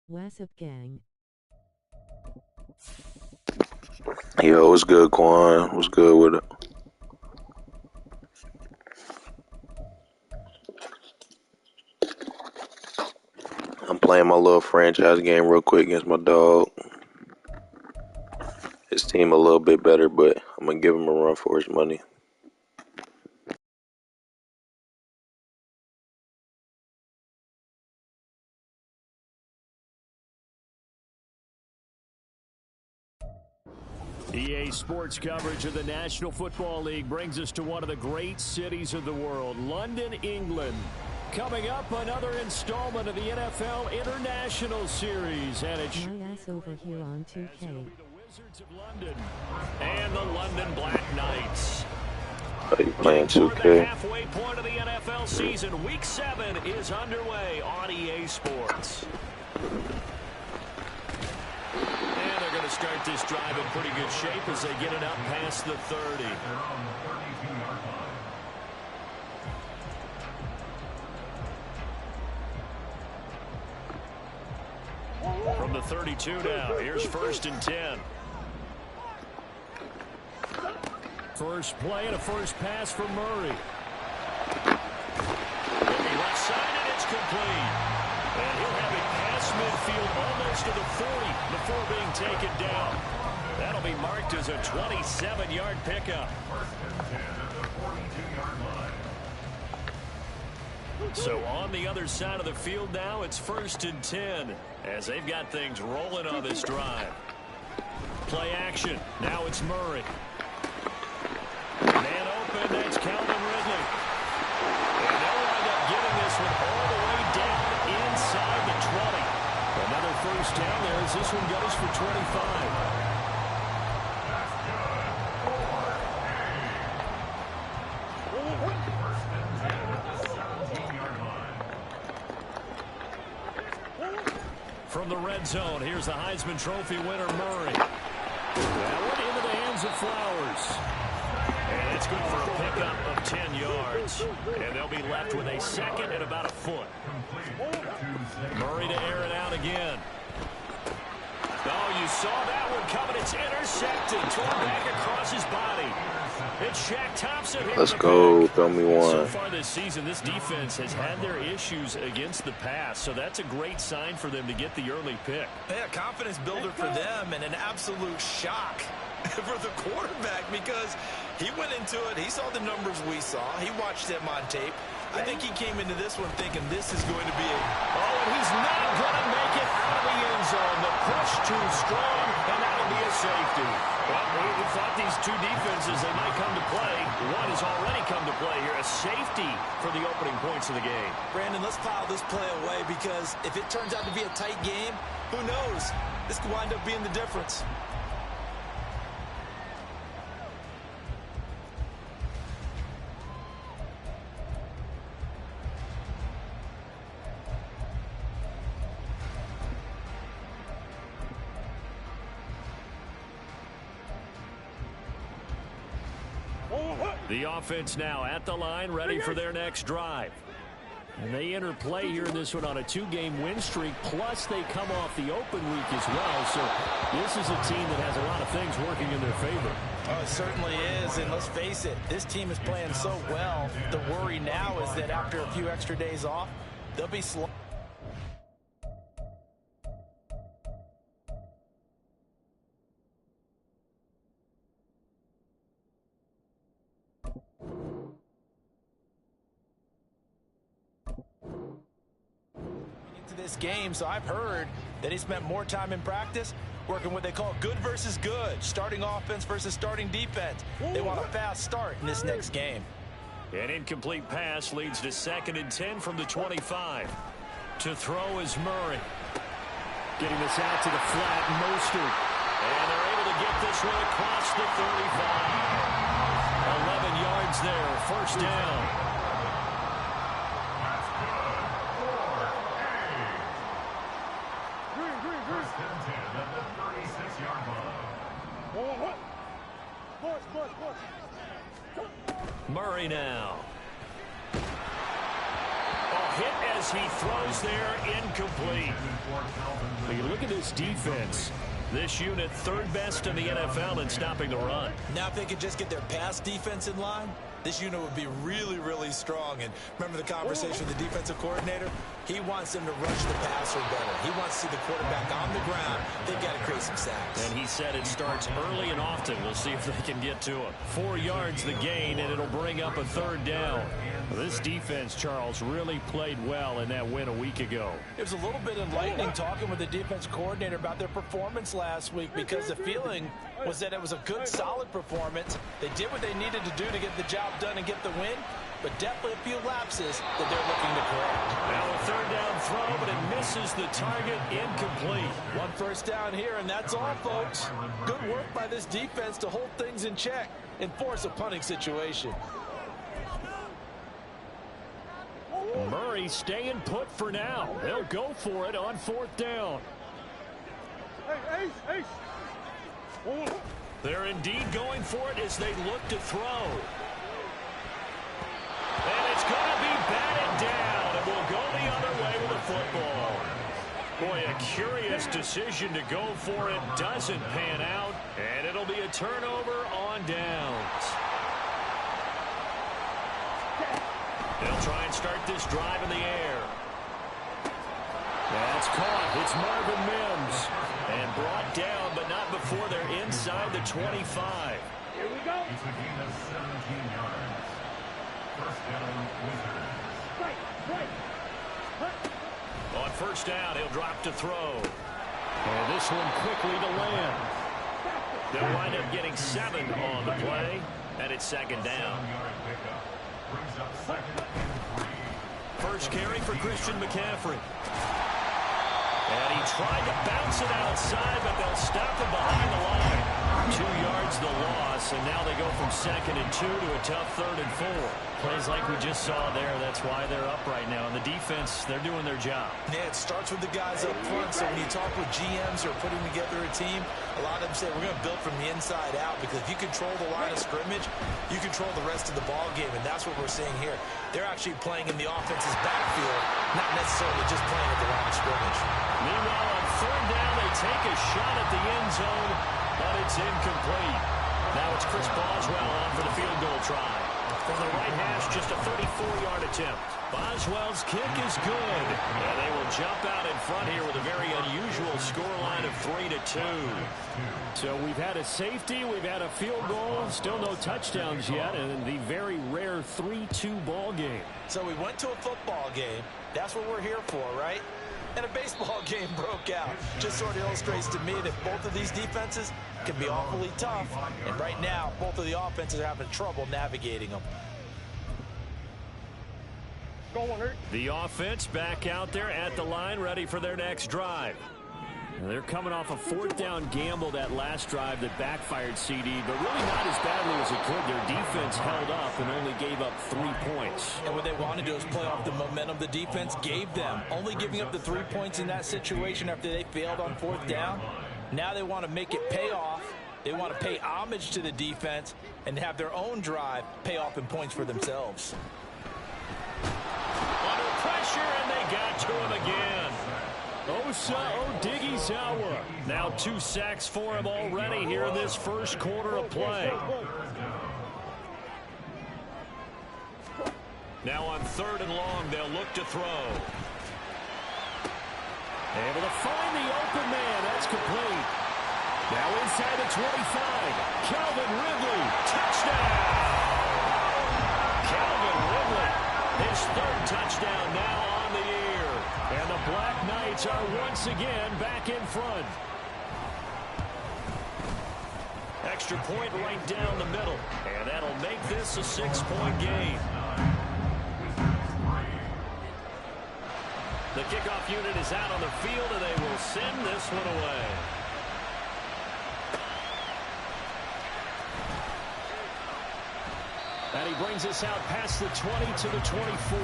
What's up, gang? Yo, what's good, Quan? What's good with it? I'm playing my little franchise game real quick against my dog. His team a little bit better, but I'm gonna give him a run for his money. EA Sports coverage of the National Football League brings us to one of the great cities of the world, London, England. Coming up, another installment of the NFL International Series, and it's My ass over here on 2K. the Wizards of London and the London Black Knights. Are you playing Toward the 2K? halfway point of the NFL season, Week 7 is underway on EA Sports. And they're going to start this drive in pretty good shape as they get it up past the 30. From the 32 now, here's 1st and 10. First play and a first pass for Murray. Looking left side, and it's complete. And he'll have it past midfield almost to the 40 before being taken down. That'll be marked as a 27-yard pickup. So on the other side of the field now, it's 1st and 10 as they've got things rolling on this drive. Play action. Now it's Murray. Man open, that's Calvin Ridley. And they'll wind up getting this one all the way down inside the 20. Another first down there as this one goes for 25. From the red zone, here's the Heisman Trophy winner, Murray. That one into the hands of Flowers. And it's good for a pickup of 10 yards. And they'll be left with a second and about a foot. Murray to air it out again. Oh, you saw that one coming. It's intercepted. Torn back across his body. It's Shaq Thompson here. Let's go. Throw me So one. far this season, this defense has had their issues against the pass, so that's a great sign for them to get the early pick. Yeah, confidence builder for them and an absolute shock for the quarterback because he went into it. He saw the numbers we saw. He watched them on tape. I think he came into this one thinking this is going to be a... Oh, and he's not going to make it out of the end zone. The push too strong, and that'll be a safety. Well, we thought these two defenses, they might come to play. One has already come to play here. A safety for the opening points of the game. Brandon, let's file this play away because if it turns out to be a tight game, who knows? This could wind up being the difference. The offense now at the line, ready for their next drive. And they enter play here in this one on a 2-game win streak, plus they come off the open week as well. So this is a team that has a lot of things working in their favor. Oh, it certainly is, and let's face it, this team is playing so well. The worry now is that after a few extra days off, they'll be slow. This game, so I've heard that he spent more time in practice working what they call good versus good, starting offense versus starting defense. They want a fast start in this next game. An incomplete pass leads to 2nd and 10 from the 25. To throw is Murray. Getting this out to the flat, Mostert. And they're able to get this one across the 35. 11 yards there, first down. Murray now. A hit as as he throws there, incomplete. When you look at this defense, this unit third best in the NFL in stopping the run. Now if they could just get their pass defense in line, this unit would be really, really strong. And remember the conversation with the defensive coordinator? He wants them to rush the passer better. He wants to see the quarterback on the ground. They've got to create some sacks. And he said it starts early and often. We'll see if they can get to him. 4 yards the gain, and it'll bring up a third down. This defense, Charles, really played well in that win a week ago. It was a little bit enlightening talking with the defense coordinator about their performance last week, because the feeling was that it was a good, solid performance. They did what they needed to do to get the job done and get the win, but definitely a few lapses that they're looking to correct. Now a third down throw, but it misses the target, incomplete. 1 first down here, and that's all, folks. Good work by this defense to hold things in check and force a punting situation. Murray staying put for now. They'll go for it on 4th down. They're indeed going for it as they look to throw. And it's going to be batted down, and we'll go the other way with the football. Boy, a curious decision to go for it. Doesn't pan out, and it'll be a turnover on downs. They'll try and start this drive in the air. That's caught. It's Marvin Mims. And brought down, but not before they're inside the 25. Here we go. It's a gain of 17 yards. First down, Wizards. Right. On first down, he'll drop to throw. And this one quickly to land. They'll wind up getting 7 on the play, and it's 2nd down. Brings up 2nd and 3. First carry for Christian McCaffrey. And he tried to bounce it outside, but they'll stop him behind the line. 2 yards the loss, and now they go from 2nd and 2 to a tough 3rd and 4. Plays like we just saw there. That's why they're up right now. And the defense, they're doing their job. Yeah, it starts with the guys up front. So when you talk with GMs who are putting together a team, a lot of them say we're going to build from the inside out, because if you control the line of scrimmage, you control the rest of the ball game, and that's what we're seeing here. They're actually playing in the offense's backfield, not necessarily just playing at the line of scrimmage. Meanwhile, on 3rd down, they take a shot at the end zone, but it's incomplete. Now it's Chris Boswell on for the field goal try. From the right hash, just a 34-yard attempt. Boswell's kick is good, and they will jump out in front here with a very unusual scoreline of 3-2. So we've had a safety, we've had a field goal, still no touchdowns yet, and the very rare 3-2 ball game. So we went to a football game. That's what we're here for, right? And a baseball game broke out. Just sort of illustrates to me that both of these defenses can be awfully tough. And right now, both of the offenses are having trouble navigating them. The offense back out there at the line, ready for their next drive. And they're coming off a 4th down gamble that last drive that backfired CD, but really not as badly as it could. Their defense held up and only gave up 3 points. And what they want to do is play off the momentum the defense gave them. Only giving up the 3 points in that situation after they failed on 4th down. Now they want to make it pay off. They want to pay homage to the defense and have their own drive pay off in points for themselves. Under pressure, and they got to him again. Odighizuwa. Now 2 sacks for him already here in this first quarter of play. Now on 3rd and long, they'll look to throw. Able to find the open man. That's complete. Now inside the 25. Calvin Ridley. Touchdown. Calvin Ridley. His 3rd touchdown now on the year. And the Black Knights are once again back in front. Extra point right down the middle. And that'll make this a 6-point game. The kickoff unit is out on the field, and they will send this one away. And he brings us out past the 20 to the 24.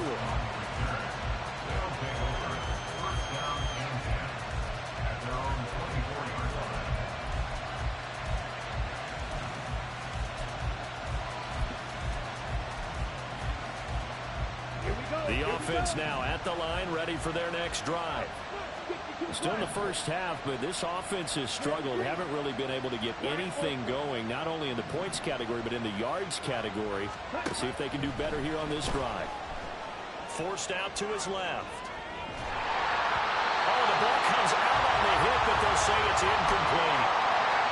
The offense now at the line, ready for their next drive. Still in the first half, but this offense has struggled. Haven't really been able to get anything going, not only in the points category, but in the yards category. Let's see if they can do better here on this drive. Forced out to his left. Oh, the ball comes out on the hit, but they'll say it's incomplete.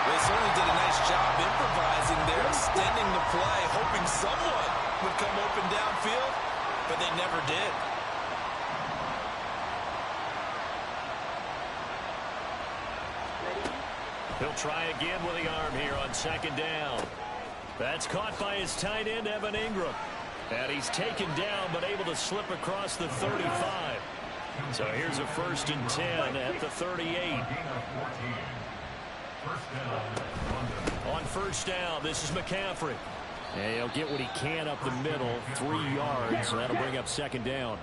They certainly did a nice job improvising there, extending the play, hoping someone would come open downfield, but they never did. He'll try again with the arm here on second down. That's caught by his tight end, Evan Ingram. And he's taken down, but able to slip across the 35. So here's a 1st and 10 at the 38. On first down, this is McCaffrey. And he'll get what he can up the middle, 3 yards. So that'll bring up second down.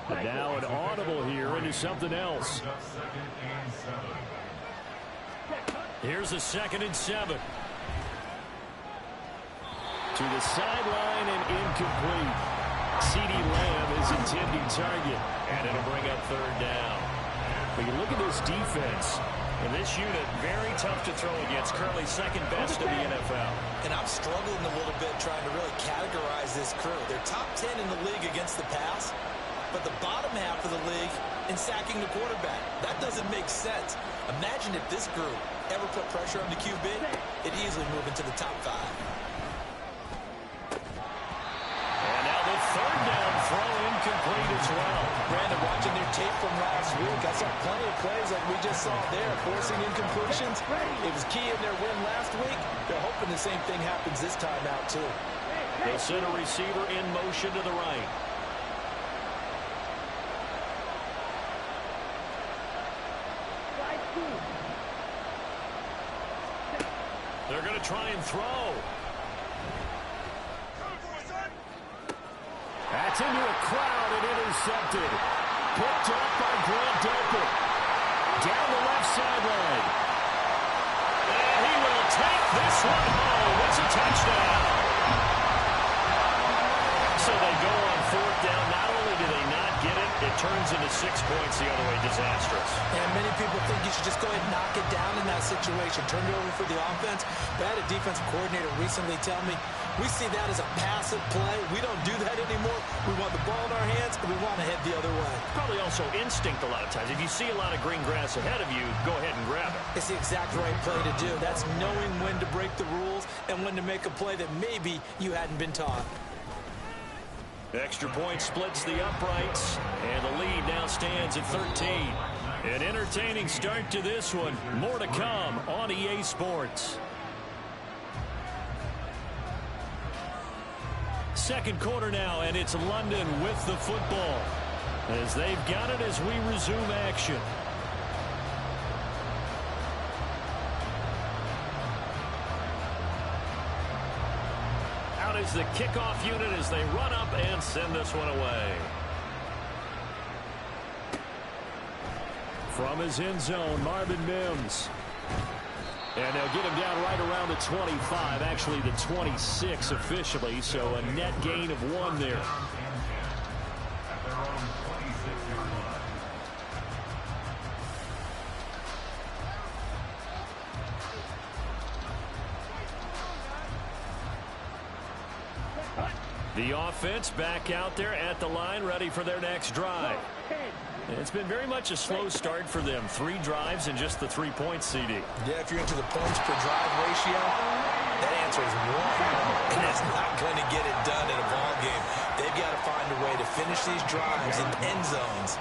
But now an audible here into something else. Here's a 2nd and 7. To the sideline and incomplete. CeeDee Lamb is intending target. And it'll bring up 3rd down. But you look at this defense. And this unit, very tough to throw against. Currently 2nd best in the NFL. And I'm struggling a little bit trying to really categorize this crew. They're top 10 in the league against the pass, but the bottom half of the league in sacking the quarterback. That doesn't make sense. Imagine if this group ever put pressure on the QB, it'd easily move into the top 5. And now the 3rd down throw incomplete as well. Brandon, watching their tape from last week, I saw plenty of plays like we just saw there, forcing incompletions. It was key in their win last week. They're hoping the same thing happens this time out, too. They'll send a receiver in motion to the right. They're going to try and throw. That's into a crowd and intercepted. Picked up by Grant Delpit. Down the left sideline. And he will take this one home. It's a touchdown. So they go on 4th down. Not only do they not get it, it turns into 6 points the other way. Disastrous. And many people think you should just go ahead and knock it down in that situation. Turn it over for the offense. But I had a defensive coordinator recently tell me, we see that as a passive play. We don't do that anymore. We want the ball in our hands, and we want to head the other way. Probably also instinct a lot of times. If you see a lot of green grass ahead of you, go ahead and grab it. It's the exact right play to do. That's knowing when to break the rules and when to make a play that maybe you hadn't been taught. Extra point splits the uprights, and the lead now stands at 13. An entertaining start to this one. More to come on EA Sports. Second quarter now, and it's London with the football as they've got it as we resume action. Out is the kickoff unit as they run up and send this one away. From his end zone, Marvin Mims. And they'll get him down right around the 25, actually the 26 officially, so a net gain of 1 there. At their own 26-yard line. The offense back out there at the line, ready for their next drive. It's been very much a slow start for them. 3 drives and just the 3 points, CD. Yeah, if you're into the points per drive ratio, that answer is 1. And that's not going to get it done in a ball game. They've got to find a way to finish these drives in end zones,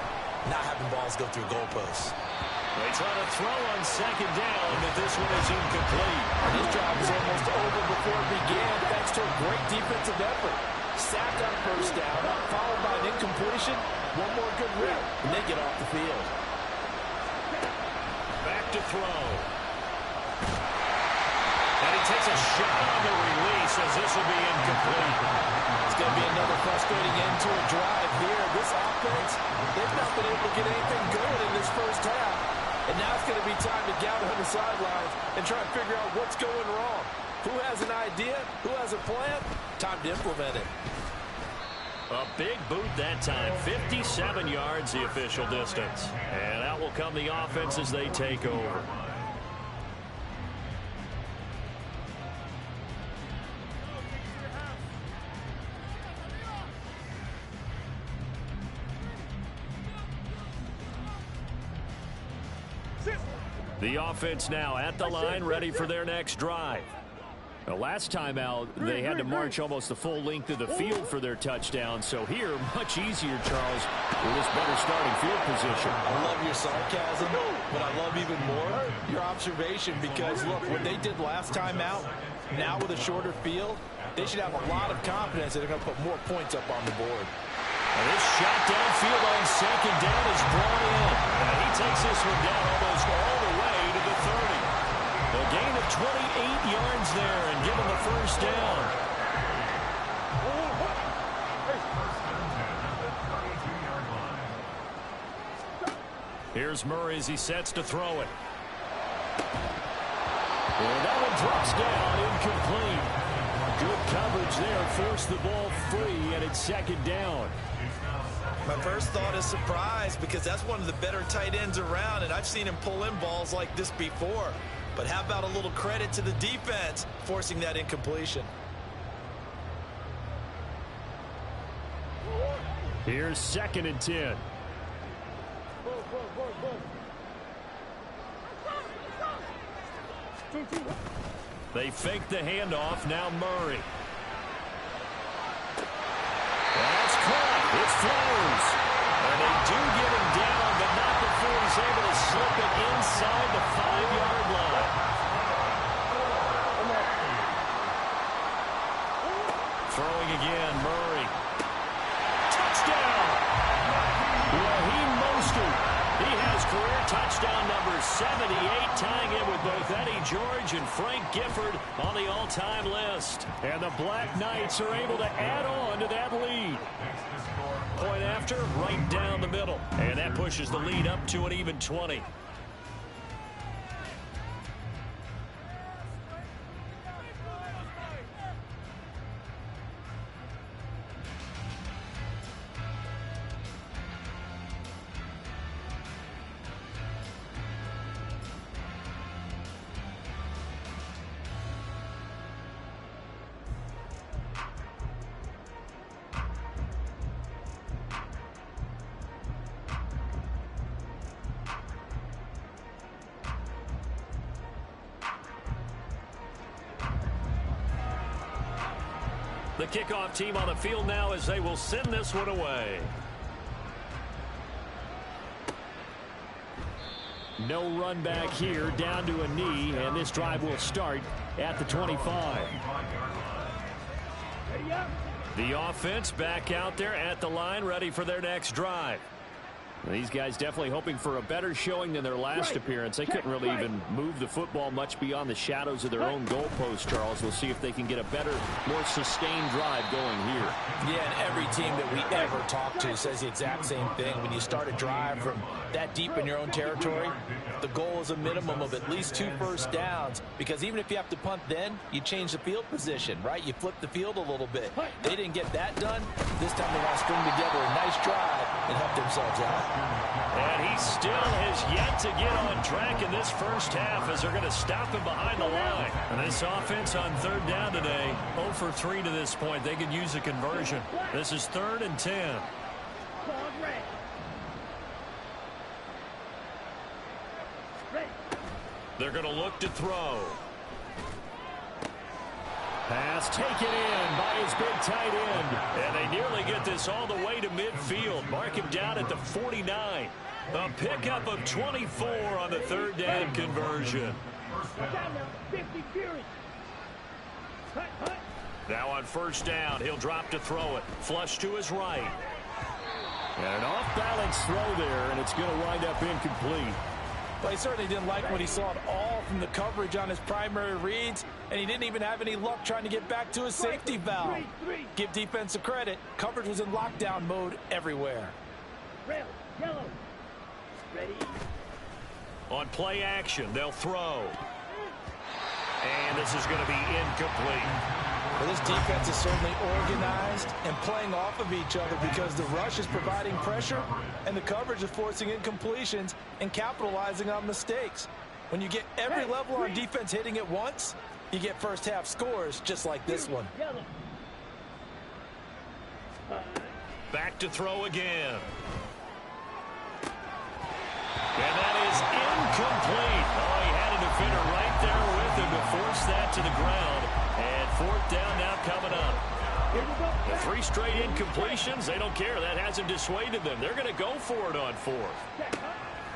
not having balls go through goalposts. They try to throw on second down, but this one is incomplete. This drive was almost over before it began, thanks to a great defensive effort. Sacked on first down, followed by an incompletion. One more good rip, and they get off the field. Back to throw. And he takes a shot on the release as this will be incomplete. It's going to be another frustrating end to a drive here. This offense, they've not been able to get anything going in this first half. And now it's going to be time to gather on the sidelines and try and figure out what's going wrong. Who has an idea? Who has a plan? Time to implement it. A big boot that time. 57 yards the official distance. And out will come the offense as they take over. The offense now at the line, ready for their next drive. The last time out, they had to march almost the full length of the field for their touchdown. So here, much easier, Charles, with this better starting field position. I love your sarcasm, but I love even more your observation because, look, what they did last time out, now with a shorter field, they should have a lot of confidence that they're going to put more points up on the board. And this shot downfield on second down is brought in. And he takes this one down almost all the way to the 30. A gain of 28 yards there and give him the first down. Here's Murray as he sets to throw it. And that one drops down, incomplete. Good coverage there, forced the ball free, and it's second down. My first thought is surprise because that's one of the better tight ends around, and I've seen him pull in balls like this before. But how about a little credit to the defense forcing that incompletion? Here's 2nd and 10. They fake the handoff. Now Murray. That's caught. It's Flowers. And they do get him down, but not before he's able to slip it inside the 5-yard line. Throwing again, Murray. Touchdown! Raheem Mostert. He has career touchdown number 78, tying in with both Eddie George and Frank Gifford on the all-time list. And the Black Knights are able to add on to that lead. Point after, right down the middle. And that pushes the lead up to an even 20. The kickoff team on the field now as they will send this one away. No run back here, down to a knee, and this drive will start at the 25. The offense back out there at the line, ready for their next drive. These guys definitely hoping for a better showing than their last appearance. They couldn't really even move the football much beyond the shadows of their own goalpost, Charles. We'll see if they can get a better, more sustained drive going here. Yeah, and every team that we ever talk to says the exact same thing. When you start a drive from that deep in your own territory, the goal is a minimum of at least 2 first downs, because even if you have to punt then, you change the field position, right? You flip the field a little bit. They didn't get that done. This time they want to string together a nice drive and help themselves out. And he still has yet to get on track in this first half as they're going to stop him behind the line. And this offense on 3rd down today, 0 for 3 to this point. They could use a conversion. This is 3rd and 10. They're going to look to throw. Pass taken in by his big tight end. And they nearly get this all the way to midfield. Mark him down at the 49. A pickup of 24 on the 3rd down conversion. Now on 1st down, he'll drop to throw it. Flush to his right. And an off-balance throw there, and it's going to wind up incomplete. But he certainly didn't like what he saw at all from the coverage on his primary reads, and he didn't even have any luck trying to get back to his safety valve. Give defense a credit. Coverage was in lockdown mode everywhere. Red, yellow. Ready. On play action, they'll throw. And this is going to be incomplete. Well, this defense is certainly organized and playing off of each other because the rush is providing pressure and the coverage is forcing incompletions and capitalizing on mistakes. When you get every level on defense hitting at once, you get first half scores just like this one. Back to throw again. And that is incomplete. Oh, he had a defender right there with him to force that to the ground. And fourth down now coming up. The 3 straight incompletions, they don't care. That hasn't dissuaded them. They're going to go for it on fourth.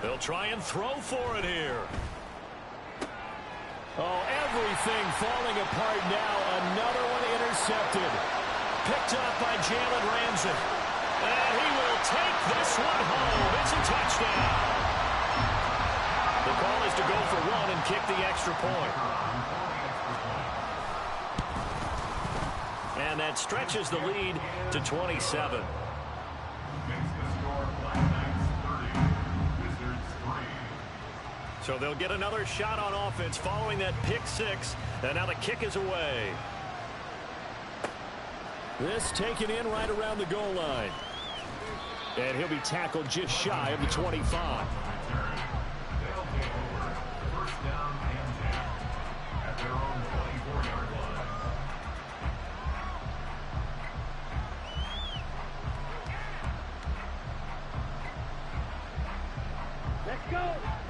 They'll try and throw for it here. Oh, everything falling apart now. Another one intercepted. Picked up by Jalen Ramsey. And he will take this one home. It's a touchdown. The call is to go for 1 and kick the extra point. And that stretches the lead to 27. So they'll get another shot on offense following that pick 6. And now the kick is away. This taken in right around the goal line. And he'll be tackled just shy of the 25.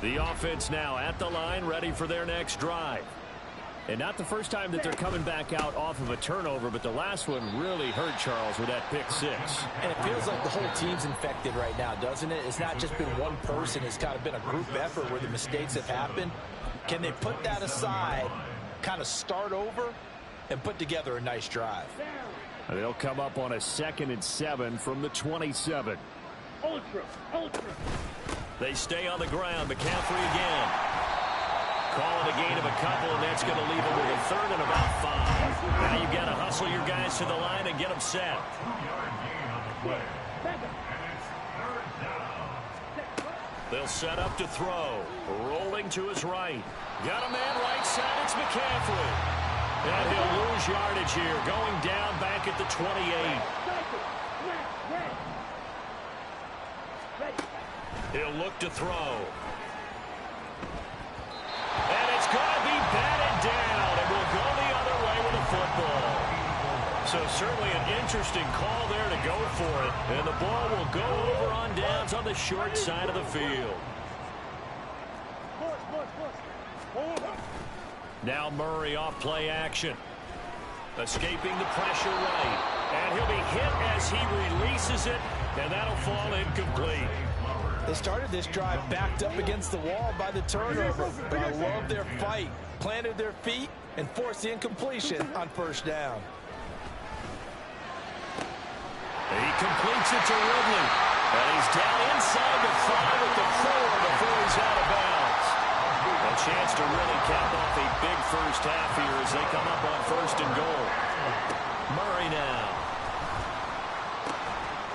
The offense now at the line, ready for their next drive. And not the first time that they're coming back out off of a turnover, but the last one really hurt Charles with that pick 6. And it feels like the whole team's infected right now, doesn't it? It's not just been one person. It's kind of been a group effort where the mistakes have happened. Can they put that aside, kind of start over, and put together a nice drive? They'll come up on a 2nd and 7 from the 27. Ultra. They stay on the ground. McCaffrey again. Call it a gain of a couple, and that's going to leave them with a 3rd and about 5. Now you've got to hustle your guys to the line and get them set. They'll set up to throw. Rolling to his right. Got a man right side. It's McCaffrey. And he'll lose yardage here. Going down back at the 28. He'll look to throw. And it's going to be batted down, and we'll go the other way with the football. So certainly an interesting call there to go for it. And the ball will go over on downs on the short side of the field. Now Murray off play action. Escaping the pressure right. And he'll be hit as he releases it, and that'll fall incomplete. They started this drive backed up against the wall by the turnover, but I love their fight. Planted their feet and forced the incompletion on first down. He completes it to Ridley. And he's down inside the 5 at the 4 before he's out of bounds. A chance to really cap off a big first half here as they come up on 1st and goal. Murray now.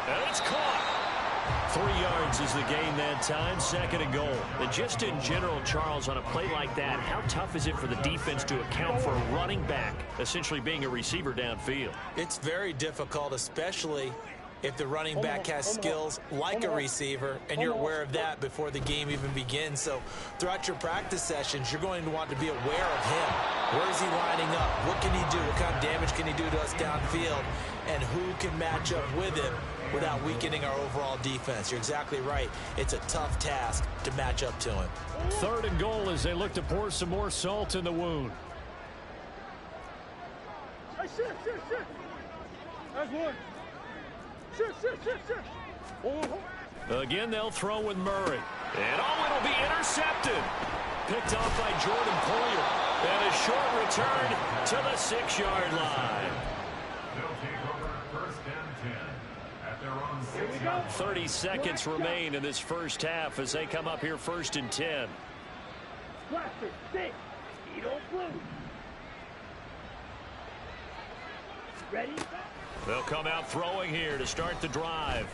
And it's caught. 3 yards is the gain that time, 2nd and goal. And just in general, Charles, on a play like that, how tough is it for the defense to account for a running back essentially being a receiver downfield? It's very difficult, especially if the running back has skills like a receiver, and you're aware of that before the game even begins. So throughout your practice sessions, you're going to want to be aware of him. Where is he lining up? What can he do? What kind of damage can he do to us downfield? And who can match up with him without weakening our overall defense? You're exactly right. It's a tough task to match up to him. 3rd and goal as they look to pour some more salt in the wound. Sit. That's one. Sit. Again, they'll throw with Murray. And it'll be intercepted. Picked off by Jordan Poyer. And a short return to the 6-yard line. They'll take over 1st and 10 at their own 6-yard. 30 seconds remain in this first half as they come up here 1st and 10. Blaster, sit. You don't blue. Ready? They'll come out throwing here to start the drive.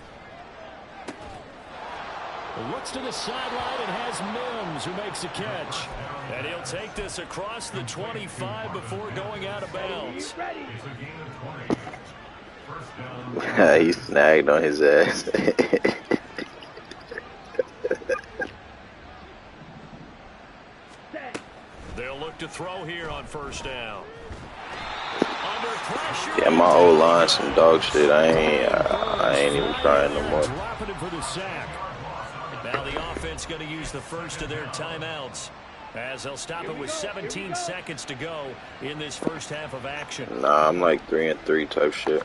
Looks to the sideline and has Mims, who makes a catch. And he'll take this across the 25 before going out of bounds. He snagged on his ass. They'll look to throw here on first down. Under pressure. Yeah, my old line some dog shit. I ain't even trying no more. Dropping him for the sack. Now the offense going to use the first of their timeouts, as they'll stop it with 17 seconds to go in this first half of action. Nah, I'm like 3-3 type shit.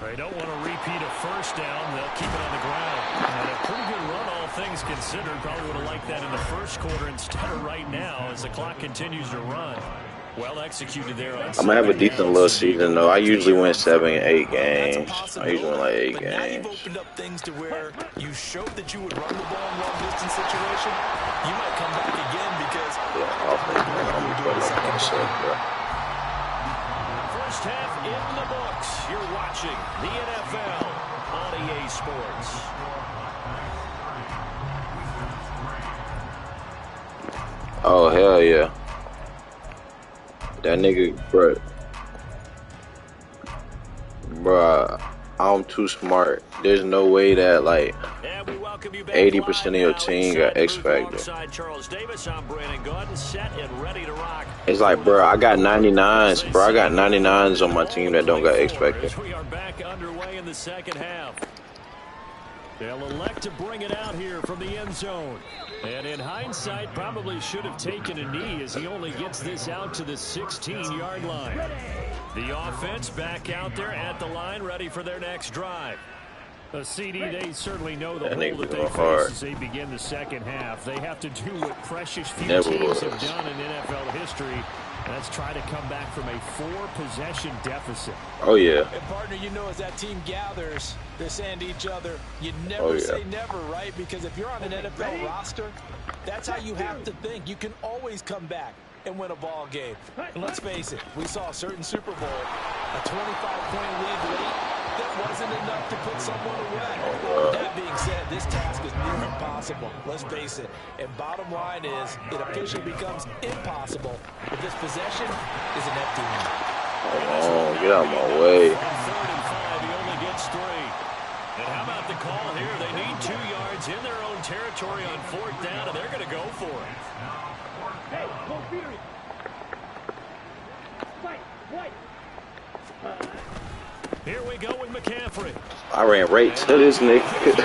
They don't want to repeat a first down. They'll keep it on the ground. And a pretty good run, all things considered. Probably would have liked that in the first quarter instead of right now as the clock continues to run. Well executed there. I'm gonna have a decent little season though. I usually win 7-8 games. I usually win like 8 but games. now you've opened up things to where you showed that you would run the ball in long distance situation. You might come back again because Yeah, offense, man. I'm gonna put it on myself, bro. First half in the books. You're watching the NFL on EA Sports. Oh hell yeah. That nigga, bruh, I'm too smart. There's no way that like 80% of your team got X Factor. It's like, bruh, I got 99s, bro. I got 99s on my team that don't got X Factor. We are back underway in the second half. They'll elect to bring it out here from the end zone. And in hindsight, probably should have taken a knee as he only gets this out to the 16-yard line. The offense back out there at the line, ready for their next drive. A CD, they certainly know the hole that they face as they begin the second half. They have to do what precious few teams have done in NFL history. Let's try to come back from a 4-possession deficit. Oh, yeah. And, partner, you know, as that team gathers, they're saying to each other, you never say never, right? Because if you're on an NFL roster, that's how you have to think. You can always come back and win a ball game. And let's face it, we saw a certain Super Bowl, a 25-point lead late. That wasn't enough to put someone away. That being said, this task is near impossible. Let's face it. And bottom line is, it officially becomes impossible if this possession is an empty one. Oh, get out of my way. Third and 5, he only gets 3. And how about the call here? They need 2 yards in their own territory on 4th down, and they're going to go for it. Hey, go period. Fight, fight. Here we go with McCaffrey. I ran right to this nigga. He did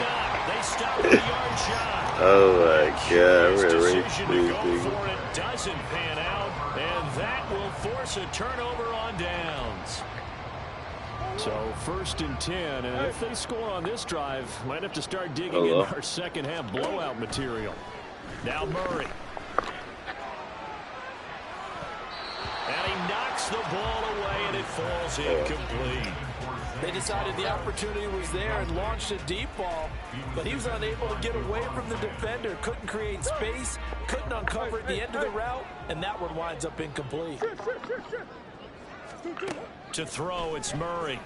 not. They stopped 1 yard shy. Oh my god, I ran right Decision to to this go nigga. for it doesn't pan out, and that will force a turnover on downs. So 1st and 10, and if they score on this drive, might have to start digging in our second half blowout material. Now Murray. And he knocks the ball away, and it falls incomplete. They decided the opportunity was there and launched a deep ball, but he was unable to get away from the defender, couldn't create space, couldn't uncover at the end of the route, and that one winds up incomplete. To throw, it's Murray.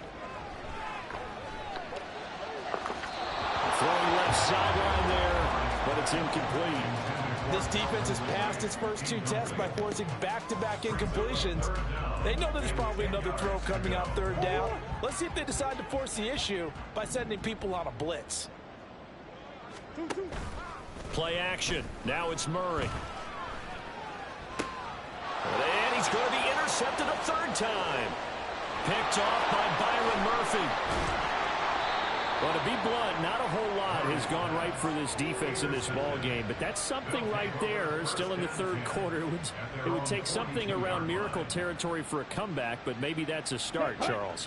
Throwing left sideline there, but it's incomplete. This defense has passed its first 2 tests by forcing back-to-back incompletions. They know there's probably another throw coming on 3rd down. Let's see if they decide to force the issue by sending people on a blitz. Play action. Now it's Murray. And he's going to be intercepted a 3rd time. Picked off by Byron Murphy. Well, to be blunt, not a whole lot has gone right for this defense in this ball game, but that's something right there. Still in the 3rd quarter, it would take something around miracle territory for a comeback, but maybe that's a start, Charles.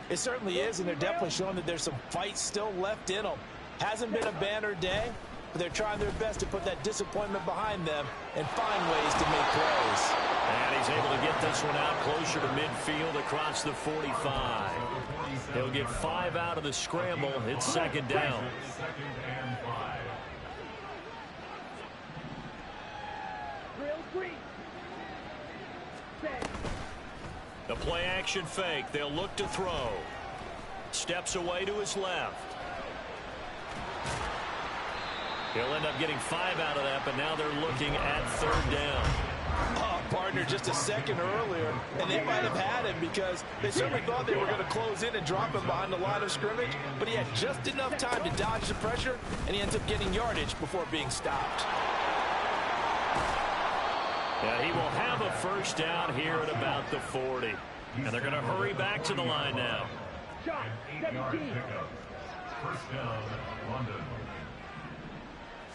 It certainly is, and they're definitely showing that there's some fight still left in them. Hasn't been a banner day, but they're trying their best to put that disappointment behind them and find ways to make plays. And he's able to get this one out closer to midfield across the 45. He'll get 5 out of the scramble. It's 2nd down. The play action fake. They'll look to throw. Steps away to his left. He'll end up getting 5 out of that, but now they're looking at 3rd down. Oh, partner, just a second earlier, and they might have had him because they certainly thought they were going to close in and drop him behind the line of scrimmage, but he had just enough time to dodge the pressure, and he ends up getting yardage before being stopped. Yeah, he will have a 1st down here at about the 40. And they're going to hurry back to the line now. Shot, 17. 1st down, London.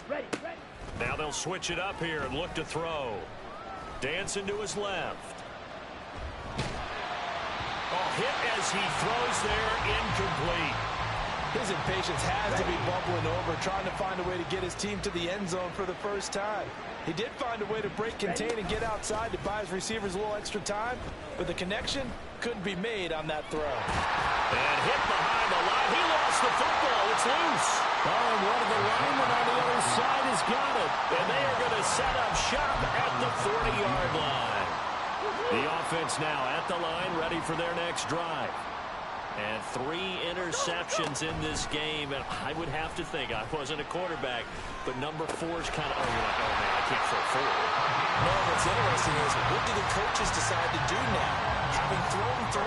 Ready. Now they'll switch it up here and look to throw. Dancing to his left. Hit as he throws there, incomplete. His impatience has to be bubbling over, trying to find a way to get his team to the end zone for the first time. He did find a way to break, contain, and get outside to buy his receivers a little extra time, but the connection couldn't be made on that throw. And hit behind the line. He lost the football. It's loose. Oh, and one of the linemen on the other side has got it. And they are going to set up shop at the 40-yard line. The offense now at the line, ready for their next drive. And 3 interceptions in this game. And I would have to think, I wasn't a quarterback, but number 4 is kind of, you're like, oh, man, I can't throw 4. No, what's interesting is, what do the coaches decide to do now? Having thrown 3,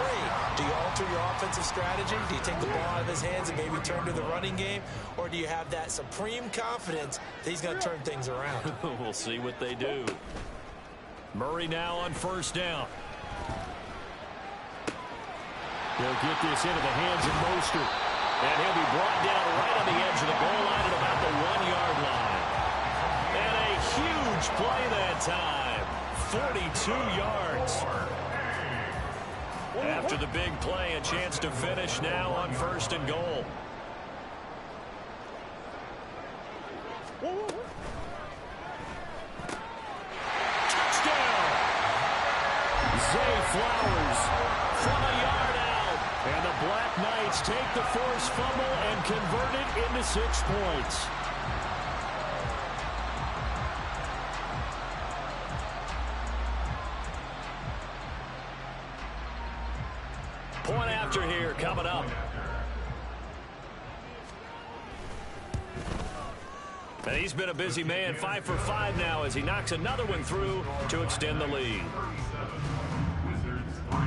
do you alter your offensive strategy? Do you take the ball out of his hands and maybe turn to the running game? Or do you have that supreme confidence that he's going to turn things around? We'll see what they do. Murray now on 1st down. He'll get this into the hands of Mostert. And he'll be brought down right on the edge of the goal line at about the 1-yard line. And a huge play that time. 42 yards. After the big play, a chance to finish now on 1st and goal. Touchdown! Zay Flowers from a yard out. And the Black Knights take the forced fumble and convert it into 6 points. Point after here coming up. And he's been a busy man, 5 for 5 now as he knocks another one through to extend the lead. Wizards 3.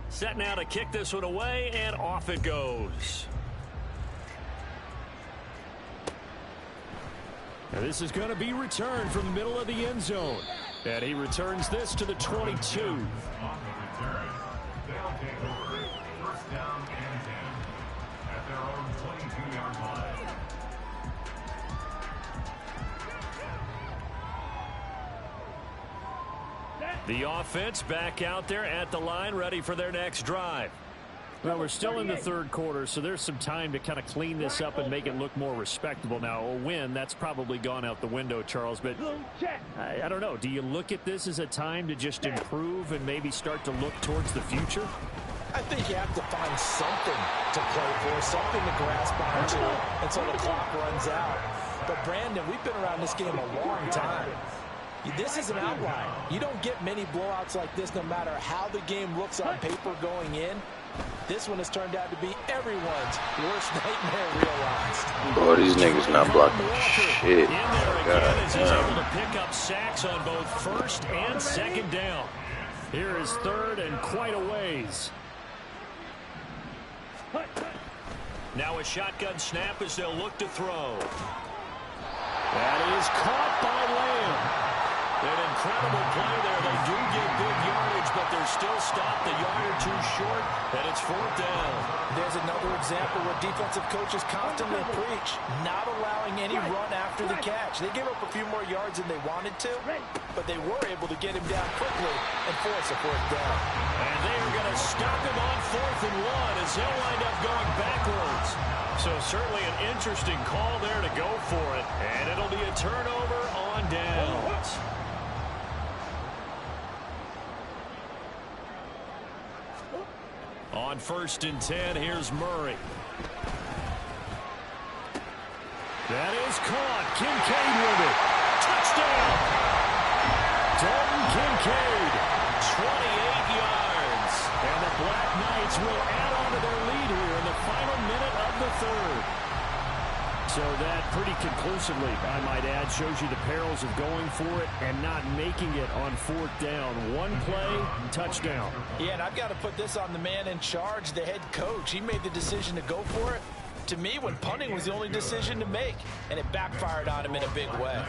Set now to kick this one away, and off it goes. Now this is going to be returned from the middle of the end zone. And he returns this to the 22. On the return, they'll take over 1st down and 10 at their own 22-yard line. The offense back out there at the line, ready for their next drive. Well, we're still in the 3rd quarter, so there's some time to kind of clean this up and make it look more respectable. Now, a win, that's probably gone out the window, Charles, but I don't know. Do you look at this as a time to just improve and maybe start to look towards the future? I think you have to find something to play for, something to grasp onto until the clock runs out. But, Brandon, we've been around this game a long time. This is an outlier. You don't get many blowouts like this no matter how the game looks on paper going in. This one has turned out to be everyone's worst nightmare realized. Boy, these niggas not blocking shit. In there again as he's able to pick up sacks on both 1st and 2nd down. Here is 3rd and quite a ways. Now a shotgun snap as they'll look to throw. That is caught by Lamb. An incredible play there. They do get good yardage, but they're still stopped a yard or 2 short, and it's 4th down. There's another example where defensive coaches constantly preach, not allowing any run after the catch. They gave up a few more yards than they wanted to, but they were able to get him down quickly and force a 4th down. And they are going to stop him on 4th and 1 as he'll wind up going backwards. So certainly an interesting call there to go for it. And it'll be a turnover on downs. On 1st and 10, here's Murray. That is caught. Kincaid with it. Touchdown. Dalton Kincaid, 28 yards. And the Black Knights will add on to their lead here in the final minute of the third. So that pretty conclusively, I might add, shows you the perils of going for it and not making it on 4th down. One play, touchdown. Yeah, and I've got to put this on the man in charge, the head coach. He made the decision to go for it. To me, when punting was the only decision to make, and it backfired on him in a big way.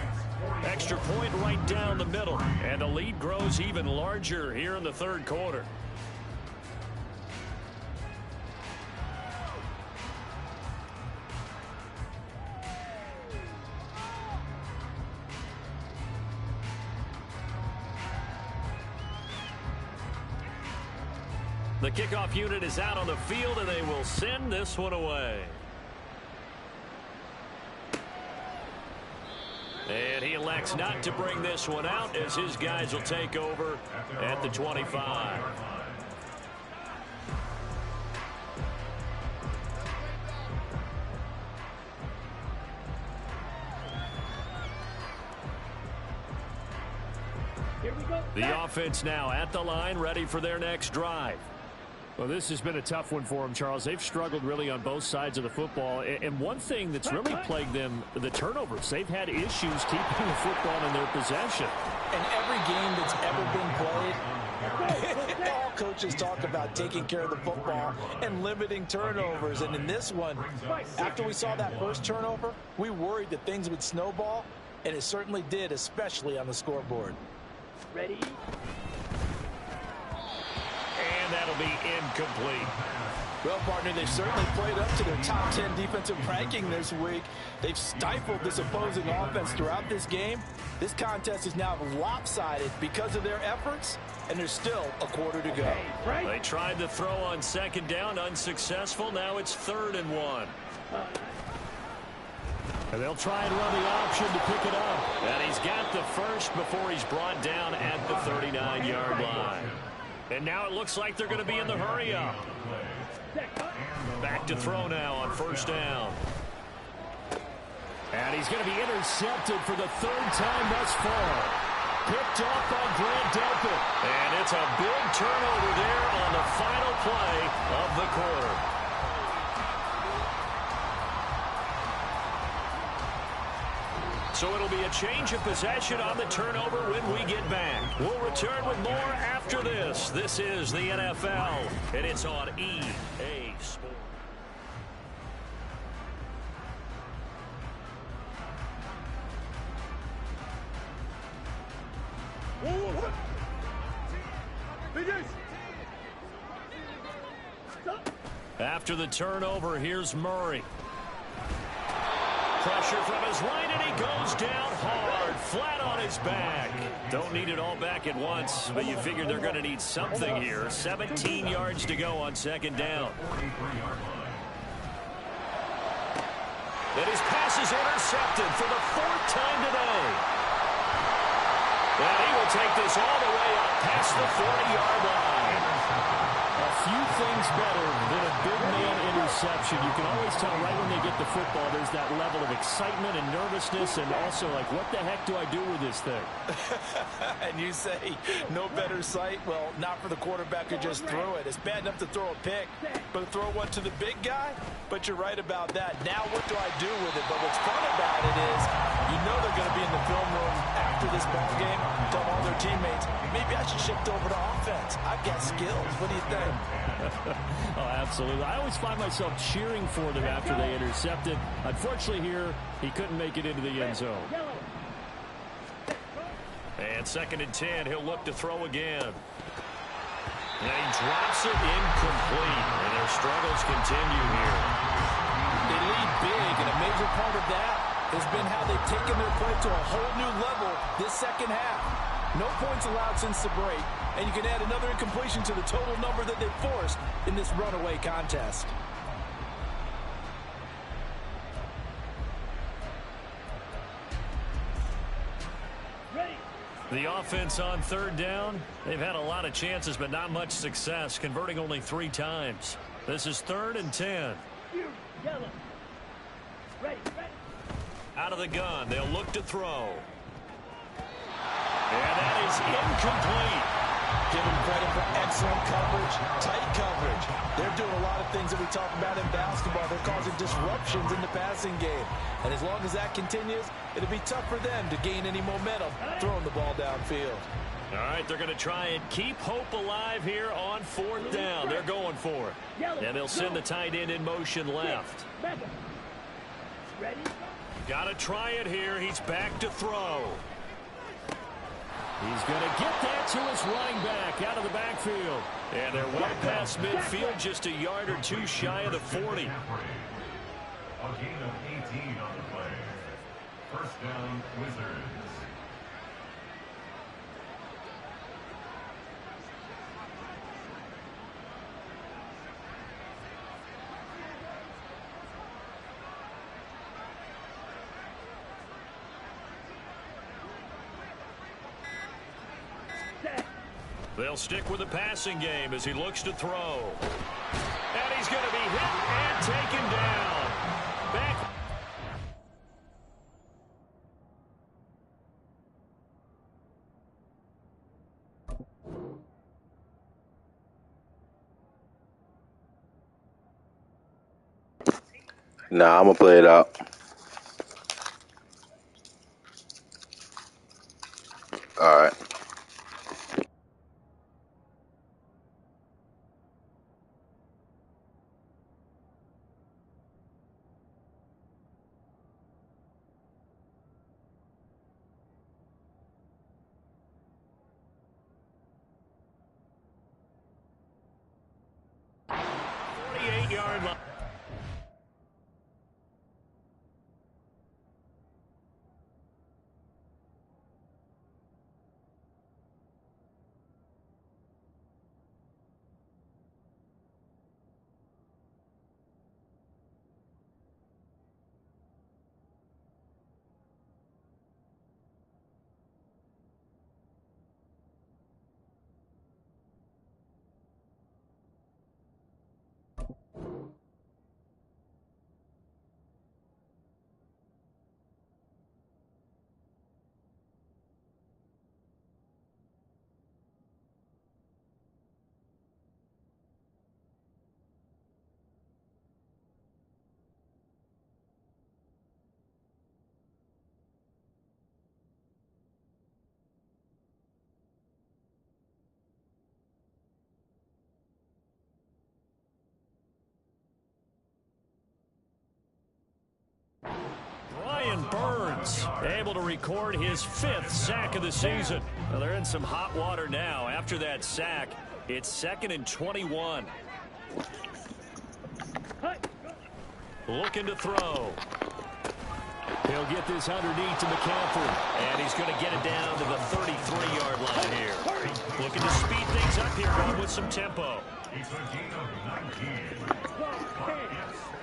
Extra point right down the middle, and the lead grows even larger here in the third quarter. The kickoff unit is out on the field, and they will send this one away. And he elects not to bring this one out as his guys will take over at the 25. Here we go. The offense now at the line, ready for their next drive. Well, this has been a tough one for them, Charles. They've struggled really on both sides of the football. And one thing that's really plagued them, the turnovers. They've had issues keeping the football in their possession. And every game that's ever been played, all coaches talk about taking care of the football and limiting turnovers. And in this one, after we saw that first turnover, we worried that things would snowball, and it certainly did, especially on the scoreboard. Ready? And that'll be incomplete. Well, partner, they've certainly played up to their top 10 defensive ranking this week. They've stifled this opposing offense throughout this game. This contest is now lopsided because of their efforts, and there's still a quarter to go. They tried to throw on 2nd down, unsuccessful. Now it's 3rd and 1. And they'll try and run the option to pick it up. And he's got the first before he's brought down at the 39-yard line. And now it looks like they're going to be in the hurry-up. Back to throw now on 1st down. And he's going to be intercepted for the 3rd time thus far. Picked off by Grant Delpit. And it's a big turnover there on the final play of the quarter. So it'll be a change of possession on the turnover when we get back. We'll return with more after this. This is the NFL, and it's on EA Sports. After the turnover, here's Murray. Pressure from his right, and he goes down hard, flat on his back. Don't need it all back at once, but you figure they're going to need something here. 17 yards to go on 2nd down. Then his pass is intercepted for the 4th time today. And he will take this all the way up past the 40-yard line. A few things better than a big man interception. You can always tell right when they get the football, there's that level of excitement and nervousness, and also like, what the heck do I do with this thing? And you say, no better sight? Well, not for the quarterback who just threw it. It's bad enough to throw a pick, but to throw one to the big guy? But you're right about that. Now what do I do with it? But what's fun about it is, you know they're going to be in the film room after this ball game, tell all their teammates, maybe I should shift over to offense. I've got skills. What do you think? Oh, absolutely. I always find myself cheering for them after they intercepted. Unfortunately here, he couldn't make it into the end zone. And 2nd and 10, he'll look to throw again. And he drops it incomplete, and their struggles continue here. They lead big, and a major part of that has been how they've taken their play to a whole new level this 2nd half. No points allowed since the break, and you can add another incompletion to the total number that they've forced in this runaway contest. The offense on third down, they've had a lot of chances, but not much success, converting only 3 times. This is 3rd and 10. Yellow. Ready. Out of the gun, they'll look to throw. And that is incomplete. Give them credit for excellent coverage, tight coverage. They're doing a lot of things that we talk about in basketball. They're causing disruptions in the passing game. And as long as that continues, it'll be tough for them to gain any momentum throwing the ball downfield. All right, they're going to try and keep hope alive here on 4th down. They're going for it. And they'll send the tight end in motion left. Ready? Got to try it here. He's back to throw. He's going to get that to his running back out of the backfield. And they're well past midfield, just a yard or 2 shy of the 40. A gain of 18 on the play. First down, Wizards. They'll stick with the passing game as he looks to throw. And he's going to be hit and taken down. Back. Nah, I'm gonna play it out. All right. Burns able to record his 5th sack of the season. Well, they're in some hot water now. After that sack, it's 2nd and 21. Looking to throw. He'll get this underneath to McCaffrey. And he's going to get it down to the 33-yard line here. Looking to speed things up here, going with some tempo. It's a gain of 19. It's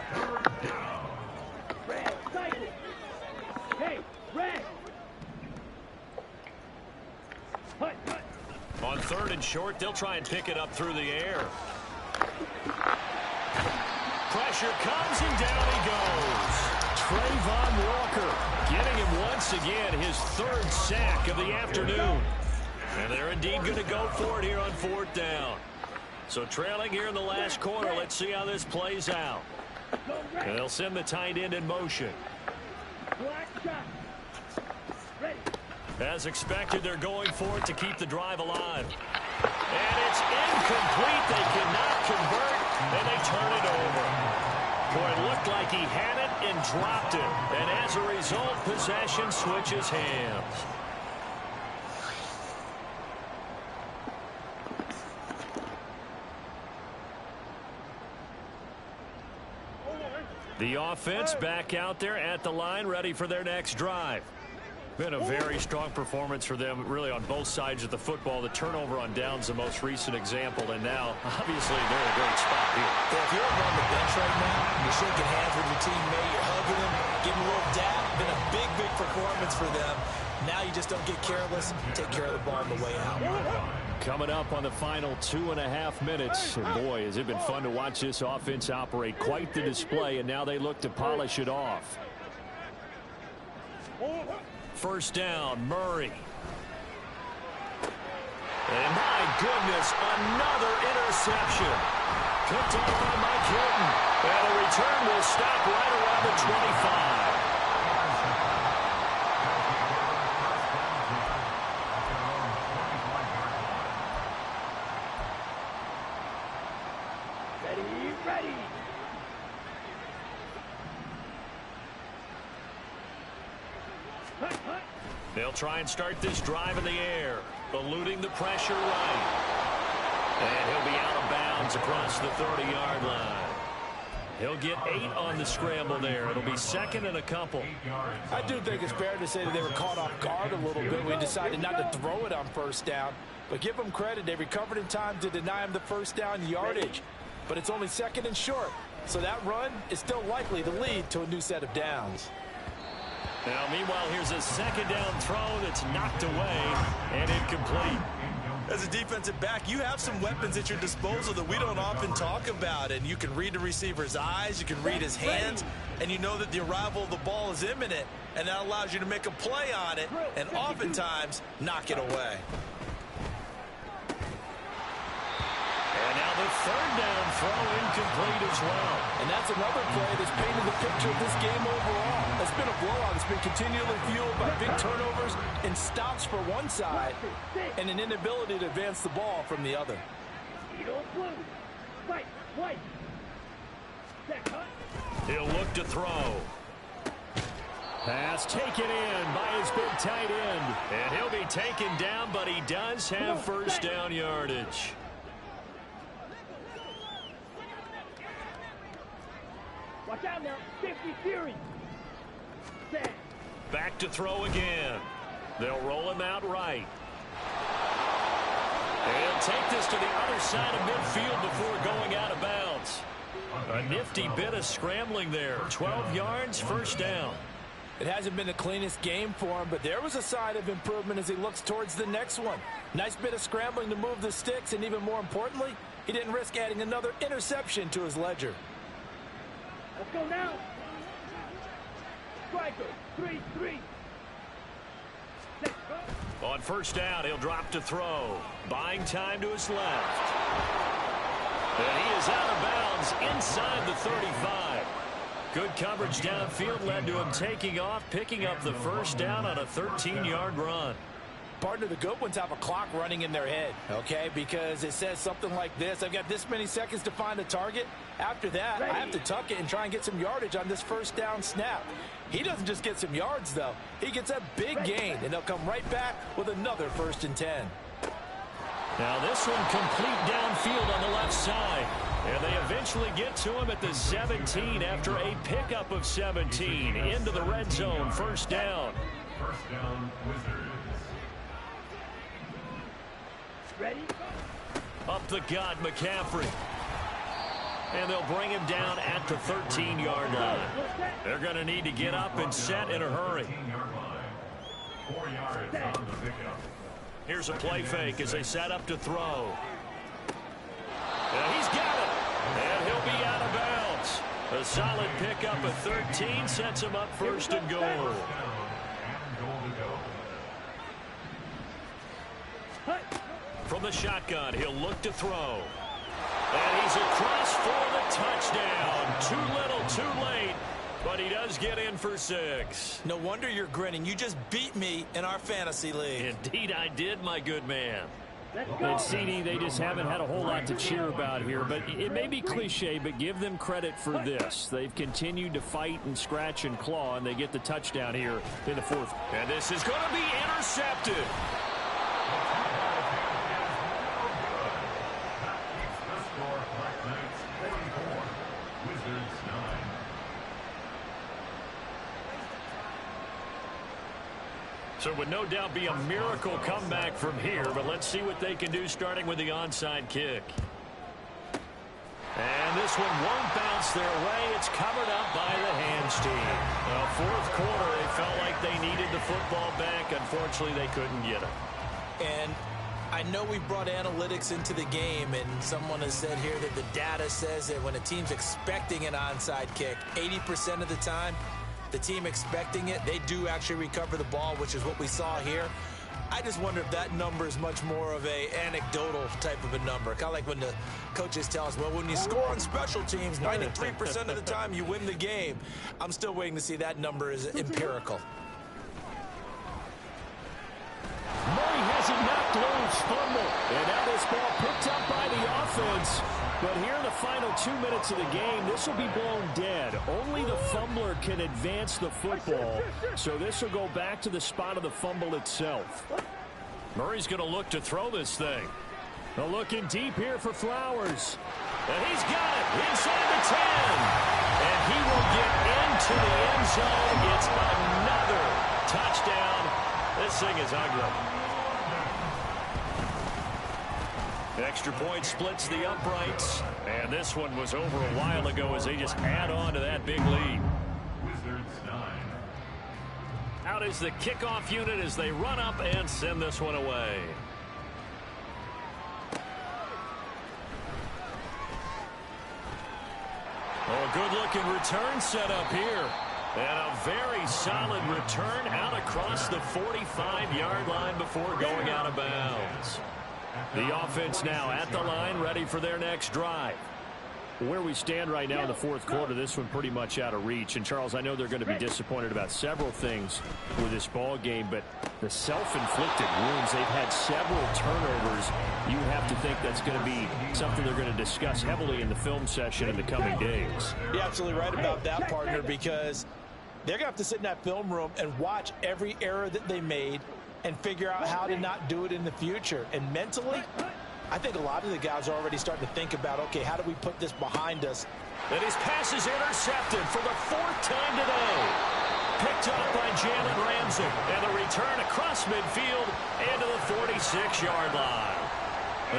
3rd down. On 3rd and short, they'll try and pick it up through the air. Pressure comes and down he goes. Trayvon Walker getting him once again his 3rd sack of the afternoon. And they're indeed going to go for it here on 4th down. So trailing here in the last quarter, let's see how this plays out. And they'll send the tight end in motion. As expected, they're going for it to keep the drive alive. And it's incomplete. They cannot convert, and they turn it over. Boy, it looked like he had it and dropped it. And as a result, possession switches hands. The offense back out there at the line, ready for their next drive. Been a very strong performance for them, really, on both sides of the football. The turnover on downs, the most recent example, and now, obviously, they're in a great spot here. Well, if you're over on the bench right now, you're shaking hands with your teammate, you're hugging him, giving a little dap. Been a big, big performance for them. Now you just don't get careless. Take care of the ball on the way out. Coming up on the final 2.5 minutes. And boy, has it been fun to watch this offense operate. Quite the display, and now they look to polish it off. First down, Murray. And my goodness, another interception. Picked off by Mike Hilton. And the return will stop right around the 25. Ready. They'll try and start this drive in the air, eluding the pressure right. And he'll be out of bounds across the 30-yard line. He'll get 8 on the scramble there. It'll be second and a couple. I do think it's fair to say that they were caught off guard a little bit. We decided not to throw it on first down. But give them credit. They recovered in time to deny him the first down yardage. But it's only second and short. So that run is still likely to lead to a new set of downs. Now, meanwhile, here's a second down throw that's knocked away and incomplete. As a defensive back, you have some weapons at your disposal that we don't often talk about. And you can read the receiver's eyes, you can read his hands, and you know that the arrival of the ball is imminent. And that allows you to make a play on it and oftentimes knock it away. And now the third down throw incomplete as well. And that's another play that's painted the picture of this game overall. It's been a blowout. It's been continually fueled by big turnovers and stops for one side and an inability to advance the ball from the other. He'll look to throw. Pass taken in by his big tight end. And he'll be taken down, but he does have first down yardage. Watch out now. 50 series. Back to throw again. They'll roll him out right. He'll take this to the other side of midfield before going out of bounds. A nifty bit of scrambling there. 12 yards, first down. It hasn't been the cleanest game for him, but there was a sign of improvement as he looks towards the next one. Nice bit of scrambling to move the sticks, and even more importantly, he didn't risk adding another interception to his ledger. Let's go now. Striker, 3-3. On first down, he'll drop to throw. Buying time to his left. And he is out of bounds inside the 35. Good coverage downfield led to him taking off, picking up the first down on a 13-yard run. Partner, the good ones have a clock running in their head, okay? Because it says something like this. I've got this many seconds to find a target. After that, I have to tuck it and try and get some yardage on this first down snap. He doesn't just get some yards, though. He gets a big gain, and they'll come right back with another 1st and 10. Now this one complete downfield on the left side. And they eventually get to him at the 17 after a pickup of 17. Into the red zone, first down. First down, Wizards. Ready? Up the gut, McCaffrey. And they'll bring him down at the 13-yard line. They're going to need to get up and set in a hurry. 13-yard line. 4 yards on the pickup. Here's a play fake as they set up to throw. And he's got it. And he'll be out of bounds. A solid pickup of 13 sets him up first and goal. First down and goal to go. From the shotgun, he'll look to throw. And he's across for the touchdown. Too little, too late. But he does get in for 6. No wonder you're grinning. You just beat me in our fantasy league. Indeed I did, my good man. And CD, they just haven't had a whole lot to cheer about here. But it may be cliche, but give them credit for this. They've continued to fight and scratch and claw, and they get the touchdown here in the 4th. And this is going to be intercepted. So it would no doubt be a miracle comeback from here, but let's see what they can do starting with the onside kick. And this one won't bounce their way. It's covered up by the hands team. A fourth quarter, they felt like they needed the football back. Unfortunately, they couldn't get it. And I know we brought analytics into the game, and someone has said here that the data says that when a team's expecting an onside kick, 80% of the time, the team expecting it, they do actually recover the ball, which is what we saw here. I just wonder if that number is much more of a anecdotal type of a number. Kind of like when the coaches tell us, well, when you score on special teams, 93% of the time you win the game. I'm still waiting to see that number is empirical. Murray has it knocked loose, fumble. And now this ball picked up by the offense. But here in the final 2 minutes of the game, this will be blown dead. Only the fumbler can advance the football. So this will go back to the spot of the fumble itself. Murray's going to look to throw this thing. They're looking deep here for Flowers. And he's got it inside the 10. And he will get into the end zone. It's another touchdown. This thing is ugly. Extra point splits the uprights. And this one was over a while ago as they just add on to that big lead. Wizards 9. Out is the kickoff unit as they run up and send this one away. Oh, good-looking return set up here. And a very solid return out across the 45-yard line before going out of bounds. The offense now at the line, ready for their next drive. Where we stand right now in the fourth quarter, this one pretty much out of reach. And, Charles, I know they're going to be disappointed about several things with this ball game, but the self-inflicted wounds, they've had several turnovers. You have to think that's going to be something they're going to discuss heavily in the film session in the coming days. You're absolutely right about that, partner, because they're going to have to sit in that film room and watch every error that they made and figure out how to not do it in the future. And mentally, I think a lot of the guys are already starting to think about, okay, how do we put this behind us? And his pass is intercepted for the fourth time today. Picked up by Jalen Ramsey. And the return across midfield into the 46-yard line.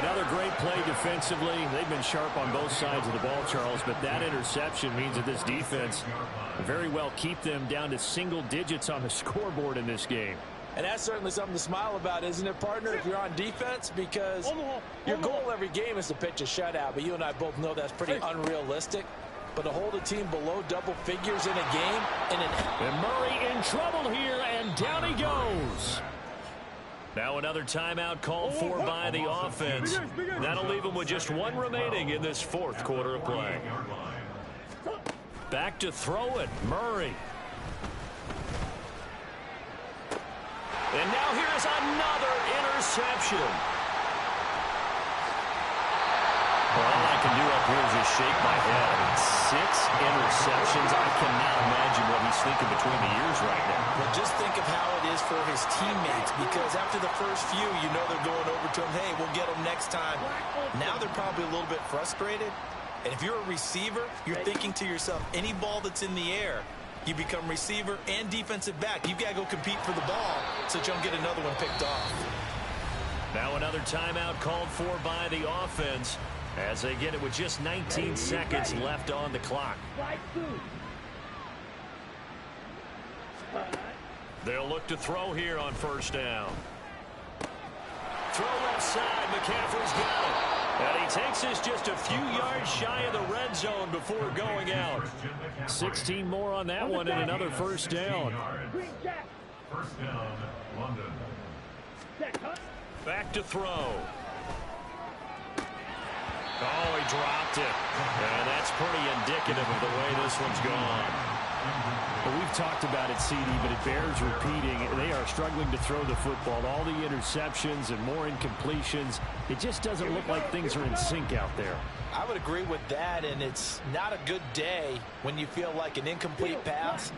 Another great play defensively. They've been sharp on both sides of the ball, Charles, but that interception means that this defense very well keep them down to single digits on the scoreboard in this game. And that's certainly something to smile about, isn't it, partner, if you're on defense? Because your goal every game is to pitch a shutout, but you and I both know that's pretty unrealistic. But to hold a team below double figures in a game, and Murray in trouble here, and down he goes. Now another timeout called for by the offense. That'll leave them with just one remaining in this fourth quarter of play. Back to throw it, Murray. And now here is another interception. Well, all I can do up here is just shake my head. I mean, 6 interceptions. I cannot imagine what he's thinking between the ears right now. Well, just think of how it is for his teammates, because after the first few, you know they're going over to him, hey, we'll get him next time. Now they're probably a little bit frustrated. And if you're a receiver, you're thinking to yourself, any ball that's in the air, you become receiver and defensive back. You've got to go compete for the ball so that you don't get another one picked off. Now another timeout called for by the offense as they get it with just 19 seconds left on the clock. They'll look to throw here on first down. Throw left side. McCaffrey's got it. And he takes us just a few yards shy of the red zone before going out. 16 more on that one and another first down. First down, London. Back to throw. Oh, he dropped it. And that's pretty indicative of the way this one's gone. Well, we've talked about it, CD, but it bears repeating. They are struggling to throw the football. All the interceptions and more incompletions. It just doesn't look like things are in sync out there. I would agree with that, and it's not a good day when you feel like an incomplete pass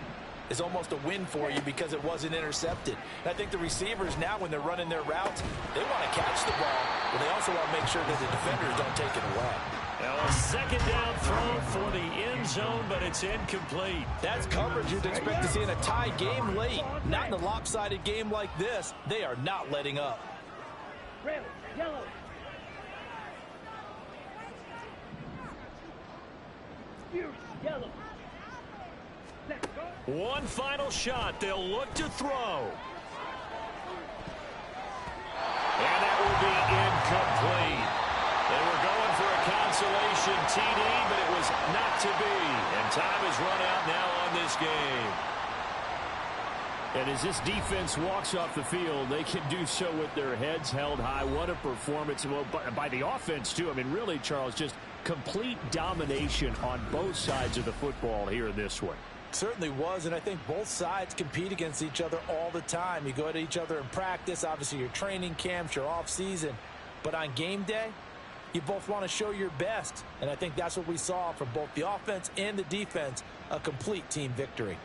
is almost a win for you because it wasn't intercepted. And I think the receivers now, when they're running their routes, they want to catch the ball, but they also want to make sure that the defenders don't take it away. Now a second down throw for the end zone, but it's incomplete. That's coverage you'd expect to see in a tie game late. Not in a lopsided game like this. They are not letting up. Red, yellow. Yellow. One final shot. They'll look to throw. And that will be incomplete. They were going for a consolation TD, but it was not to be. And time is run out now on this game. And as this defense walks off the field, they can do so with their heads held high. What a performance. Well, by the offense, too. I mean, really, Charles, just complete domination on both sides of the football here in this one. Certainly was, and I think both sides compete against each other all the time. You go at each other in practice, obviously your training camps, your off-season. But on game day, you both want to show your best. And I think that's what we saw from both the offense and the defense, a complete team victory.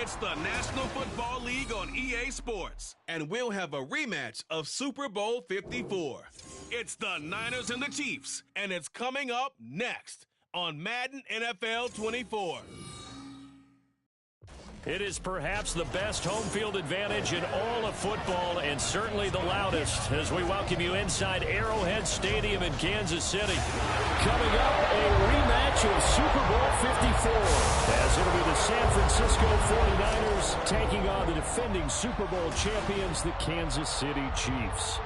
It's the National Football League on EA Sports, and we'll have a rematch of Super Bowl 54. It's the Niners and the Chiefs, and it's coming up next on Madden NFL 24. It is perhaps the best home field advantage in all of football, and certainly the loudest, as we welcome you inside Arrowhead Stadium in Kansas City. Coming up, a rematch of Super Bowl 54, as it'll be the San Francisco 49ers taking on the defending Super Bowl champions, the Kansas City Chiefs.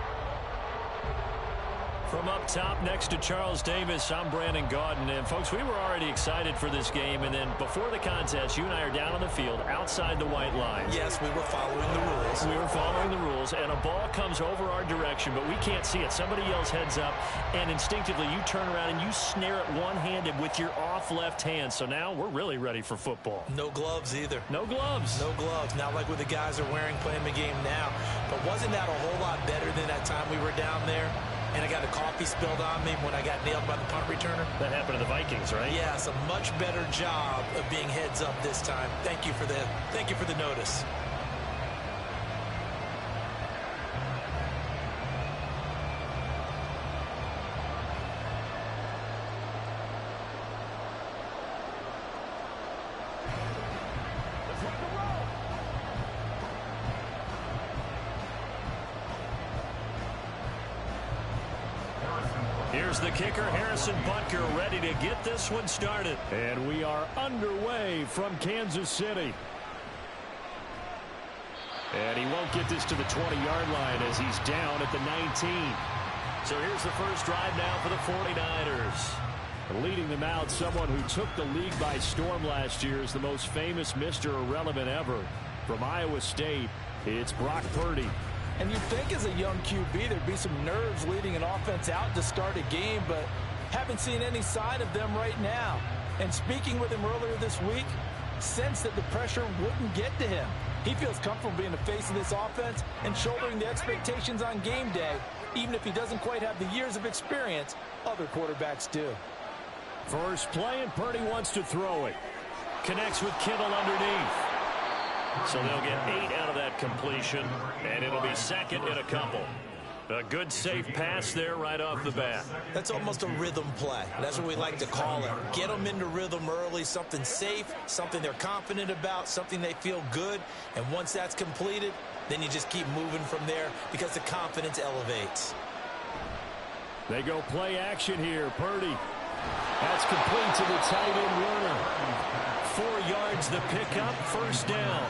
From up top next to Charles Davis, I'm Brandon Gaudin. And, folks, we were already excited for this game. And then before the contest, you and I are down on the field outside the white line. Yes, we were following the rules. We were following the rules, and a ball comes over our direction, but we can't see it. Somebody yells heads up, and instinctively you turn around and you snare it one-handed with your off left hand. So now we're really ready for football. No gloves either. No gloves. No gloves. Not like what the guys are wearing playing the game now. But wasn't that a whole lot better than that time we were down there? And I got a coffee spilled on me when I got nailed by the punt returner. That happened to the Vikings, right? Yes, a much better job of being heads up this time. Thank you for the notice. Here's the kicker, Harrison Butker, ready to get this one started. And we are underway from Kansas City. And he won't get this to the 20-yard line as he's down at the 19. So here's the first drive now for the 49ers. Leading them out, someone who took the league by storm last year is the most famous Mr. Irrelevant ever. From Iowa State, it's Brock Purdy. And you'd think as a young QB there'd be some nerves leading an offense out to start a game, but haven't seen any sign of them right now. And speaking with him earlier this week, sensed that the pressure wouldn't get to him. He feels comfortable being the face of this offense and shouldering the expectations on game day, even if he doesn't quite have the years of experience other quarterbacks do. First play, and Purdy wants to throw it. Connects with Kittle underneath. So they'll get 8 out of that completion, and it'll be second in a couple. A good, safe pass there right off the bat. That's almost a rhythm play. That's what we like to call it. Get them into rhythm early, something safe, something they're confident about, something they feel good. And once that's completed, then you just keep moving from there because the confidence elevates. They go play action here. Purdy. That's complete to the tight end Werner. 4 yards the pickup, first down.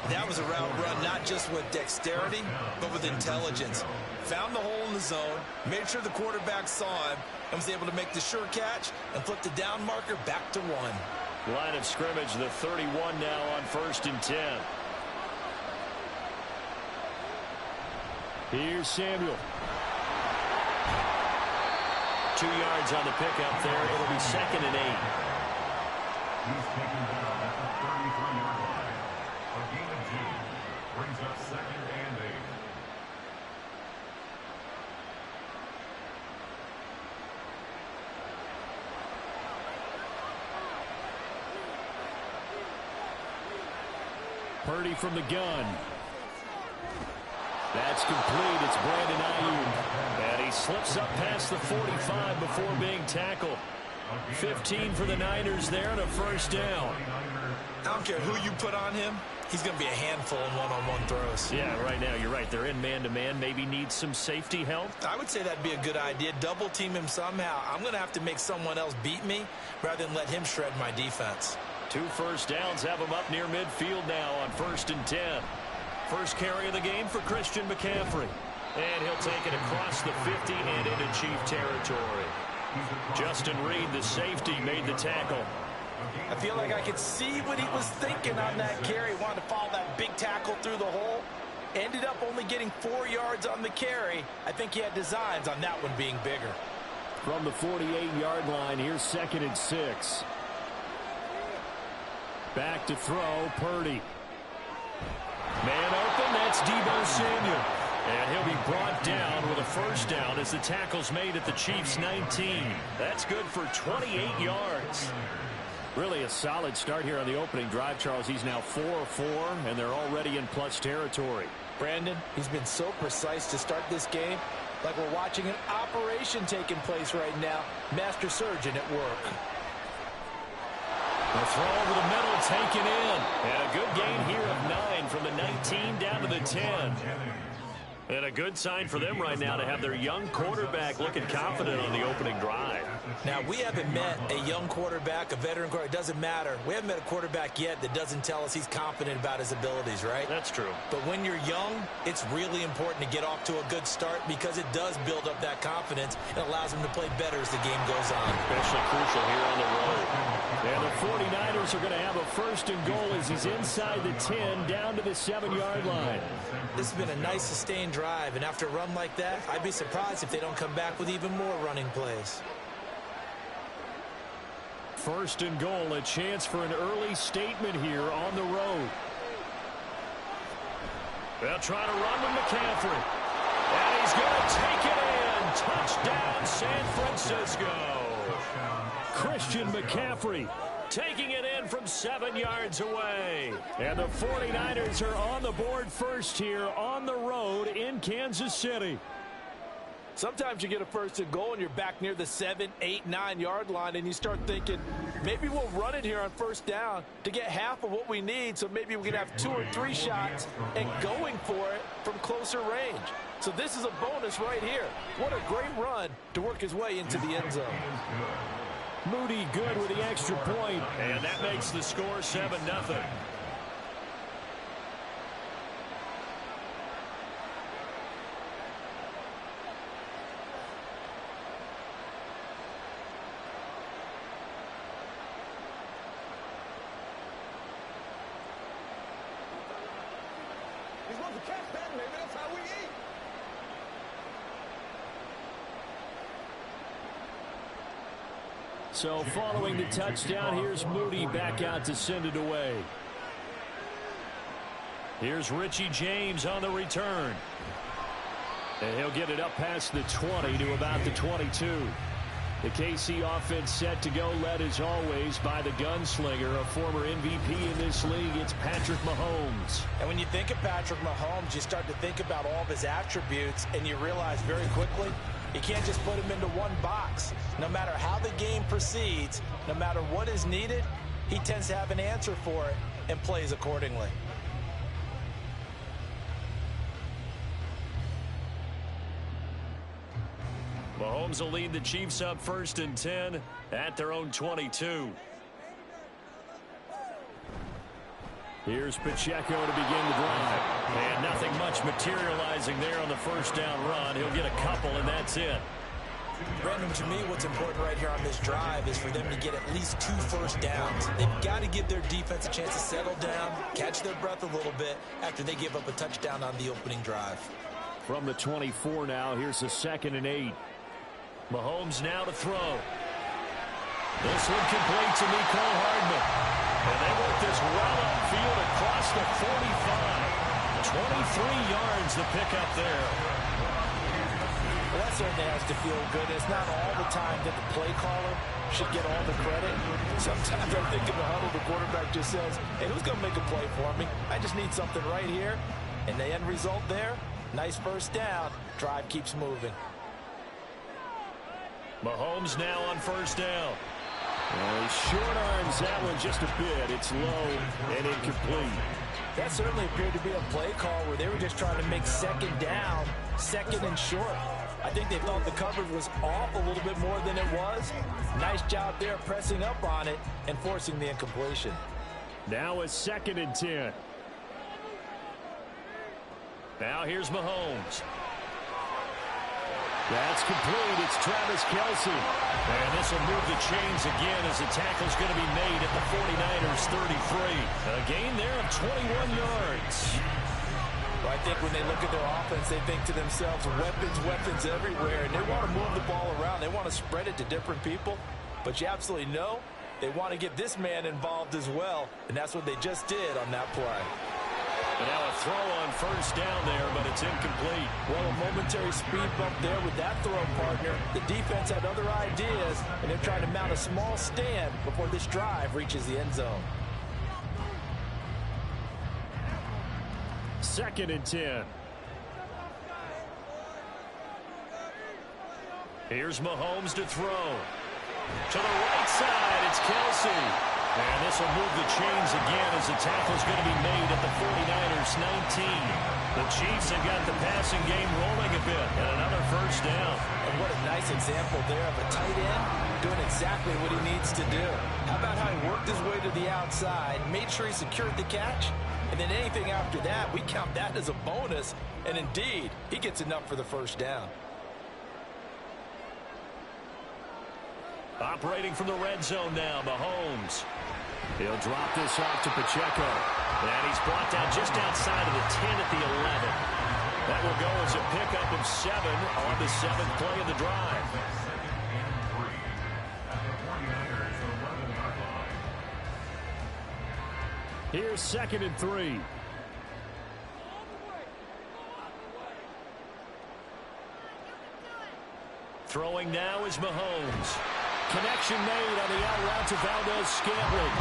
That was a route run not just with dexterity, but with intelligence. Found the hole in the zone, made sure the quarterback saw him, and was able to make the sure catch and flip the down marker back to 1. Line of scrimmage, the 31 now on 1st and 10. Here's Samuel. 2 yards on the pickup there. It'll be second and 8. He's taken down at the 33-yard line. A gain of 2 brings up second and 8. Purdy from the gun. That's complete. It's Brandon Ayuk. And he slips up past the 45 before being tackled. 15 for the Niners there and a first down. I don't care who you put on him. He's going to be a handful in one-on-one throws. Yeah, right now you're right. They're in man-to-man. Maybe need some safety help. I would say that'd be a good idea. Double team him somehow. I'm going to have to make someone else beat me rather than let him shred my defense. 2 first downs have him up near midfield now on 1st and 10. First carry of the game for Christian McCaffrey. And he'll take it across the 50 and into Chief territory. Justin Reed, the safety, made the tackle. I feel like I could see what he was thinking on that carry. Wanted to follow that big tackle through the hole. Ended up only getting 4 yards on the carry. I think he had designs on that one being bigger. From the 48-yard line, here's 2nd and 6. Back to throw, Purdy. Man open, that's Deebo Samuel. And he'll be brought down with a first down as the tackle's made at the Chiefs' 19. That's good for 28 yards. Really a solid start here on the opening drive, Charles. He's now 4 of 4, and they're already in plus territory. Brandon, he's been so precise to start this game, like we're watching an operation taking place right now. Master surgeon at work. The throw over the middle, taken in. And a good gain here of 9 from the 19 down to the 10. And a good sign for them right now to have their young quarterback looking confident on the opening drive. Now, we haven't met a young quarterback, a veteran quarterback. It doesn't matter. We haven't met a quarterback yet that doesn't tell us he's confident about his abilities, right? That's true. But when you're young, it's really important to get off to a good start because it does build up that confidence and allows him to play better as the game goes on. Especially crucial here on the road. And the 49ers are going to have a first and goal as he's inside the 10 down to the 7-yard line. This has been a nice sustained drive, and after a run like that, I'd be surprised if they don't come back with even more running plays. First and goal, a chance for an early statement here on the road. They'll try to run with McCaffrey. And he's going to take it in. Touchdown, San Francisco. Christian McCaffrey taking it in from 7 yards away. And the 49ers are on the board first here on the road in Kansas City. Sometimes you get a first and goal and you're back near the 7, 8, 9-yard line and you start thinking, maybe we'll run it here on first down to get half of what we need, so maybe we can have 2 or 3 shots and going for it from closer range. So this is a bonus right here. What a great run to work his way into the end zone. Moody good with the extra point, and that makes the score 7-0. He's supposed to catch that, maybe that's how we eat. So following the touchdown, here's Moody back out to send it away. Here's Richie James on the return. And he'll get it up past the 20 to about the 22. The KC offense set to go, led as always by the gunslinger, a former MVP in this league. It's Patrick Mahomes. And when you think of Patrick Mahomes, you start to think about all of his attributes, and you realize very quickly, you can't just put him into one box. No matter how the game proceeds, no matter what is needed, he tends to have an answer for it and plays accordingly. Mahomes will lead the Chiefs up first and 10 at their own 22. Here's Pacheco to begin the drive. And nothing much materializing there on the first down run. He'll get a couple, and that's it. Brandon, to me, what's important right here on this drive is for them to get at least 2 first downs. They've got to give their defense a chance to settle down, catch their breath a little bit after they give up a touchdown on the opening drive. From the 24 now, here's a 2nd and 8. Mahomes now to throw. This one complete to Mecole Hardman. And they work this well upfield across the 45. 23 yards the pickup there. Well, that certainly has to feel good. It's not all the time that the play caller should get all the credit. Sometimes I think in the huddle, the quarterback just says, hey, who's going to make a play for me? I just need something right here. And the end result there, nice first down. Drive keeps moving. Mahomes now on first down. He short arms that one just a bit. It's low and incomplete. That certainly appeared to be a play call where they were just trying to make second down, second and short. I think they thought the coverage was off a little bit more than it was. Nice job there pressing up on it and forcing the incompletion. Now a 2nd and 10. Now here's Mahomes. That's complete. It's Travis Kelce. And this will move the chains again as the tackle's going to be made at the 49ers 33. A gain there of 21 yards. Well, I think when they look at their offense, they think to themselves, weapons everywhere. And they want to move the ball around. They want to spread it to different people. But you absolutely know they want to get this man involved as well. And that's what they just did on that play. And now a throw on first down there, but it's incomplete. Well, a momentary speed bump there with that throw partner. The defense had other ideas, and they're trying to mount a small stand before this drive reaches the end zone. 2nd and 10. Here's Mahomes to throw. To the right side, it's Kelsey. And this will move the chains again as the tackle's going to be made at the 49ers 19. The Chiefs have got the passing game rolling a bit, and another first down. And what a nice example there of a tight end doing exactly what he needs to do. How about how he worked his way to the outside, made sure he secured the catch, and then anything after that, we count that as a bonus. And indeed, he gets enough for the first down. Operating from the red zone now, Mahomes. He'll drop this off to Pacheco. And he's brought down just outside of the 10 at the 11. That will go as a pickup of 7 on the 7th play of the drive. Here's 2nd and 3. Throwing now is Mahomes. Connection made on the out route to Valdez-Scantling.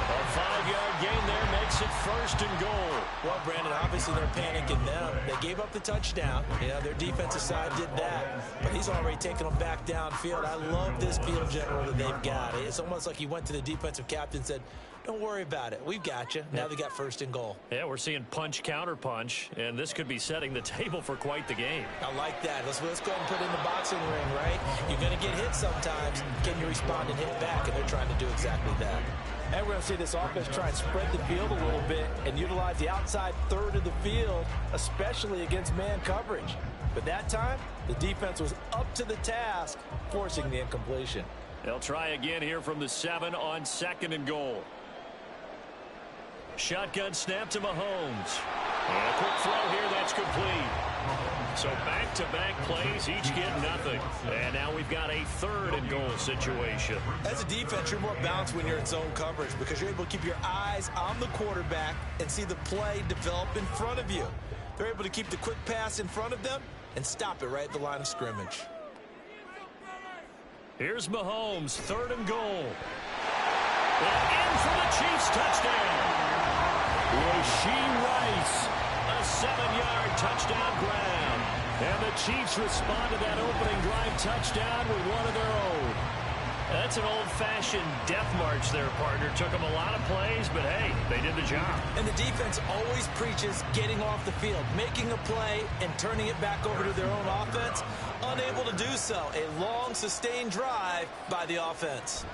A 5-yard gain there makes it 1st and goal. Well, Brandon, obviously they're panicking now. They gave up the touchdown. Yeah, their defensive side did that. But he's already taken them back downfield. I love this field general that they've got. It's almost like he went to the defensive captain and said, don't worry about it. We've got you. Now they got 1st and goal. Yeah, we're seeing punch, counter punch, and this could be setting the table for quite the game. I like that. Let's go ahead and put in the boxing ring, right? You're going to get hit sometimes. Can you respond and hit back? And they're trying to do exactly that. And we're going to see this offense try and spread the field a little bit and utilize the outside third of the field, especially against man coverage. But that time, the defense was up to the task, forcing the incompletion. They'll try again here from the 7 on 2nd and goal. Shotgun snap to Mahomes. And a quick throw here, that's complete. So back-to-back plays, each get nothing. And now we've got a 3rd and goal situation. As a defense, you're more balanced when you're in zone coverage because you're able to keep your eyes on the quarterback and see the play develop in front of you. They're able to keep the quick pass in front of them and stop it right at the line of scrimmage. Here's Mahomes, 3rd and goal. And in for the Chiefs touchdown. Rasheed Rice, a 7-yard touchdown grab. And the Chiefs respond to that opening drive touchdown with one of their own. That's an old-fashioned death march there, partner. Took them a lot of plays, but hey, they did the job. And the defense always preaches getting off the field, making a play, and turning it back over to their own offense. Unable to do so. A long, sustained drive by the offense.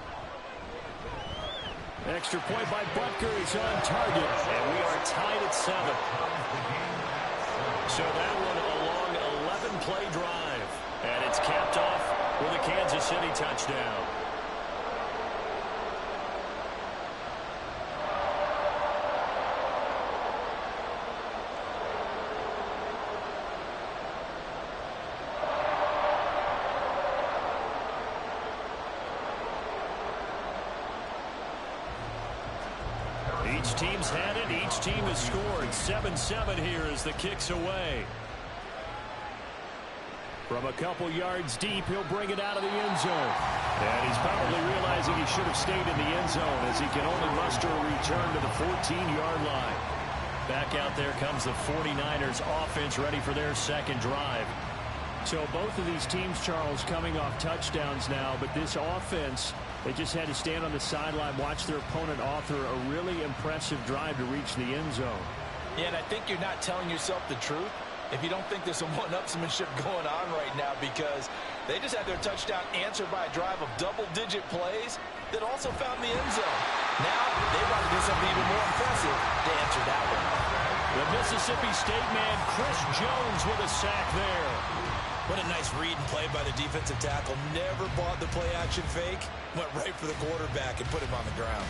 Extra point by Butker is on target, and we are tied at 7. So that one a long 11-play drive, and it's capped off with a Kansas City touchdown. Each team's had it. Each team has scored. 7-7 here as the kick's away. From a couple yards deep, he'll bring it out of the end zone. And he's probably realizing he should have stayed in the end zone as he can only muster a return to the 14-yard line. Back out there comes the 49ers offense ready for their 2nd drive. So both of these teams, Charles, coming off touchdowns now, but this offense, they just had to stand on the sideline, watch their opponent author a really impressive drive to reach the end zone. Yeah, and I think you're not telling yourself the truth if you don't think there's some one-upsmanship going on right now, because they just had their touchdown answered by a drive of double-digit plays that also found the end zone. Now they want to do something even more impressive to answer that one. The Mississippi State man, Chris Jones, with a sack there. What a nice read and play by the defensive tackle. Never bought the play-action fake. Went right for the quarterback and put him on the ground.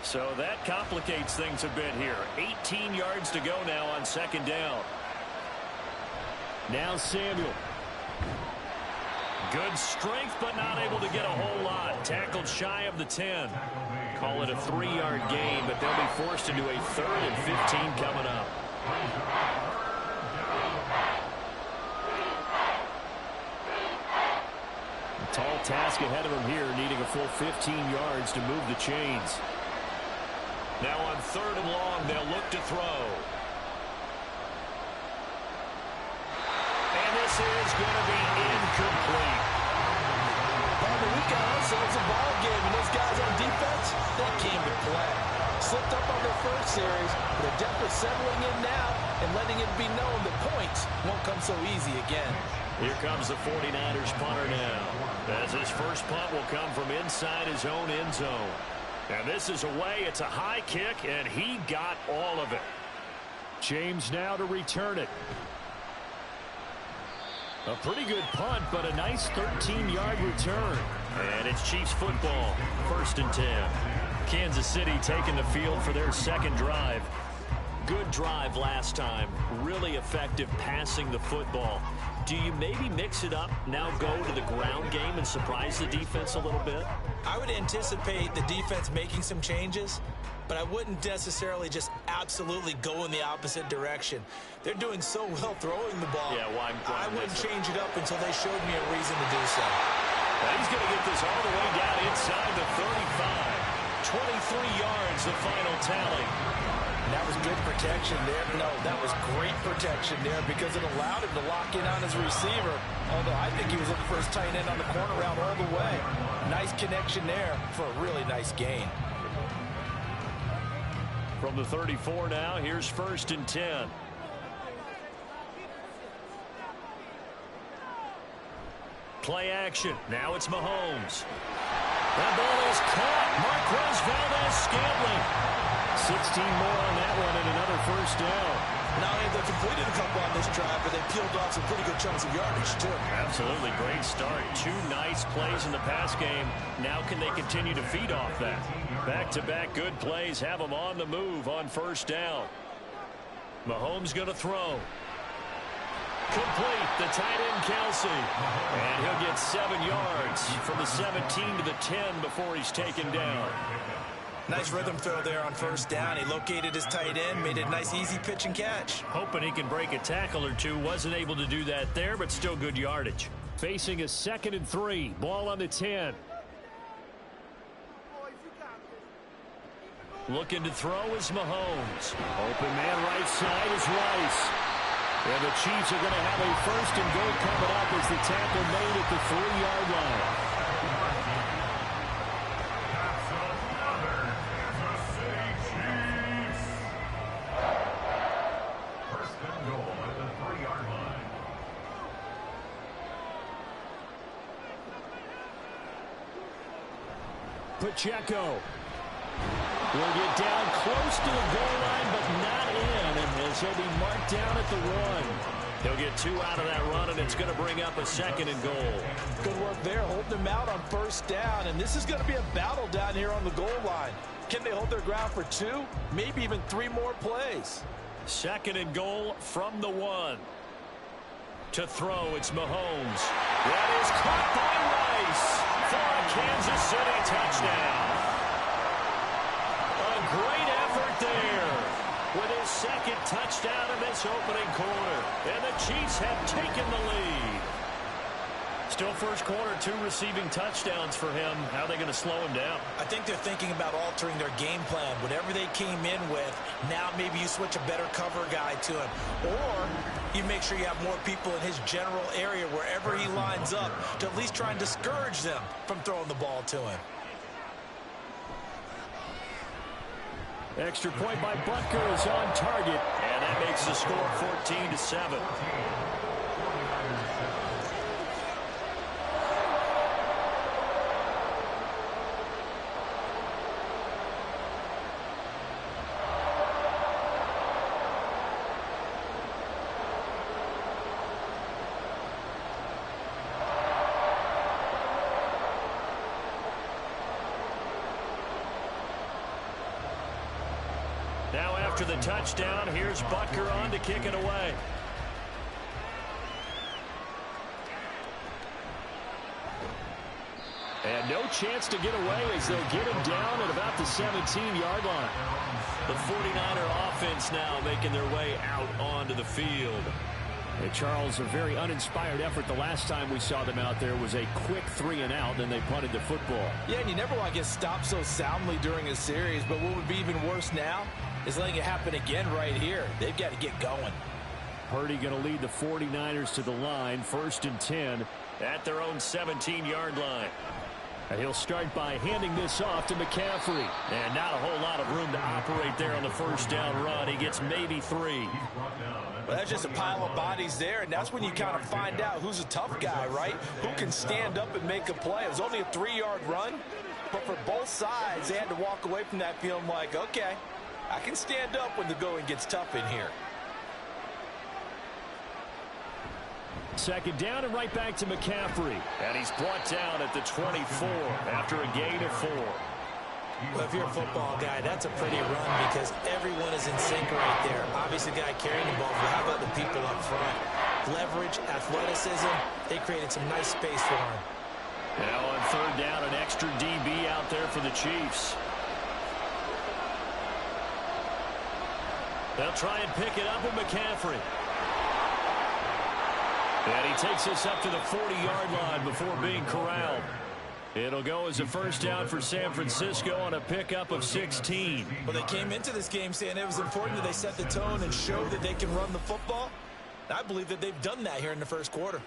So that complicates things a bit here. 18 yards to go now on 2nd down. Now Samuel. Good strength, but not able to get a whole lot. Tackled shy of the 10. Call it a 3-yard gain, but they'll be forced into a 3rd and 15 coming up. A tall task ahead of him here, needing a full 15 yards to move the chains. Now on 3rd and long, they'll look to throw. And this is going to be incomplete. We got ourselves a ball game, and those guys on defense, they came to play. Slipped up on their first series, but they're definitely settling in now and letting it be known that points won't come so easy again. Here comes the 49ers punter now, as his first punt will come from inside his own end zone. And this is away. It's a high kick, and he got all of it. James now to return it. A pretty good punt, but a nice 13-yard return. And it's Chiefs football, 1st and 10. Kansas City taking the field for their second drive. Good drive last time. Really effective passing the football. Do you maybe mix it up, now go to the ground game and surprise the defense a little bit? I would anticipate the defense making some changes, but I wouldn't necessarily just absolutely go in the opposite direction. They're doing so well throwing the ball. Yeah, why I wouldn't change it up until they showed me a reason to do so. Now he's going to get this all the way down inside the 35. 23 yards, the final tally. That was good protection there. No, that was great protection there because it allowed him to lock in on his receiver. Although I think he was looking for his tight end on the corner route all the way. Nice connection there for a really nice gain. From the 34 now, here's 1st and 10. Play action. Now it's Mahomes. That ball is caught. Marquez Valdes-Scantling. 16 more on that one and another 1st down. Not only have they completed a couple on this drive, but they peeled off some pretty good chunks of yardage, too. Absolutely great start. 2 nice plays in the pass game. Now can they continue to feed off that? Back-to-back good plays have them on the move on 1st down. Mahomes going to throw. Complete, the tight end Kelsey. And he'll get 7 yards from the 17 to the 10 before he's taken down. Nice rhythm throw there on 1st down. He located his tight end, made it a nice easy pitch and catch. Hoping he can break a tackle or two. Wasn't able to do that there, but still good yardage. Facing a 2nd and 3. Ball on the 10. Looking to throw is Mahomes. Open man right side is Rice. And the Chiefs are going to have a 1st and goal coming up as the tackle made at the 3-yard line. Pacheco will get down close to the goal line, but not in, and he'll be marked down at the 1. He'll get 2 out of that run, and it's going to bring up a 2nd and goal. Good work there, holding them out on 1st down, and this is going to be a battle down here on the goal line. Can they hold their ground for 2, maybe even 3 more plays? 2nd and goal from the 1. To throw, it's Mahomes. That is caught by Rice for a Kansas City touchdown. A great effort there with his 2nd touchdown in this opening quarter. And the Chiefs have taken the lead. Still 1st quarter, 2 receiving touchdowns for him. How are they going to slow him down? I think they're thinking about altering their game plan. Whatever they came in with, now maybe you switch a better cover guy to him. Or you make sure you have more people in his general area wherever he lines up to at least try and discourage them from throwing the ball to him. Extra point by Butker is on target, and that makes the score 14-7. Now after the touchdown, here's Butker on to kick it away. And no chance to get away as they'll get him down at about the 17-yard line. The 49er offense now making their way out onto the field. And Charles, a very uninspired effort the last time we saw them out there was a quick 3-and-out, then they punted the football. Yeah, and you never want to get stopped so soundly during a series, but what would be even worse now is letting it happen again right here. They've got to get going. Purdy going to lead the 49ers to the line, 1st and 10. At their own 17-yard line. And he'll start by handing this off to McCaffrey. And not a whole lot of room to operate there on the first down run. He gets maybe 3. Well, that's just a pile of bodies there, and that's when you kind of find out who's a tough guy, right? Who can stand up and make a play. It was only a 3-yard run, but for both sides, they had to walk away from that feeling like, okay, I can stand up when the going gets tough in here. 2nd down and right back to McCaffrey. And he's brought down at the 24 after a gain of 4. Well, if you're a football guy, that's a pretty run because everyone is in sync right there. Obviously, the guy carrying the ball, but how about the people up front? Leverage, athleticism, they created some nice space for him. Now on 3rd down, an extra DB out there for the Chiefs. They'll try and pick it up with McCaffrey. And he takes us up to the 40-yard line before being corralled. It'll go as a 1st down for San Francisco on a pickup of 16. Well, they came into this game saying it was important that they set the tone and show that they can run the football. I believe that they've done that here in the 1st quarter.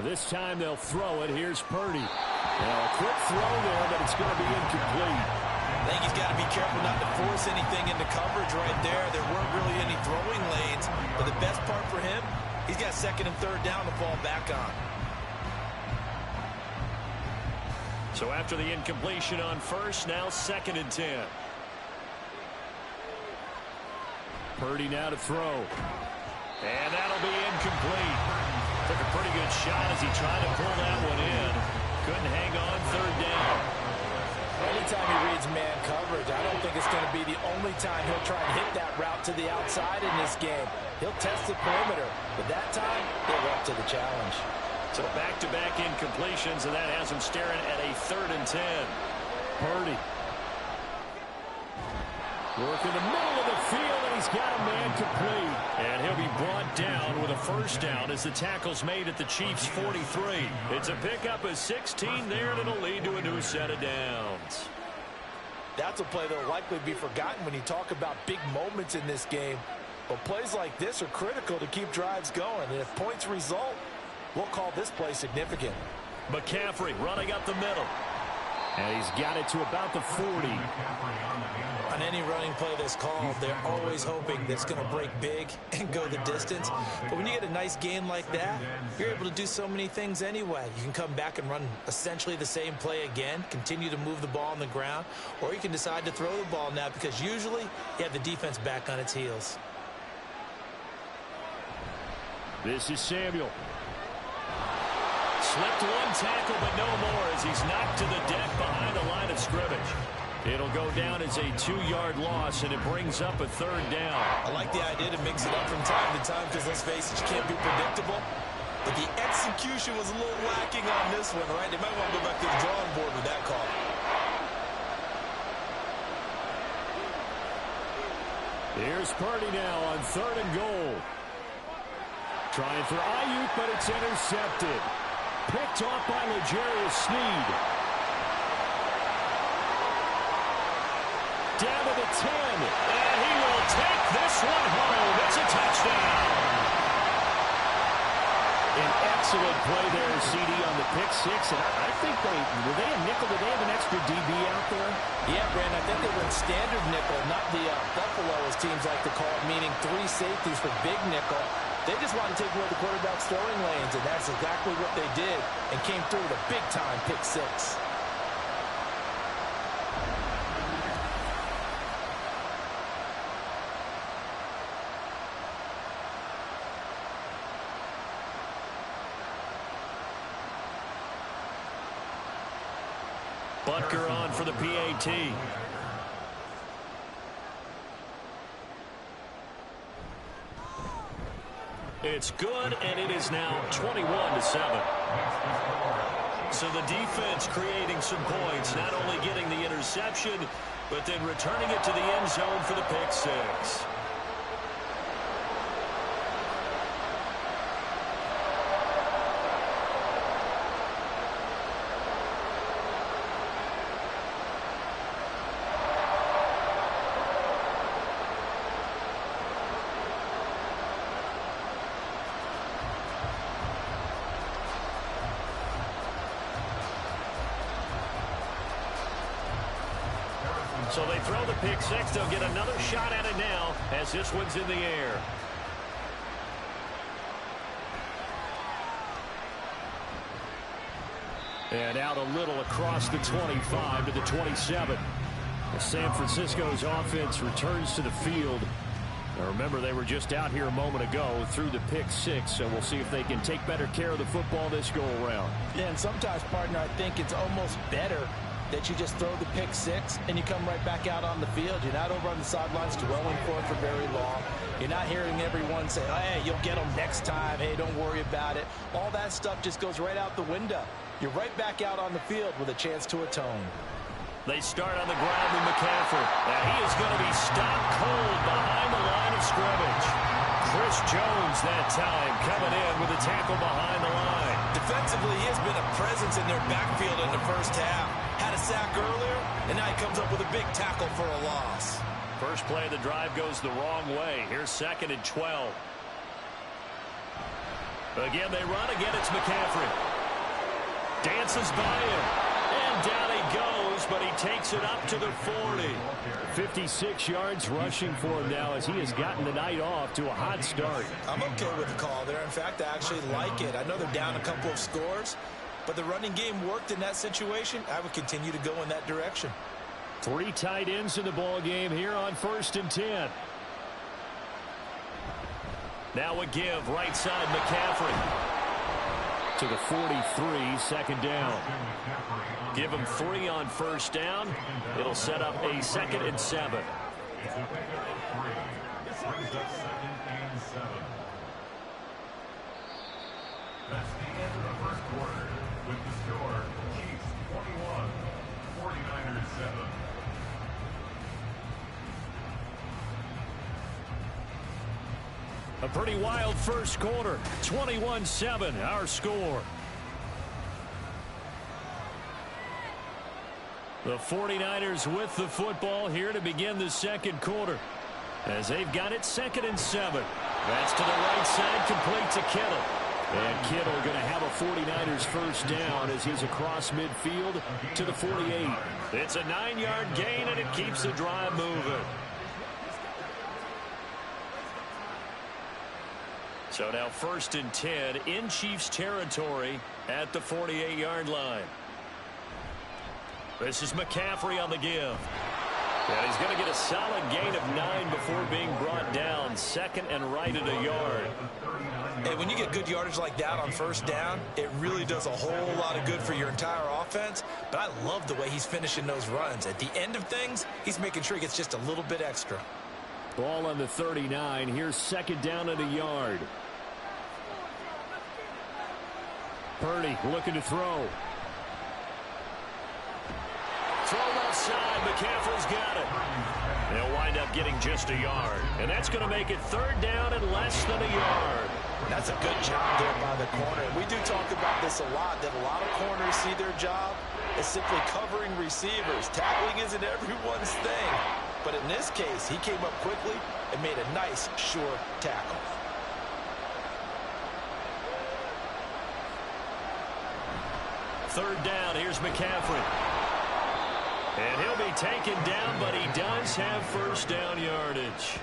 This time they'll throw it. Here's Purdy. Now a quick throw there, but it's going to be incomplete. I think he's got to be careful not to force anything into coverage right there. There weren't really any throwing lanes, but the best part for him, he's got 2nd and 3rd down to fall back on. So after the incompletion on 1st, now 2nd and 10. Purdy now to throw. And that'll be incomplete. Took a pretty good shot as he tried to pull that one in. Couldn't hang on 3rd down. Anytime he reads man coverage, I don't think it's going to be the only time he'll try and hit that route to the outside in this game. He'll test the perimeter, but that time, he'll up to the challenge. So back-to-back incompletions, and that has him staring at a 3rd and 10. Purdy. Work in the middle of the field, and he's got a man complete. And he'll be brought down with a 1st down as the tackle's made at the Chiefs' 43. It's a pickup of 16 there, and it'll lead to a new set of downs. That's a play that will likely be forgotten when you talk about big moments in this game. But plays like this are critical to keep drives going. And if points result, we'll call this play significant. McCaffrey running up the middle. And he's got it to about the 40. On any running play that's called, they're always hoping that it's going to break big and go the distance. But when you get a nice game like that, you're able to do so many things anyway. You can come back and run essentially the same play again, continue to move the ball on the ground, or you can decide to throw the ball now because usually you have the defense back on its heels. This is Samuel. Slipped one tackle, but no more as he's knocked to the deck behind the line of scrimmage. It'll go down as a 2-yard loss, and it brings up a 3rd down. I like the idea to mix it up from time to time because, let's face it, you can't be predictable. But the execution was a little lacking on this one, right? They might want to go back to the drawing board with that call. Here's Purdy now on 3rd and goal. Trying for Ayuk, but it's intercepted. Picked off by L'Jarius Sneed. Down to the 10. And he will take this one home. It's a touchdown. An excellent play there, CD, on the pick 6. And I think were they a nickel? Did they have an extra DB out there? Yeah, Brandon, I think they went standard nickel, not the Buffalo, as teams like to call it, meaning 3 safeties for big nickel. They just wanted to take away the quarterback's throwing lanes, and that's exactly what they did and came through with a big-time pick 6. Butker on for the PAT. It's good, and it is now 21-7. So the defense creating some points, not only getting the interception, but then returning it to the end zone for the pick six. So they throw the pick six. They'll get another shot at it now as this one's in the air. And out a little across the 25 to the 27. As San Francisco's offense returns to the field. Now remember, they were just out here a moment ago through the pick six, so we'll see if they can take better care of the football this go-around. Yeah, and sometimes, partner, I think it's almost better that you just throw the pick six and you come right back out on the field. You're not over on the sidelines dwelling for it for very long. You're not hearing everyone say, oh, hey, you'll get them next time. Hey, don't worry about it. All that stuff just goes right out the window. You're right back out on the field with a chance to atone. They start on the ground with McCaffrey. And he is going to be stopped cold behind the line of scrimmage. Chris Jones that time coming in with a tackle behind the line. Defensively, he has been a presence in their backfield in the first half. Had a sack earlier, and now he comes up with a big tackle for a loss. First play of the drive goes the wrong way. Here's 2nd and 12. Again, they run. Again, it's McCaffrey. Dances by him. And down he goes, but he takes it up to the 40. 56 yards rushing for him now as he has gotten the night off to a hot start. I'm okay with the call there. In fact, I actually like it. I know they're down a couple of scores, but the running game worked in that situation. I would continue to go in that direction. 3 tight ends in the ball game here on 1st and 10. Now a give right side McCaffrey to the 43, 2nd down. Give him 3 on 1st down. It'll set up a 2nd and 7. That's the end of the first quarter with the score Chiefs 21, 49ers 7. A pretty wild first quarter. 21-7 our score. The 49ers with the football here to begin the 2nd quarter. As they've got it 2nd and 7. That's to the right side, complete to Kittle. And Kittle going to have a 49ers first down as he's across midfield to the 48. It's a 9-yard gain, and it keeps the drive moving. So now 1st and 10 in Chiefs territory at the 48-yard line. This is McCaffrey on the give. And he's going to get a solid gain of 9 before being brought down. 2nd and right at a yard. Hey, when you get good yardage like that on 1st down, it really does a whole lot of good for your entire offense. But I love the way he's finishing those runs. At the end of things, he's making sure he gets just a little bit extra. Ball on the 39. Here's 2nd down at a yard. Purdy looking to throw. Throw left side. McCaffrey's got it. They'll wind up getting just a yard. And that's going to make it 3rd down and less than a yard. That's a good job there by the corner. And we do talk about this a lot, that a lot of corners see their job as simply covering receivers. Tackling isn't everyone's thing. But in this case, he came up quickly and made a nice, sure tackle. Third down, here's McCaffrey. And he'll be taken down, but he does have 1st down yardage.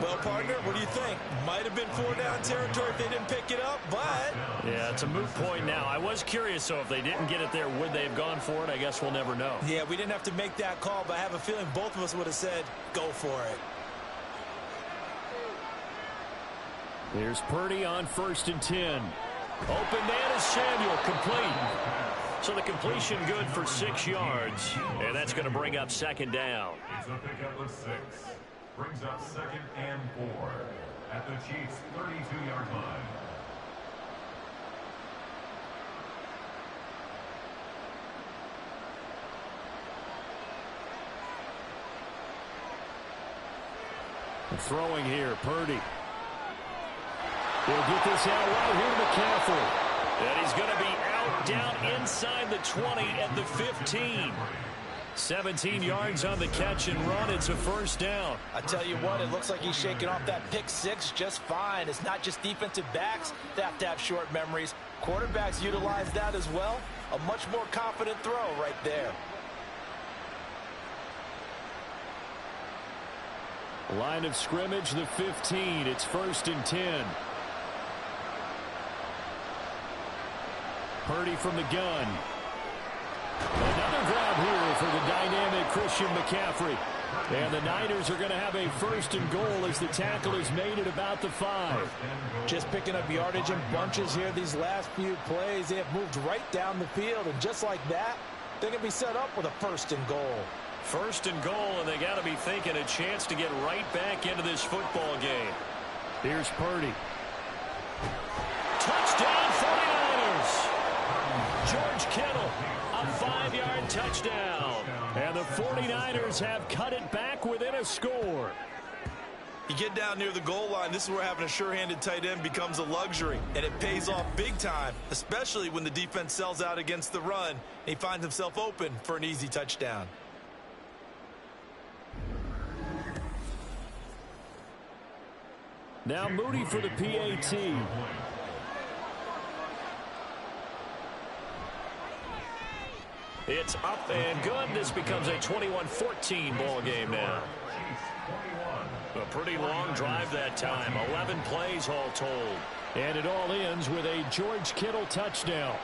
Well, partner, what do you think? Might have been 4-down territory if they didn't pick it up, but... Yeah, it's a moot point now. I was curious, so if they didn't get it there, would they have gone for it? I guess we'll never know. Yeah, we didn't have to make that call, but I have a feeling both of us would have said, go for it. Here's Purdy on 1st and 10. Open man is Samuel, complete. So the completion good for 6 yards, and that's going to bring up second down. It's a pickup of 6. Brings up 2nd and 4 at the Chiefs' 32-yard line. Throwing here, Purdy. He'll get this out right here to McCaffrey. And he's going to be out down inside the 20 at the 15. 17 yards on the catch and run. It's a first down. I tell you what, it looks like he's shaking off that pick six just fine. It's not just defensive backs that have to have short memories. Quarterbacks utilize that as well. A much more confident throw right there. Line of scrimmage, the 15. It's 1st and 10. Purdy from the gun. Another grab here for the dynamic Christian McCaffrey. And the Niners are going to have a 1st and goal as the tackle is made at about the 5. Just picking up yardage in bunches here these last few plays. They have moved right down the field, and just like that, they're going to be set up with a 1st and goal. 1st and goal, and they got to be thinking a chance to get right back into this football game. Here's Purdy. Touchdown 49ers! George Kittle, a 5-yard touchdown. And the 49ers have cut it back within a score. You get down near the goal line, this is where having a sure-handed tight end becomes a luxury, and it pays off big time, especially when the defense sells out against the run, and he finds himself open for an easy touchdown. Now Moody for the PAT. It's up and good. This becomes a 21-14 ball game now. A pretty long drive that time. 11 plays all told. And it all ends with a George Kittle touchdown.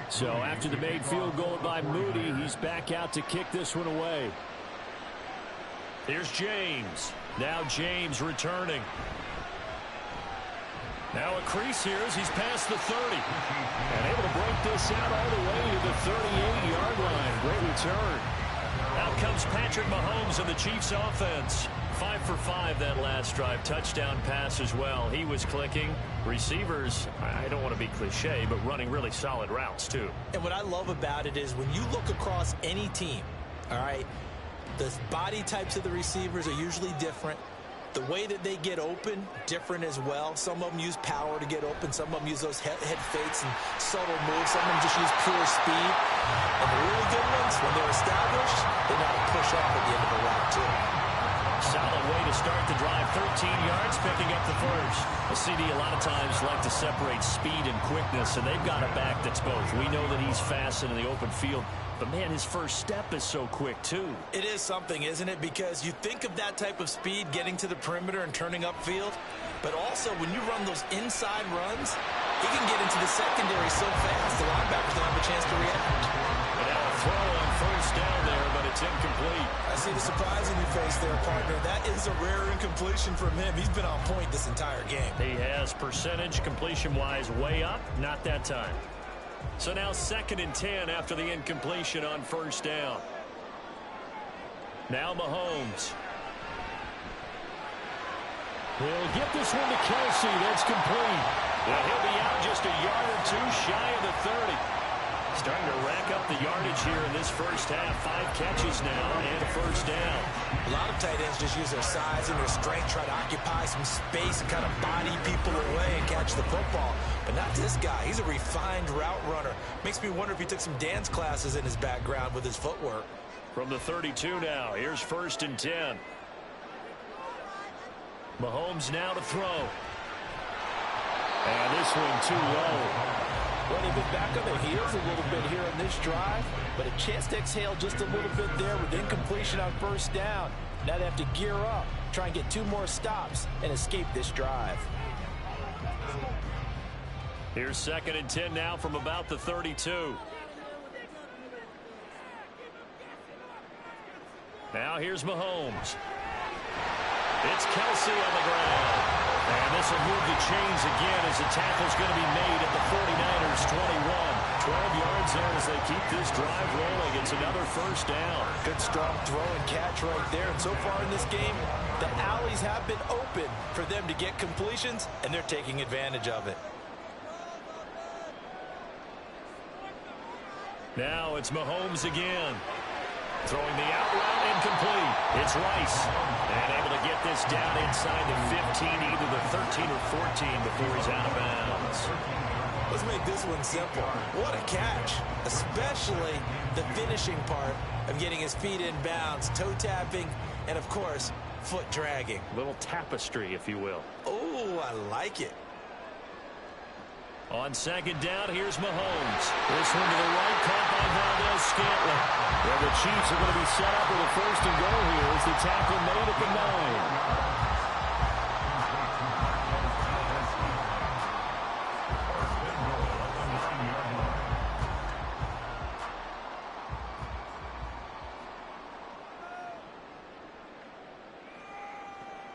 So after the made field goal by Moody, he's back out to kick this one away. Here's James. Now James returning. Now a crease here as he's past the 30. And able to break this out all the way to the 38-yard line. Great return. Out comes Patrick Mahomes and the Chiefs offense. 5 for 5 that last drive. Touchdown pass as well. He was clicking. Receivers, I don't want to be cliche, but running really solid routes too. And what I love about it is when you look across any team, all right, the body types of the receivers are usually different. The way that they get open, different as well. Some of them use power to get open. Some of them use those head fakes and subtle moves. Some of them just use pure speed. And the really good ones, when they're established, they know how to push off at the end of the route too. Solid way to start the drive. 13 yards, picking up the first. A CD a lot of times like to separate speed and quickness, and they've got a back that's both. We know that he's fast in the open field, but man, his first step is so quick too. It is something, isn't it? Because you think of that type of speed getting to the perimeter and turning upfield, but also when you run those inside runs, he can get into the secondary so fast the linebackers don't have a chance to react. And now a throw on first down there, but it's incomplete. I see the surprise in your face there, partner. That is a rare incompletion from him. He's been on point this entire game. He has percentage completion-wise way up, not that time. So now 2nd and 10 after the incompletion on first down. Now Mahomes. He'll get this one to Kelsey. That's complete. Well, he'll be out just a yard or two shy of the 30. Starting to rack up the yardage here in this first half. 5 catches now and a first down. A lot of tight ends just use their size and their strength, try to occupy some space and kind of body people away and catch the football. But not this guy. He's a refined route runner. Makes me wonder if he took some dance classes in his background with his footwork. From the 32 now, here's 1st and 10. Mahomes now to throw. And this one too low. Well, they've been back on their heels a little bit here in this drive, but a chance to exhale just a little bit there with incompletion on first down. Now they have to gear up, try and get 2 more stops, and escape this drive. Here's 2nd and 10 now from about the 32. Now here's Mahomes. It's Kelsey on the ground. And this will move the chains again as the tackle's going to be made at the 49ers 21. 12 yards there as they keep this drive rolling. It's another first down. Good strong throw and catch right there. And so far in this game, the alleys have been open for them to get completions, and they're taking advantage of it. Now it's Mahomes again. Throwing the out route incomplete. It's Rice. And able to get this down inside the 15, either the 13 or 14 before he's out of bounds. Let's make this one simple. What a catch, especially the finishing part of getting his feet in bounds, toe tapping, and of course, foot dragging. Little tapestry, if you will. Oh, I like it. On 2nd down, here's Mahomes. This one to the right, caught by Valdez-Scantling. Well, the Chiefs are going to be set up with a 1st and goal here as the tackle made at the 9.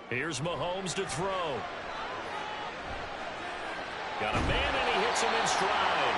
Here's Mahomes to throw. Got a man, and he hits him in stride.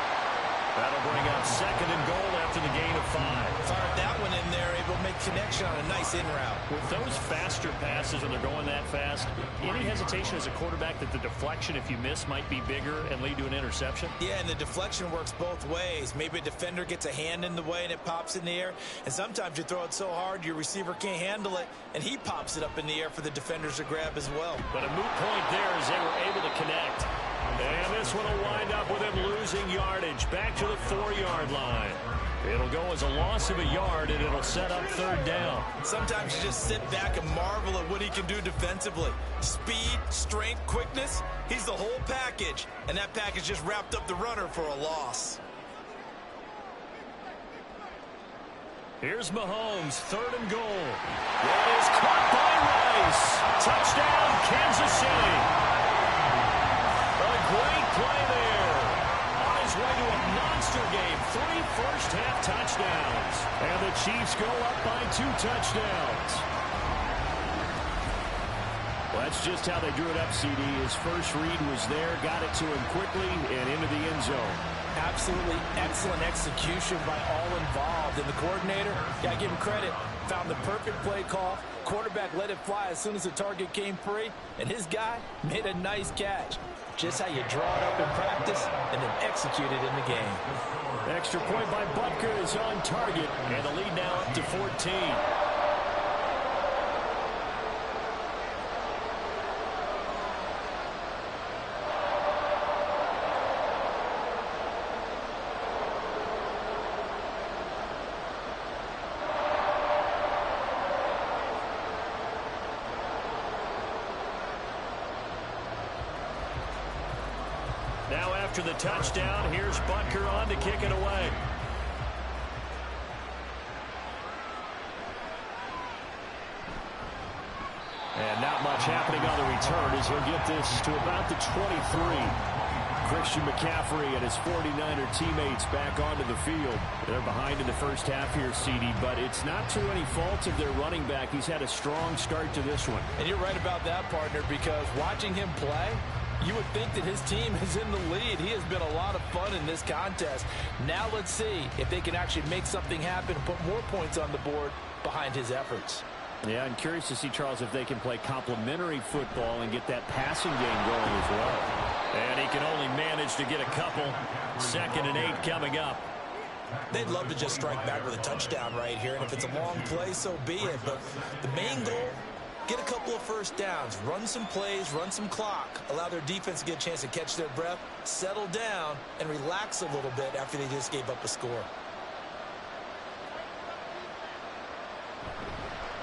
That'll bring up 2nd and goal after the gain of 5. Fired that one in there, able to make connection on a nice in route. With those faster passes when they're going that fast, any hesitation as a quarterback that the deflection, if you miss, might be bigger and lead to an interception? Yeah, and the deflection works both ways. Maybe a defender gets a hand in the way and it pops in the air, and sometimes you throw it so hard your receiver can't handle it, and he pops it up in the air for the defenders to grab as well. But a moot point there as they were able to connect. And this one will wind up with him losing yardage back to the 4-yard line. It'll go as a loss of a yard, and it'll set up 3rd down. Sometimes you just sit back and marvel at what he can do defensively. Speed, strength, quickness, he's the whole package. And that package just wrapped up the runner for a loss. Here's Mahomes, 3rd and goal. That is caught by Rice. Touchdown, Kansas City. Great play there. On his way to a monster game. 3 first-half touchdowns. And the Chiefs go up by 2 touchdowns. Well, that's just how they drew it up, CD. His first read was there, got it to him quickly, and into the end zone. Absolutely excellent execution by all involved. And the coordinator, got to give him credit, found the perfect play call. Quarterback let it fly as soon as the target came free, and his guy made a nice catch. Just how you draw it up in practice and then execute it in the game. Extra point by Butker is on target, and the lead now up to 14. Now after the touchdown, here's Butker on to kick it away. And not much happening on the return as he'll get this to about the 23. Christian McCaffrey and his 49er teammates back onto the field. They're behind in the first half here, CD, but it's not to any fault of their running back. He's had a strong start to this one. And you're right about that, partner, because watching him play, you would think that his team is in the lead. He has been a lot of fun in this contest. Now let's see if they can actually make something happen and put more points on the board behind his efforts. Yeah, I'm curious to see, Charles, if they can play complementary football and get that passing game going as well. And he can only manage to get a couple. 2nd and 8 coming up. They'd love to just strike back with a touchdown right here, and if it's a long play, so be it. But the main goal, get a couple of first downs, run some plays, run some clock, allow their defense to get a chance to catch their breath, settle down, and relax a little bit after they just gave up a score.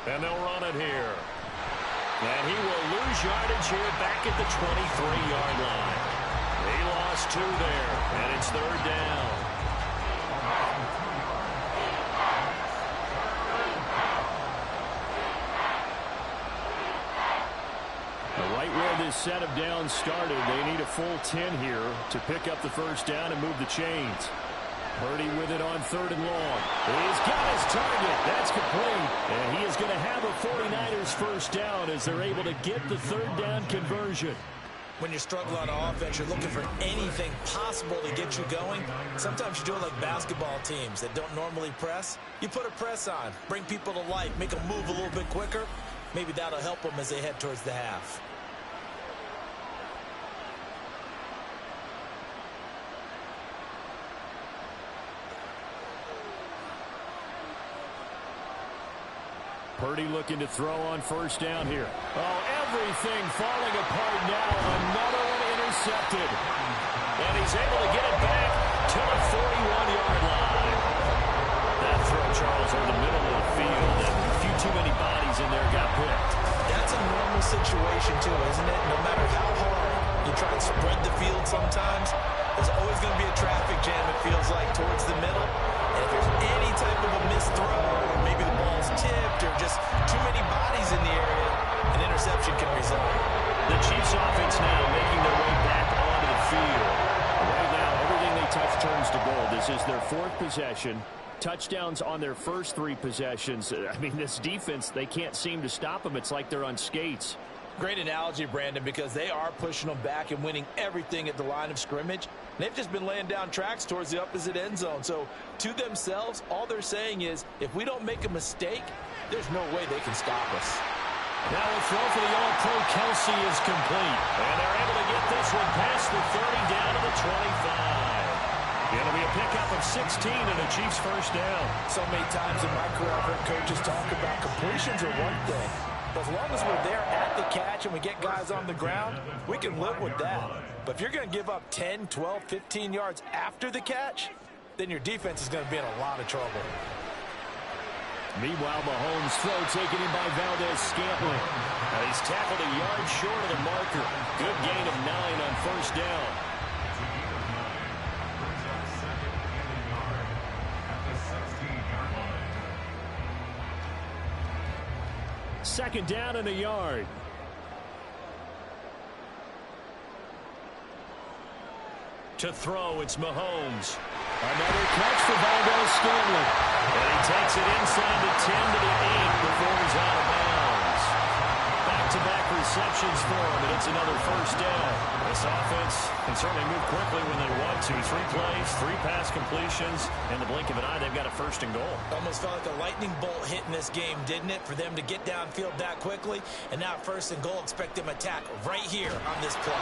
And they'll run it here. And he will lose yardage here back at the 23-yard line. He lost 2 there, and it's 3rd down. Right where this set of downs started, they need a full 10 here to pick up the first down and move the chains. Purdy with it on 3rd and long. He's got his target. That's complete. And he is going to have a 49ers first down as they're able to get the 3rd down conversion. When you're struggling on offense, you're looking for anything possible to get you going. Sometimes you do it like basketball teams that don't normally press. You put a press on, bring people to life, make them move a little bit quicker. Maybe that'll help them as they head towards the half. Purdy looking to throw on first down here. Oh, everything falling apart now. Another one intercepted. And he's able to get it back to the 41-yard line. That throw, Charles, over the middle of the field. And a few too many bodies in there got picked. That's a normal situation, too, isn't it? No matter how hard you try and spread the field sometimes, there's always going to be a traffic jam, it feels like, towards the middle. And if there's any type of a missed throw, or maybe the ball's tipped, or just too many bodies in the area, an interception can result. The Chiefs offense now making their way back onto the field. Right now, everything they touch turns to gold. This is their 4th possession. Touchdowns on their first 3 possessions. I mean, this defense, they can't seem to stop them. It's like they're on skates. Great analogy, Brandon, because they are pushing them back and winning everything at the line of scrimmage. They've just been laying down tracks towards the opposite end zone. So to themselves, all they're saying is, if we don't make a mistake, there's no way they can stop us. Now a throw for the All-Pro Kelsey is complete. And they're able to get this one past the 30 down to the 25. It'll be a pickup of 16 and a Chiefs first down. So many times in my career, I've heard coaches talk about completions are one thing. But as long as we're there at the catch and we get guys on the ground, we can live with that. But if you're going to give up 10, 12, 15 yards after the catch, then your defense is going to be in a lot of trouble. Meanwhile, Mahomes' throw taken in by Valdez-Scantling. He's tackled a yard short of the marker. Good gain of 9 on first down. Second down and a yard. To throw, it's Mahomes. Another catch for Valdez-Scantling. And he takes it inside the 10 to the 8 before he's out of bounds. Back-to-back receptions for him, and it's another first down. This offense can certainly move quickly when they want to. 3 plays, 3 pass completions. In the blink of an eye, they've got a first and goal. Almost felt like a lightning bolt hit in this game, didn't it? For them to get downfield that quickly. And now first and goal, expect them to attack right here on this play.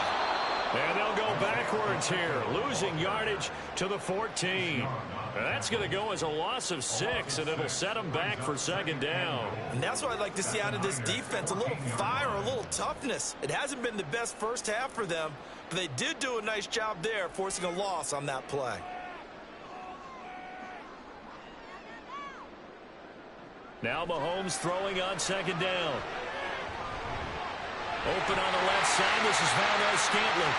And they'll go backwards here, losing yardage to the 14. That's going to go as a loss of 6, and it'll set them back for second down. And that's what I'd like to see out of this defense, a little fire, a little toughness. It hasn't been the best first half for them, but they did do a nice job there, forcing a loss on that play. Now Mahomes throwing on second down. Open on the left side, this is Valdez-Scantling.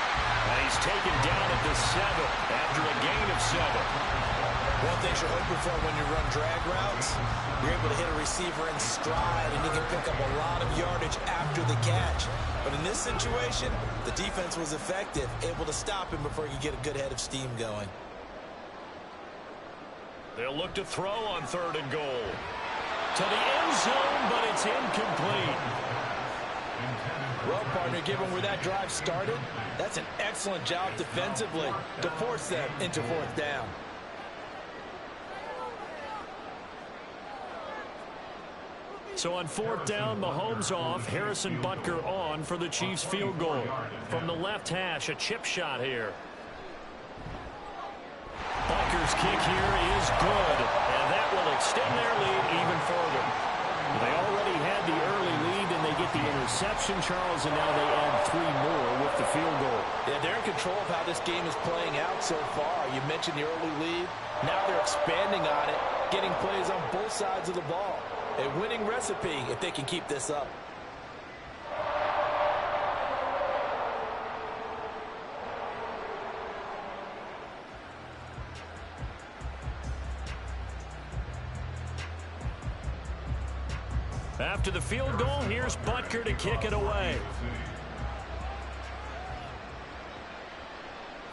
And he's taken down at the 7 after a gain of 7. One thing you're hoping for when you run drag routes, you're able to hit a receiver in stride, and you can pick up a lot of yardage after the catch. But in this situation, the defense was effective, able to stop him before he could get a good head of steam going. They'll look to throw on 3rd and goal. To the end zone, but it's incomplete. Well, partner, given where that drive started, that's an excellent job defensively to force them into 4th down. So on 4th down, Mahomes off, Harrison Butker on for the Chiefs field goal. From the left hash, a chip shot here. Butker's kick here is good, and that will extend their lead even further. They already had the early lead, and they get the interception, Charles, and now they add 3 more with the field goal. Yeah, they're in control of how this game is playing out so far. You mentioned the early lead. Now they're expanding on it, getting plays on both sides of the ball. A winning recipe if they can keep this up. After the field goal, here's Butker to kick it away.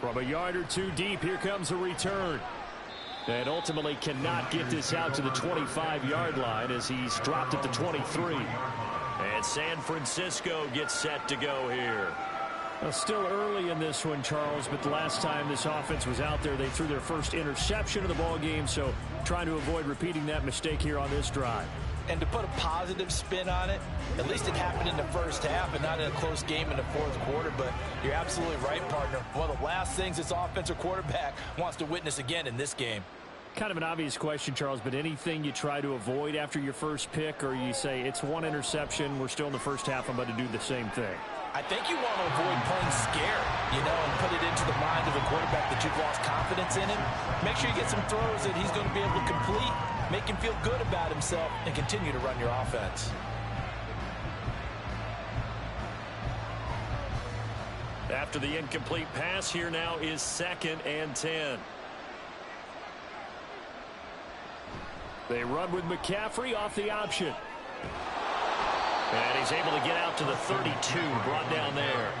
From a yard or two deep, here comes a return. And ultimately cannot get this out to the 25-yard line as he's dropped at the 23. And San Francisco gets set to go here. Well, still early in this one, Charles, but the last time this offense was out there, they threw their first interception of the ball game, so trying to avoid repeating that mistake here on this drive. And to put a positive spin on it, at least it happened in the first half and not in a close game in the fourth quarter. But you're absolutely right, partner. One of the last things this offensive quarterback wants to witness again in this game. Kind of an obvious question, Charles, but anything you try to avoid after your first pick, or you say it's one interception, we're still in the first half, I'm going to do the same thing? I think you want to avoid playing scared, and put it into the mind of the quarterback that you've lost confidence in him. Make sure you get some throws that he's going to be able to complete, make him feel good about himself, and continue to run your offense. After the incomplete pass, here now is 2nd and 10. They run with McCaffrey off the option. And he's able to get out to the 32, brought down there.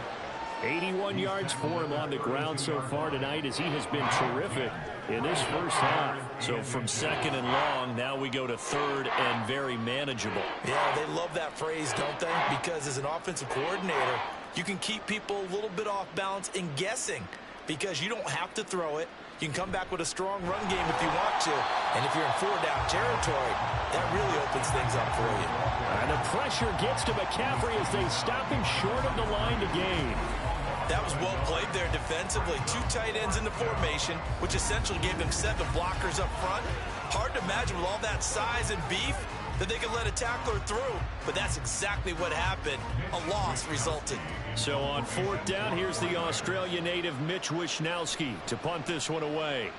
81 yards for him on the ground so far tonight as he has been terrific in this first half. So from 2nd and long, now we go to 3rd and very manageable. Yeah, they love that phrase, don't they? Because as an offensive coordinator, you can keep people a little bit off balance and guessing because you don't have to throw it. You can come back with a strong run game if you want to. And if you're in 4-down territory, that really opens things up for you. And the pressure gets to McCaffrey as they stop him short of the line to gain. That was well played there defensively. 2 tight ends in the formation, which essentially gave them 7 blockers up front. Hard to imagine with all that size and beef that they could let a tackler through. But that's exactly what happened. A loss resulted. So on 4th down, here's the Australia native Mitch Wishnowsky to punt this one away.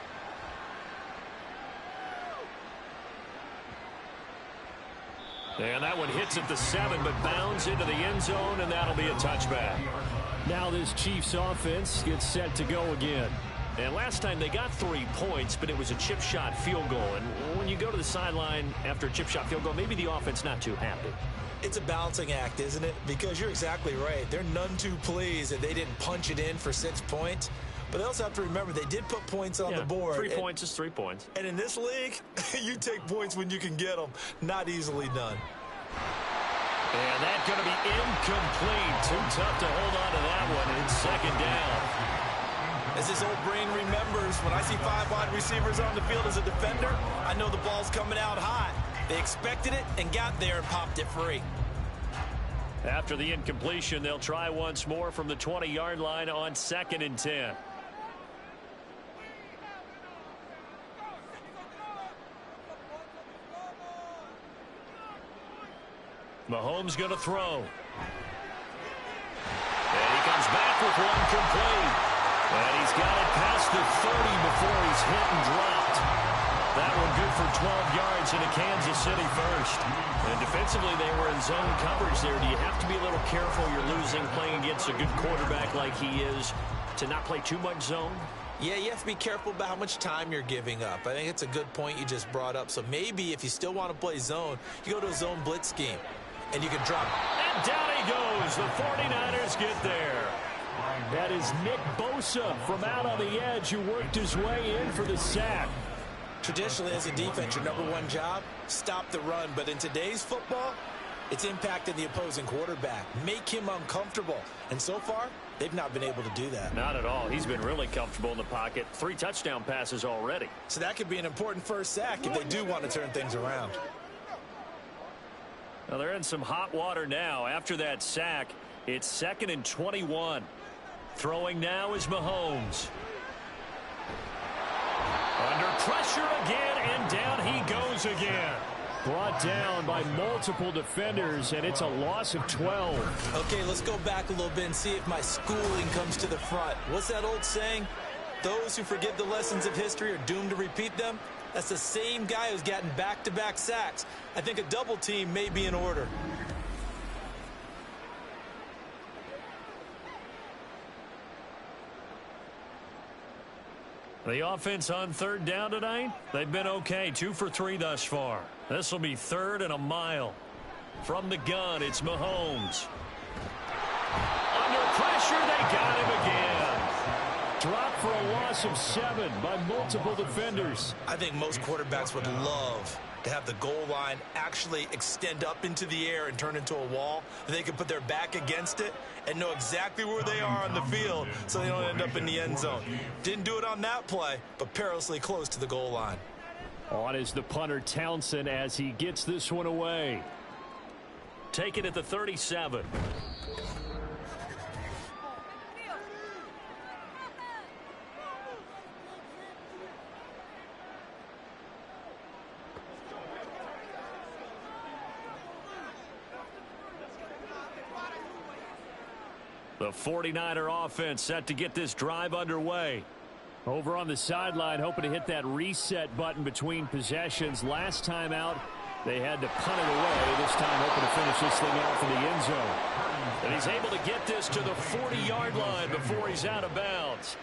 And that one hits at the 7, but bounds into the end zone, and that'll be a touchback. Now this Chiefs offense gets set to go again. And last time they got 3 points, but it was a chip shot field goal. And when you go to the sideline after a chip shot field goal, maybe the offense not too happy. It's a balancing act, isn't it? Because you're exactly right. They're none too pleased that they didn't punch it in for 6 points. But they also have to remember they did put points on the board. 3 points is 3 points. And in this league, you take points when you can get them. Not easily done. And that's going to be incomplete. Too tough to hold on to that one. It's 2nd down. As this old brain remembers, when I see 5 wide receivers on the field as a defender, I know the ball's coming out hot. They expected it and got there and popped it free. After the incompletion, they'll try once more from the 20-yard line on 2nd and 10. Mahomes going to throw. And he comes back with one complete. And he's got it past the 30 before he's hit and dropped. That one good for 12 yards into Kansas City first. And defensively, they were in zone coverage there. Do you have to be a little careful? You're losing playing against a good quarterback like he is to not play too much zone? Yeah, you have to be careful about how much time you're giving up. I think it's a good point you just brought up. So maybe if you still want to play zone, you go to a zone blitz scheme. And you can drop. And down he goes. The 49ers get there. That is Nick Bosa from out on the edge who worked his way in for the sack. Traditionally, as a defense, your #1 job, stop the run. But in today's football, it's impacting the opposing quarterback. Make him uncomfortable. And so far, they've not been able to do that. Not at all. He's been really comfortable in the pocket. 3 touchdown passes already. So that could be an important first sack if they do want to turn things around. Well, they're in some hot water now. After that sack, it's 2nd and 21. Throwing now is Mahomes. Under pressure again, and down he goes again. Brought down by multiple defenders, and it's a loss of 12. Okay, let's go back a little bit and see if my schooling comes to the front. What's that old saying? Those who forget the lessons of history are doomed to repeat them. That's the same guy who's gotten back-to-back sacks. I think a double team may be in order. The offense on 3rd down tonight, they've been okay. 2 for 3 thus far. This will be 3rd and a mile. From the gun, it's Mahomes. Under pressure, they got him again. dropped for a loss of 7 by multiple defenders. I think most quarterbacks would love to have the goal line actually extend up into the air and turn into a wall. They can put their back against it and know exactly where they are on the field so they don't end up in the end zone. Didn't do it on that play, but perilously close to the goal line. On is the punter Townsend as he gets this one away. Take it at the 37. The 49er offense set to get this drive underway. Over on the sideline, hoping to hit that reset button between possessions. Last time out, they had to punt it away. This time hoping to finish this thing off in the end zone. And he's able to get this to the 40-yard line before he's out of bounds.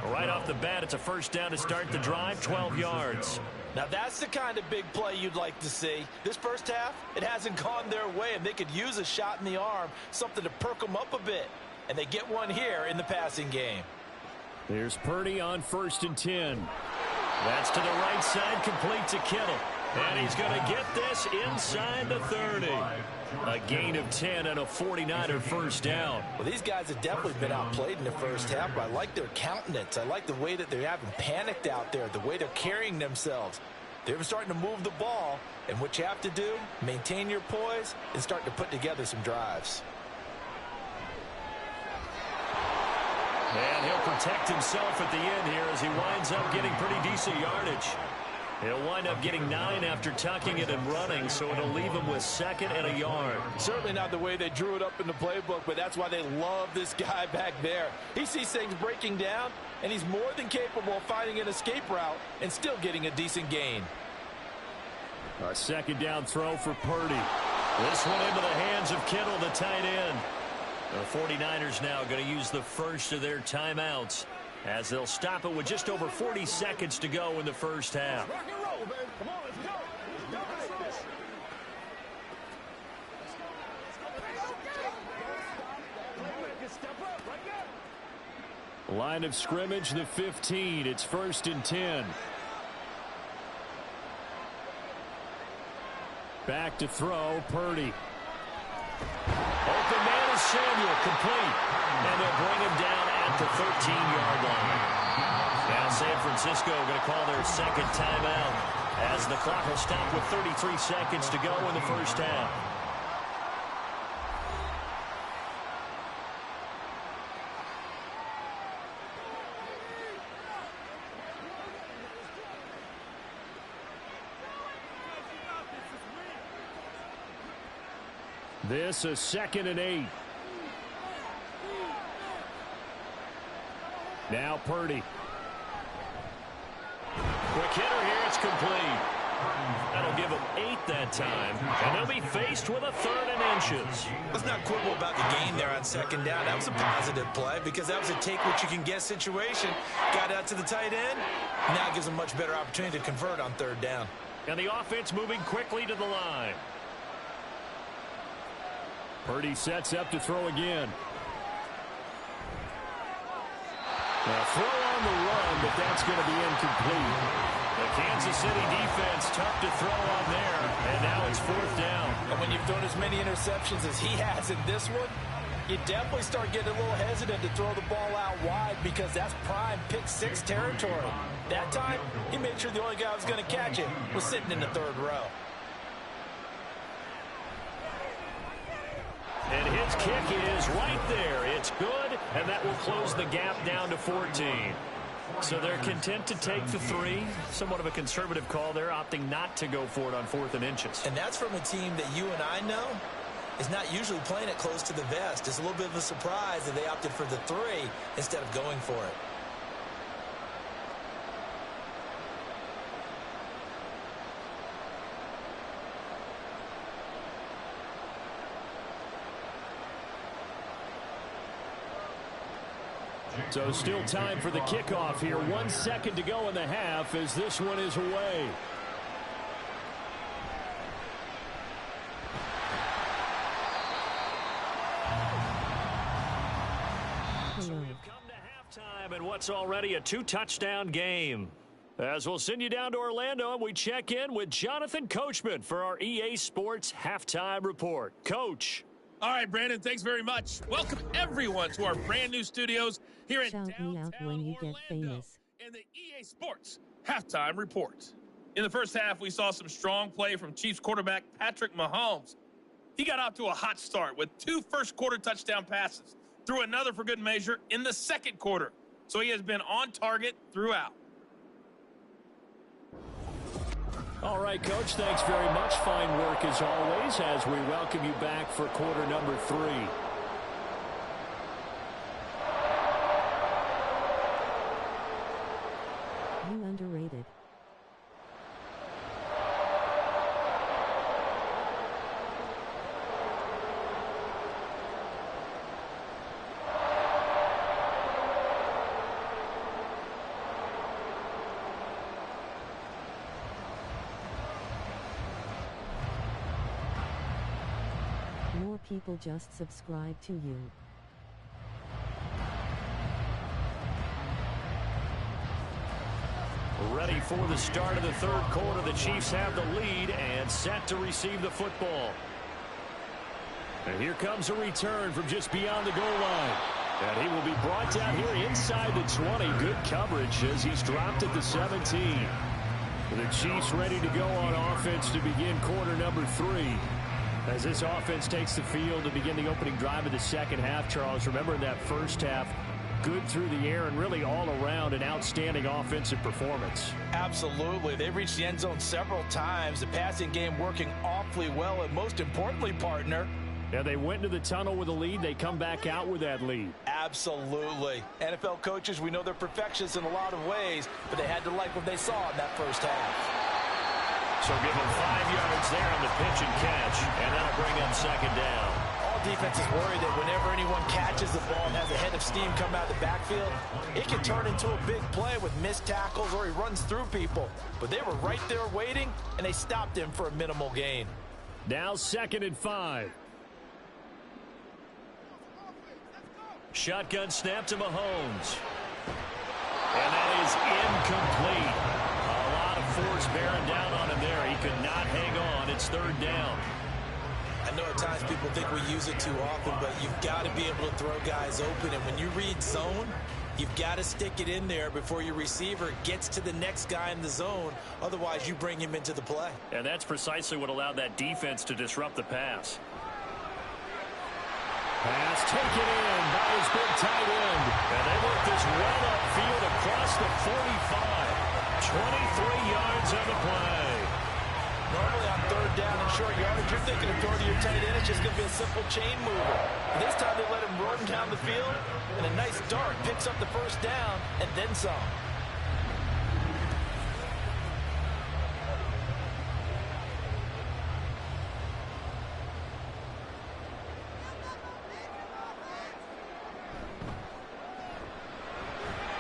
Right off the bat, it's a first down to start the drive, 12 yards. Now that's the kind of big play you'd like to see. This first half, it hasn't gone their way, and they could use a shot in the arm, something to perk them up a bit. And they get one here in the passing game. There's Purdy on 1st and 10. That's to the right side, complete to Kittle. And he's going to get this inside the 30. A gain of 10 and a 49er first down. Well, these guys have definitely been outplayed in the first half, but I like their countenance. I like the way that they haven't panicked out there, the way they're carrying themselves. They're starting to move the ball, and what you have to do, maintain your poise and start to put together some drives. And he'll protect himself at the end here as he winds up getting pretty decent yardage. He'll wind up getting 9 after tucking it and running, so it'll leave him with 2nd and a yard. Certainly not the way they drew it up in the playbook, but that's why they love this guy back there. He sees things breaking down, and he's more than capable of finding an escape route and still getting a decent gain. A 2nd down throw for Purdy. This one into the hands of Kittle, the tight end. The 49ers now going to use the first of their timeouts as they'll stop it with just over 40 seconds to go in the first half. Rock and roll, baby. Come on, let's go. Line of scrimmage, the 15. It's 1st and 10. Back to throw, Purdy. Open man is Samuel, complete. And they'll bring him down at the 13-yard line. Now San Francisco going to call their 2nd timeout as the clock will stop with 33 seconds to go in the first half. This a 2nd and 8. Now Purdy. Quick hitter here, it's complete. That'll give them 8 that time, and they'll be faced with a 3rd and inches. Let's not quibble about the gain there on 2nd down. That was a positive play because that was a take-what-you-can-get situation. Got out to the tight end. Now it gives them a much better opportunity to convert on 3rd down. And the offense moving quickly to the line. Purdy sets up to throw again. Now throw on the run, but that's going to be incomplete. The Kansas City defense tough to throw on there, and now it's 4th down. And when you've thrown as many interceptions as he has in this one, you definitely start getting a little hesitant to throw the ball out wide because that's prime pick 6 territory. That time, he made sure the only guy who was going to catch it was sitting in the 3rd row. And his kick is right there. It's good, and that will close the gap down to 14. So they're content to take the 3. Somewhat of a conservative call there, opting not to go for it on 4th and inches. And that's from a team that you and I know is not usually playing it close to the vest. It's a little bit of a surprise that they opted for the 3 instead of going for it. So still time for the kickoff here. 1 second to go in the half as this one is away. Hello. Halftime and what's already a 2-touchdown game. As we'll send you down to Orlando, and we check in with Jonathan Coachman for our EA Sports Halftime Report. Coach. All right, Brandon, thanks very much. Welcome, everyone, to our brand-new studios here in Shout me out when you get famous. And the EA Sports Halftime Report. In the first half, we saw some strong play from Chiefs quarterback Patrick Mahomes. He got off to a hot start with 2 first-quarter touchdown passes, threw another for good measure in the second quarter. So he has been on target throughout. All right, Coach, thanks very much. Fine work as always as we welcome you back for quarter number 3. You underrated. More people just subscribe to you. Ready for the start of the third quarter. The Chiefs have the lead and set to receive the football. And here comes a return from just beyond the goal line. And he will be brought down here inside the 20. Good coverage as he's dropped at the 17. The Chiefs ready to go on offense to begin quarter number 3. As this offense takes the field to begin the opening drive of the second half, Charles, remember in that first half, good through the air and really all around an outstanding offensive performance. Absolutely. They reached the end zone several times. The passing game working awfully well, and most importantly, partner, yeah, they went into the tunnel with a lead. They come back out with that lead. Absolutely. NFL coaches, we know they're perfectionists in a lot of ways, but they had to like what they saw in that first half. So give them 5 yards there on the pitch and catch, and that'll bring up second down. All defenses worry that whenever anyone catches the ball and has a head of steam come out of the backfield, it can turn into a big play with missed tackles or he runs through people. But they were right there waiting, and they stopped him for a minimal gain. Now 2nd and 5. Shotgun snap to Mahomes. And that is incomplete. A lot of force bearing down on him there. He could not hang on. It's 3rd down. I know at times people think we use it too often, but you've got to be able to throw guys open. And when you read zone, you've got to stick it in there before your receiver gets to the next guy in the zone. Otherwise, you bring him into the play. And that's precisely what allowed that defense to disrupt the pass. Pass taken in by his big tight end. And they work this well upfield across the 45. 23 yards on the play. Normally on 3rd down and short yardage, you're thinking of throwing to your tight end. It's just going to be a simple chain mover. But this time they let him run down the field, and a nice dart picks up the 1st down and then some.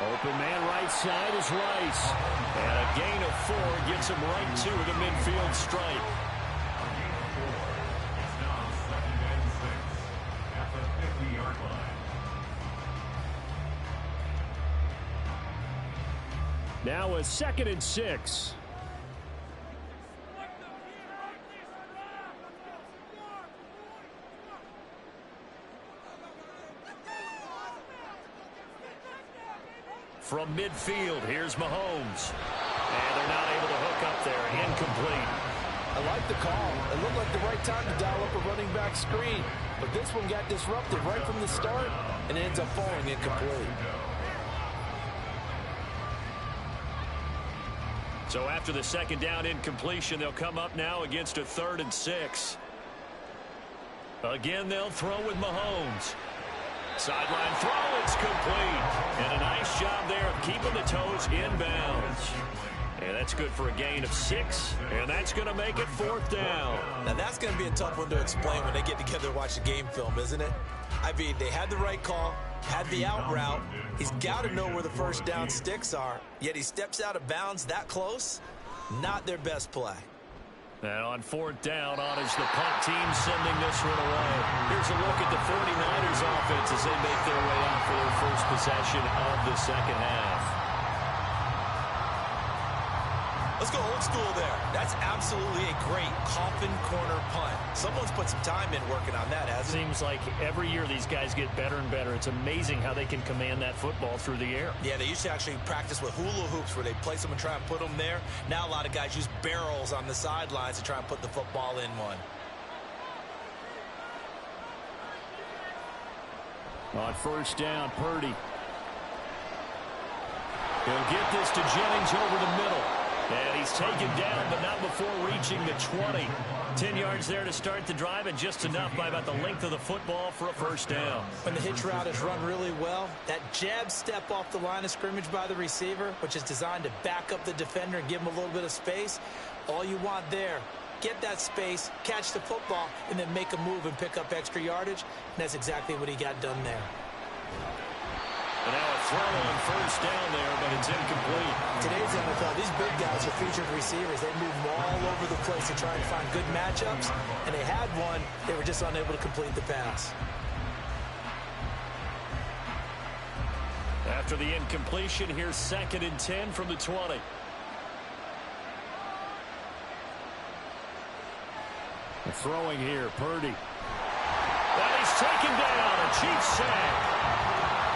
Open man right side is Rice. And a gain of 4 gets him right to the midfield stripe. It's now 2nd and 6 at the 50-yard line. Now a 2nd and 6. From midfield, here's Mahomes. And they're not able to hook up there. Incomplete. I like the call. It looked like the right time to dial up a running back screen. But this one got disrupted right from the start and ends up falling incomplete. So after the 2nd down incompletion, they'll come up now against a 3rd and 6. Again, they'll throw with Mahomes. Sideline throw, it's complete. And a nice job there of keeping the toes inbounds. And that's good for a gain of 6. And that's going to make it 4th down. Now that's going to be a tough one to explain when they get together to watch the game film, isn't it? I mean, they had the right call, had the out route. He's got to know where the 1st down sticks are, yet he steps out of bounds that close. Not their best play. And on fourth down, on is the punt team sending this one away. Here's a look at the 49ers offense as they make their way out for their first possession of the second half. Let's go old school there. That's absolutely a great coffin corner punt. Someone's put some time in working on that, hasn't it? Seems like every year these guys get better and better. It's amazing how they can command that football through the air. Yeah, they used to actually practice with hula hoops where they place them and try and put them there. Now a lot of guys use barrels on the sidelines to try and put the football in one. On first down, Purdy. He'll get this to Jennings over the middle. And he's taken down, but not before reaching the 20. 10 yards there to start the drive, and just enough by about the length of the football for a first down. When the hitch route is run really well, that jab step off the line of scrimmage by the receiver, which is designed to back up the defender and give him a little bit of space, all you want there, get that space, catch the football, and then make a move and pick up extra yardage. And that's exactly what he got done there. And now a throw on first down there, but it's incomplete. Today's NFL, these big guys are featured receivers. They move all over the place to try and find good matchups, and they had one. They were just unable to complete the pass. After the incompletion, here's 2nd and 10 from the 20. Throwing here, Purdy. And he's taken down, a Chiefs sack.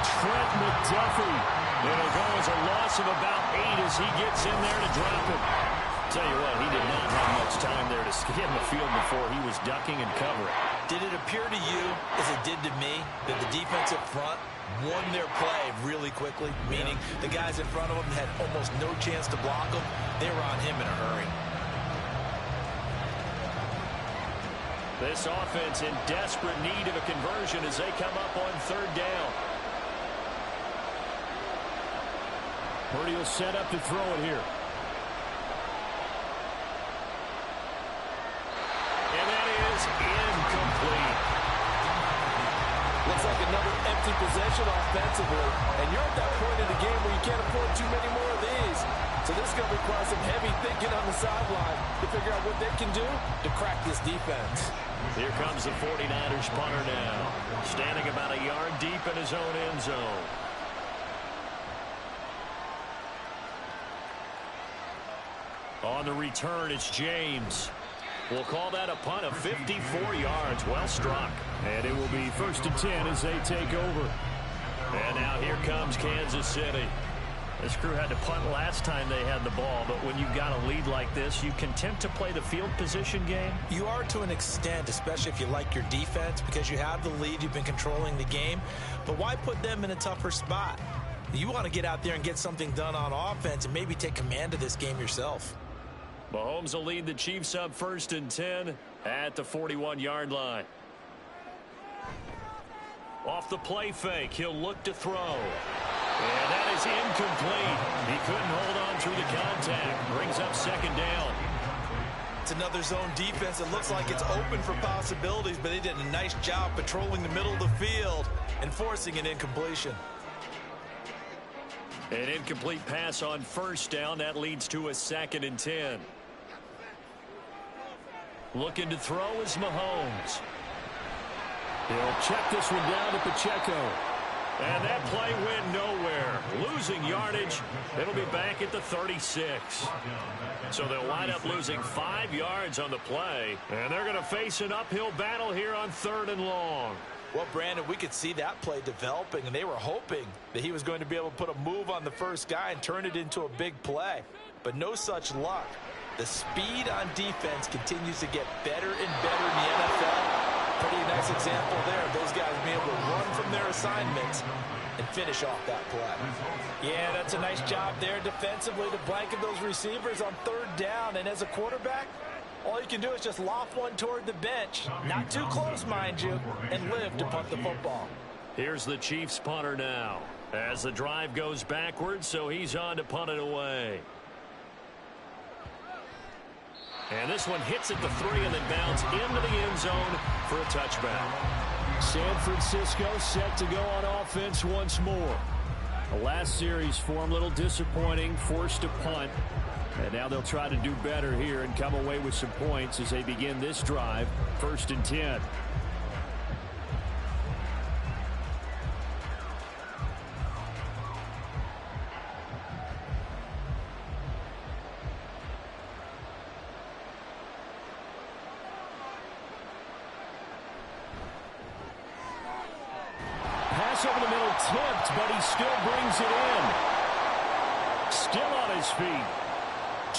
Trent McDuffie. It'll go as a loss of about 8 as he gets in there to drop him. Tell you what, he did not have much time there to scan the field before he was ducking and covering. Did it appear to you, as it did to me, that the defensive front won their play really quickly? Meaning the guys in front of them had almost no chance to block him. They were on him in a hurry. This offense in desperate need of a conversion as they come up on third down. Purdy will set up to throw it here. And that is incomplete. Looks like another empty possession offensively. And you're at that point in the game where you can't afford too many more of these. So this is going to require some heavy thinking on the sideline to figure out what they can do to crack this defense. Here comes the 49ers punter now. Standing about a yard deep in his own end zone. On the return, it's James. We'll call that a punt of 54 yards. Well struck. And it will be 1st and 10 as they take over. And now here comes Kansas City. This crew had to punt last time they had the ball, but when you've got a lead like this, you content to play the field position game? You are to an extent, especially if you like your defense, because you have the lead, you've been controlling the game. But why put them in a tougher spot? You want to get out there and get something done on offense and maybe take command of this game yourself. Mahomes will lead the Chiefs up 1st and 10 at the 41-yard line. Off the play fake, he'll look to throw. And that is incomplete. He couldn't hold on through the contact. Brings up 2nd down. It's another zone defense. It looks like it's open for possibilities, but they did a nice job patrolling the middle of the field and forcing an incompletion. An incomplete pass on 1st down. That leads to a 2nd and 10. Looking to throw is Mahomes. He'll check this one down to Pacheco. And that play went nowhere. Losing yardage. It'll be back at the 36. So they'll wind up losing 5 yards on the play. And they're going to face an uphill battle here on 3rd and long. Well, Brandon, we could see that play developing, and they were hoping that he was going to be able to put a move on the first guy and turn it into a big play. But no such luck. The speed on defense continues to get better and better in the NFL. Pretty nice example there of those guys being able to run from their assignments and finish off that play. Yeah, that's a nice job there defensively to blanket those receivers on 3rd down. And as a quarterback, all you can do is just loft one toward the bench. Not too close, mind you, and live to punt the football. Here's the Chiefs punter now. As the drive goes backwards, so he's on to punt it away. And this one hits at the 3 and then bounds into the end zone for a touchback. San Francisco set to go on offense once more. The last series for him, a little disappointing, forced a punt. And now they'll try to do better here and come away with some points as they begin this drive, 1st and 10. Pass over the middle, tipped, but he still brings it in. Still on his feet.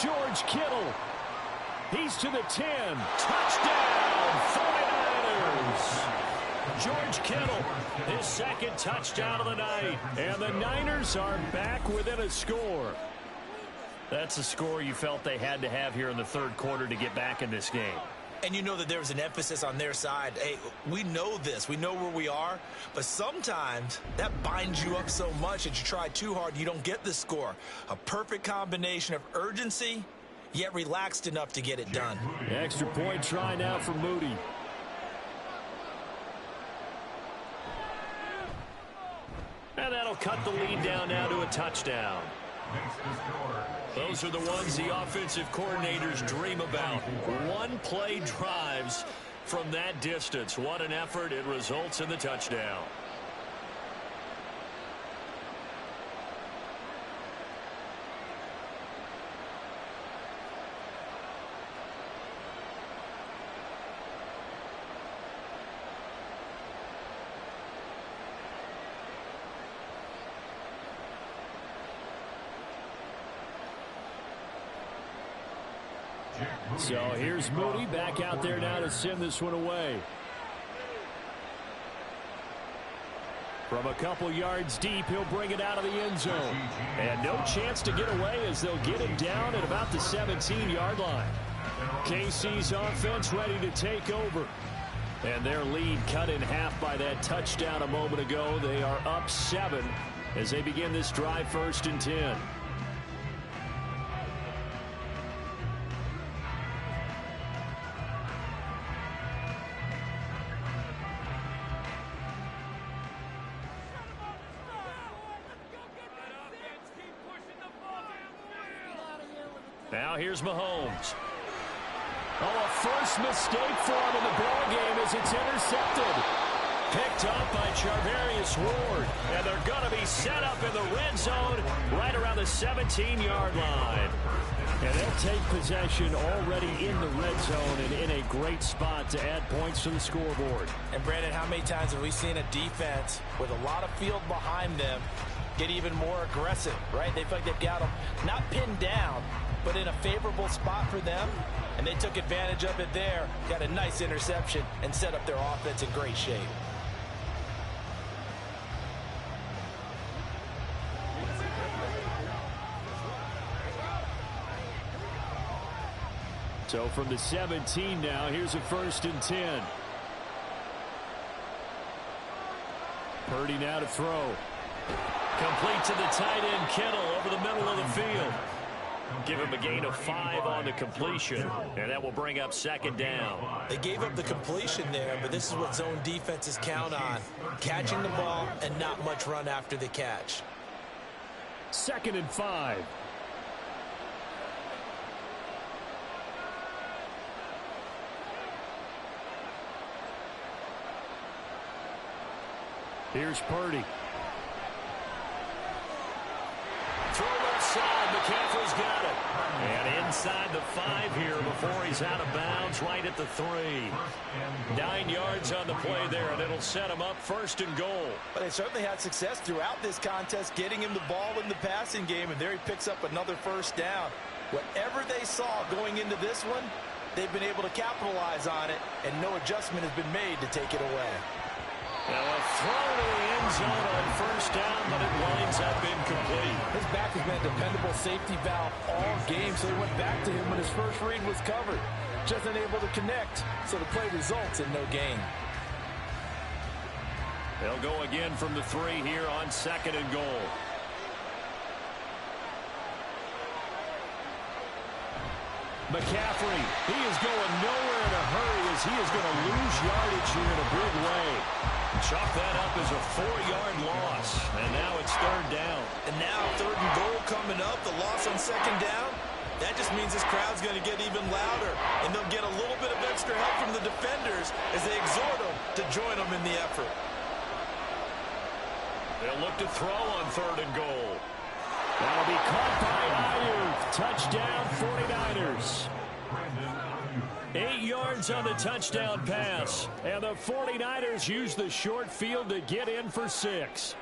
George Kittle. He's to the 10. Touchdown, 49ers. George Kittle, his second touchdown of the night. And the Niners are back within a score. That's a score you felt they had to have here in the third quarter to get back in this game. And you know that there was an emphasis on their side. Hey, we know this. We know where we are. But sometimes that binds you up so much that you try too hard, you don't get the score. A perfect combination of urgency, yet relaxed enough to get it done. The extra point try now for Moody. And that'll cut the lead down now to a touchdown. Those are the ones the offensive coordinators dream about. One-play drives from that distance. What an effort. It results in the touchdown. So here's Moody back out there now to send this one away. From a couple yards deep, he'll bring it out of the end zone. And no chance to get away as they'll get him down at about the 17-yard line. KC's offense ready to take over. And their lead cut in half by that touchdown a moment ago. They are up 7 as they begin this drive, 1st and 10. Now here's Mahomes. Oh, a first mistake for him in the ballgame as it's intercepted. Picked up by Charvarius Ward. And they're going to be set up in the red zone right around the 17-yard line. And they'll take possession already in the red zone and in a great spot to add points to the scoreboard. And Brandon, how many times have we seen a defense with a lot of field behind them get even more aggressive, right? They feel like they've got them not pinned down, but in a favorable spot for them, and they took advantage of it there, got a nice interception, and set up their offense in great shape. So from the 17 now, here's a 1st and 10. Purdy now to throw. Complete to the tight end, Kittle, over the middle of the field. Give him a gain of 5 on the completion, and that will bring up 2nd down. They gave up the completion there, but this is what zone defenses count on. Catching the ball and not much run after the catch. 2nd and 5. Here's Purdy. Throw left side. McCaffrey's got it. And inside the 5 here before he's out of bounds, right at the 3. 9 yards on the play there, and it'll set him up 1st and goal. But they certainly had success throughout this contest, getting him the ball in the passing game, and there he picks up another 1st down. Whatever they saw going into this one, they've been able to capitalize on it, and no adjustment has been made to take it away. Now a throw to the end zone on 1st down, but it winds up incomplete. His back has been a dependable safety valve all game, so they went back to him when his first read was covered. Just unable to connect, so the play results in no gain. They'll go again from the 3 here on 2nd and goal. McCaffrey, he is going nowhere in a hurry as he is going to lose yardage here in a big way. Chalk that up as a 4-yard loss, and now it's 3rd down. And now 3rd and goal coming up, the loss on 2nd down. That just means this crowd's going to get even louder, and they'll get a little bit of extra help from the defenders as they exhort them to join them in the effort. They'll look to throw on 3rd and goal. That'll be caught by Ayuk. Touchdown, 49ers. 8 yards on the touchdown pass. And the 49ers use the short field to get in for 6.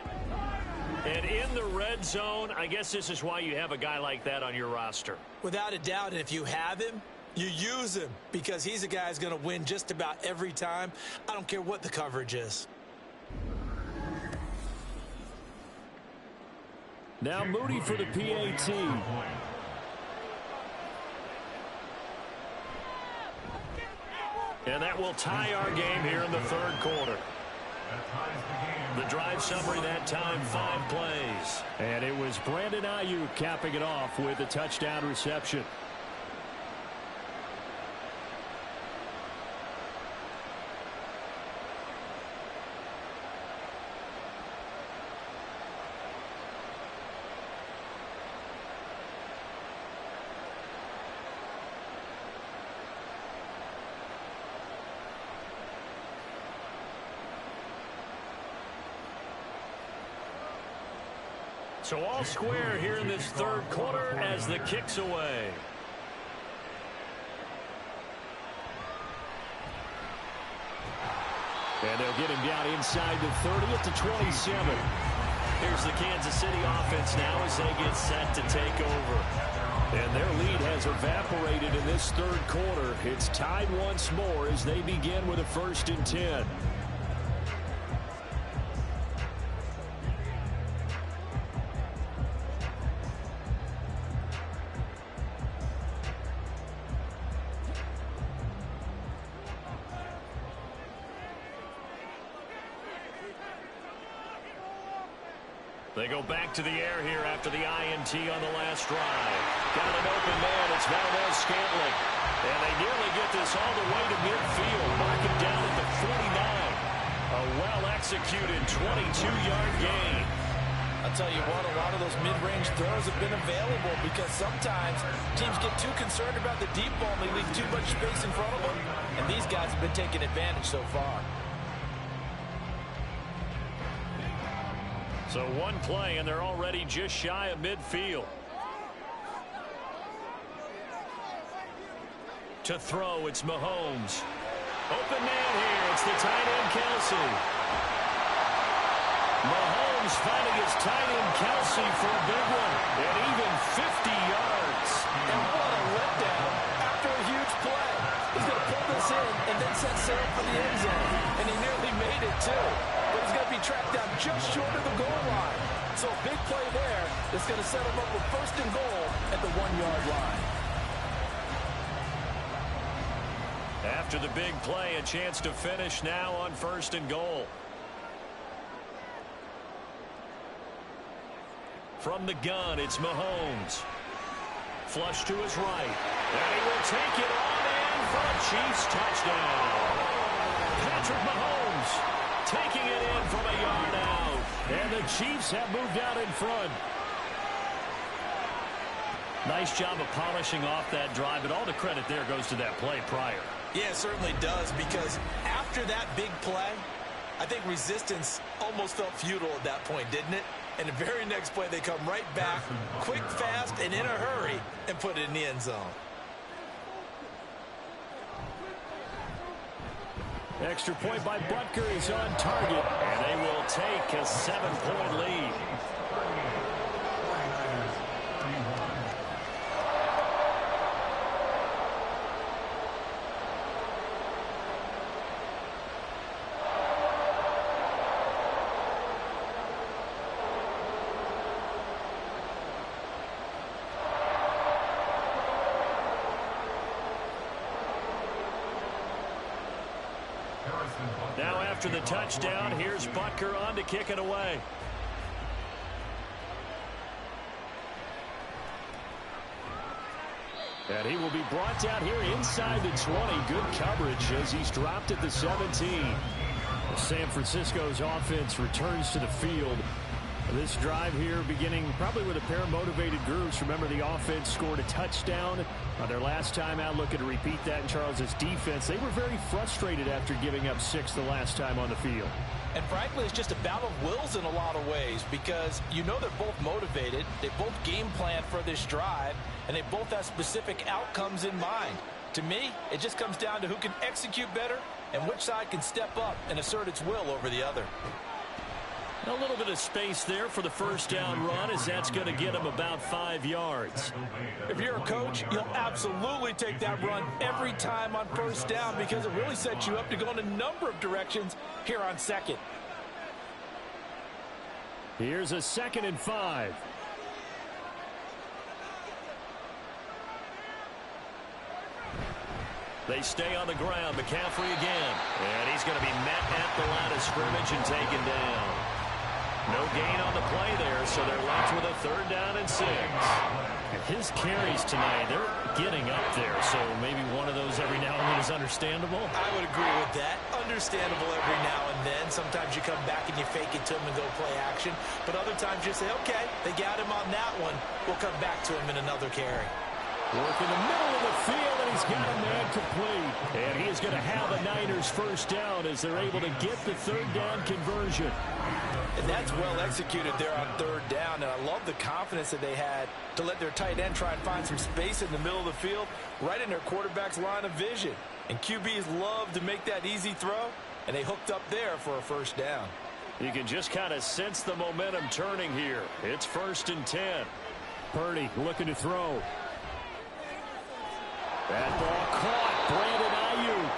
And in the red zone, I guess this is why you have a guy like that on your roster. Without a doubt, and if you have him, you use him because he's a guy who's going to win just about every time. I don't care what the coverage is. Now Moody for the PAT. And that will tie our game here in the 3rd quarter. The drive summary that time, 5 plays. And it was Brandon Ayuk capping it off with a touchdown reception. So all square here in this 3rd quarter as the kick's away. And they'll get him down inside the 30 at the 27. Here's the Kansas City offense now as they get set to take over. And their lead has evaporated in this 3rd quarter. It's tied once more as they begin with a 1st and 10. They go back to the air here after the INT on the last drive. Got an open man. It's Valdez-Scantling. And they nearly get this all the way to midfield. Mark him down at the 49. A well-executed 22-yard gain. I'll tell you what, a lot of those mid-range throws have been available because sometimes teams get too concerned about the deep ball and they leave too much space in front of them. And these guys have been taking advantage so far. So one play, and they're already just shy of midfield. To throw, it's Mahomes. Open man here. It's the tight end, Kelsey. Mahomes finding his tight end, Kelsey, for a big one. And even 50 yards. And what a letdown after a huge play. He's going to pull this in and then set sail for the end zone. And he nearly made it, too. But he's going to be tracked down just short of the goal line. So a big play there that's going to set him up with 1st and goal at the 1-yard line. After the big play, a chance to finish now on 1st and goal. From the gun, it's Mahomes. Flush to his right. And he will take it on in for a Chiefs touchdown. Patrick Mahomes taking it in from a yard out. And the Chiefs have moved out in front. Nice job of polishing off that drive, but all the credit there goes to that play prior. Yeah, it certainly does, because after that big play, I think resistance almost felt futile at that point, didn't it? And the very next play, they come right back, quick, fast, and in a hurry, and put it in the end zone. Extra point by Butker is on target. And they will take a 7-point lead. Now after the touchdown, here's Butker on to kick it away. And he will be brought down here inside the 20. Good coverage as he's dropped at the 17. San Francisco's offense returns to the field. This drive here beginning probably with a pair of motivated groups. Remember, the offense scored a touchdown on their last time out. Looking to repeat that in Charles's defense. They were very frustrated after giving up 6 the last time on the field. And frankly, it's just a battle of wills in a lot of ways because you know they're both motivated. They both game plan for this drive, and they both have specific outcomes in mind. To me, it just comes down to who can execute better and which side can step up and assert its will over the other. A little bit of space there for the first down run as that's going to get him about 5 yards. If you're a coach, you'll absolutely take that run every time on first down because it really sets you up to go in a number of directions here on second. Here's a 2nd and 5. They stay on the ground. McCaffrey again. And he's going to be met at the line of scrimmage and taken down. No gain on the play there, so they're left with a 3rd down and 6. His carries tonight, they're getting up there, so maybe one of those every now and then is understandable. I would agree with that. Understandable every now and then. Sometimes you come back and you fake it to him and go play action. But other times you say, okay, they got him on that one. We'll come back to him in another carry. Work in the middle of the field, and he's got a man complete. And he is going to have a Niners first down as they're able to get the 3rd down conversion. And that's well executed there on 3rd down. And I love the confidence that they had to let their tight end try and find some space in the middle of the field, right in their quarterback's line of vision. And QBs love to make that easy throw, and they hooked up there for a first down. You can just kind of sense the momentum turning here. It's 1st and 10. Purdy looking to throw. That ball caught. Brandon Ayuk.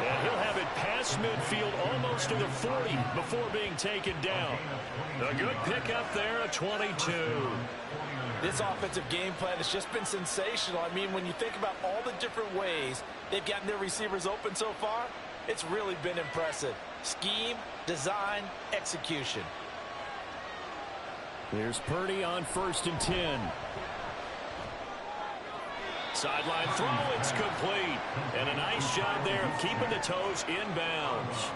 And he'll have it past midfield almost to the 40 before being taken down. A good pickup there, a 22. This offensive game plan has just been sensational. I mean, when you think about all the different ways they've gotten their receivers open so far, it's really been impressive. Scheme, design, execution. Here's Purdy on 1st and 10. Sideline throw, it's complete. And a nice job there of keeping the toes inbounds.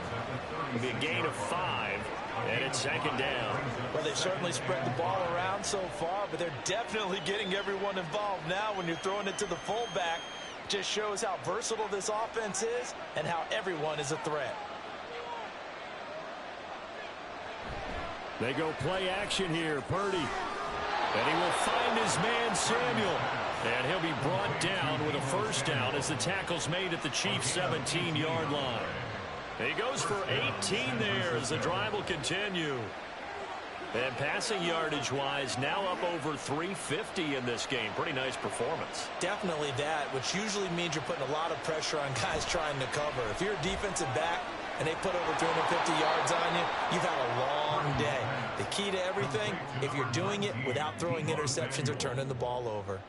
It'll be a gain of 5, and it's 2nd down. Well, they've certainly spread the ball around so far, but they're definitely getting everyone involved now when you're throwing it to the fullback. Just shows how versatile this offense is and how everyone is a threat. They go play action here, Purdy. And he will find his man, Samuel. And he'll be brought down with a first down as the tackle's made at the Chiefs' 17-yard line. He goes for 18 there as the drive will continue. And passing yardage-wise, now up over 350 in this game. Pretty nice performance. Definitely that, which usually means you're putting a lot of pressure on guys trying to cover. If you're a defensive back and they put over 350 yards on you, you've had a long day. The key to everything, if you're doing it without throwing interceptions or turning the ball over.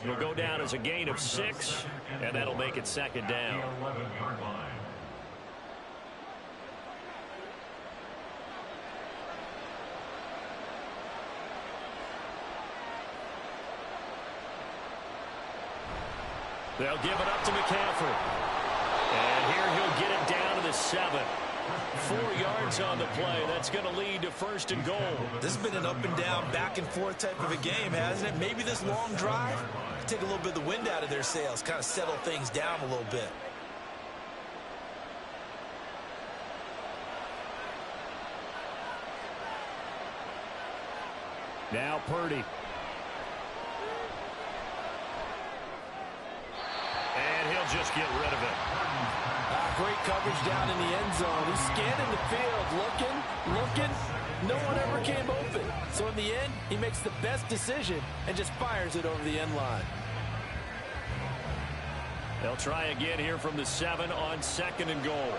It'll go down as a gain of 6, and that'll make it 2nd down. They'll give it up to McCaffrey. And here he'll get it down to the 7. 4 yards on the play. That's going to lead to 1st and goal. This has been an up and down, back and forth type of a game, hasn't it? Maybe this long drive take a little bit of the wind out of their sails, kind of settle things down a little bit. Now Purdy. And he'll just get rid of it. Great coverage down in the end zone. He's scanning the field, looking. No one ever came open. So in the end, he makes the best decision and just fires it over the end line. They'll try again here from the 7 on 2nd and goal.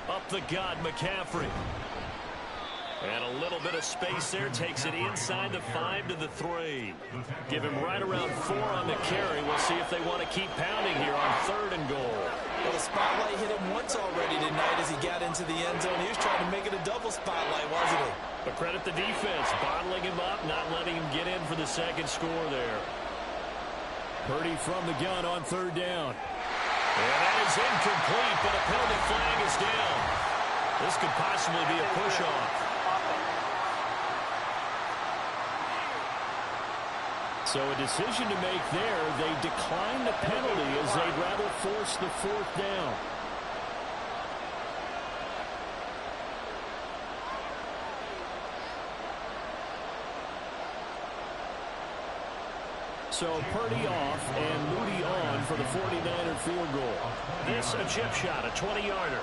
Up the gut, McCaffrey. And a little bit of space there. Takes it inside the 5 to the 3. Give him right around 4 on the carry. We'll see if they want to keep pounding here on 3rd and goal. Well, the spotlight hit him once already tonight as he got into the end zone. He was trying to make it a double spotlight, wasn't he? But credit the defense, bottling him up, not letting him get in for the second score there. Purdy from the gun on third down. And that is incomplete, but a penalty flag is down. This could possibly be a push-off. So a decision to make there. They decline the penalty as they'd rather force the fourth down. So Purdy off and Moody on for the 49er field goal. This a chip shot, a 20-yarder.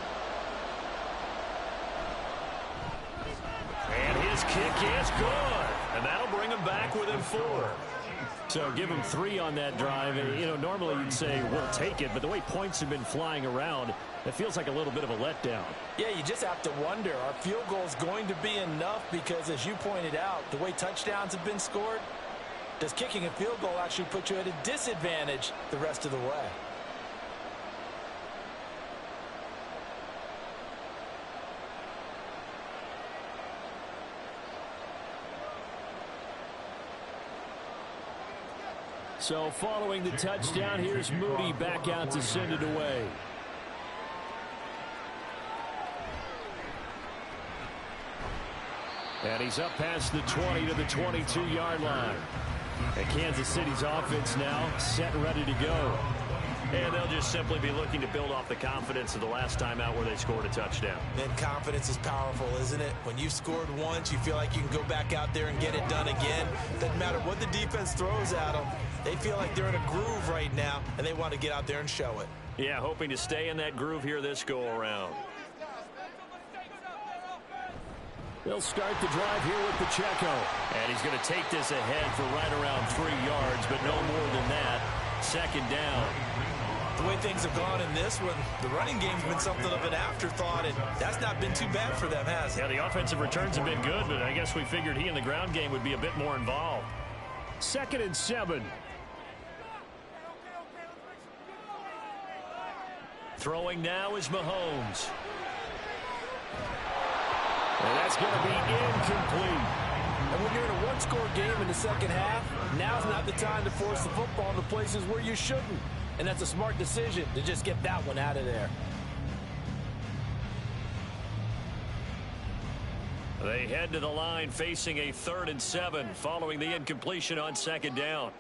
And his kick is good. And that'll bring him back within 4. So give him 3 on that drive. You know, normally you'd say, we'll take it, but the way points have been flying around, it feels like a little bit of a letdown. Yeah, you just have to wonder, are field goals going to be enough? Because as you pointed out, the way touchdowns have been scored, does kicking a field goal actually put you at a disadvantage the rest of the way? So following the touchdown, here's Moody back out to send it away. And he's up past the 20 to the 22-yard line. And Kansas City's offense now set and ready to go. And they'll just simply be looking to build off the confidence of the last time out where they scored a touchdown. Then confidence is powerful, isn't it? When you've scored once, you feel like you can go back out there and get it done again. Doesn't matter what the defense throws at them. They feel like they're in a groove right now, and they want to get out there and show it. Yeah, hoping to stay in that groove here this go-around. They'll start the drive here with Pacheco. And he's going to take this ahead for right around 3 yards, but no more than that. Second down. The way things have gone in this one, the running game's been something of an afterthought, and that's not been too bad for them, has it? Yeah, the offensive returns have been good, but I guess we figured he in the ground game would be a bit more involved. 2nd and 7. Throwing now is Mahomes. And that's going to be incomplete. And when you're in a one-score game in the second half, now's not the time to force the football to places where you shouldn't. And that's a smart decision to just get that one out of there. They head to the line facing a 3rd and 7 following the incompletion on 2nd down.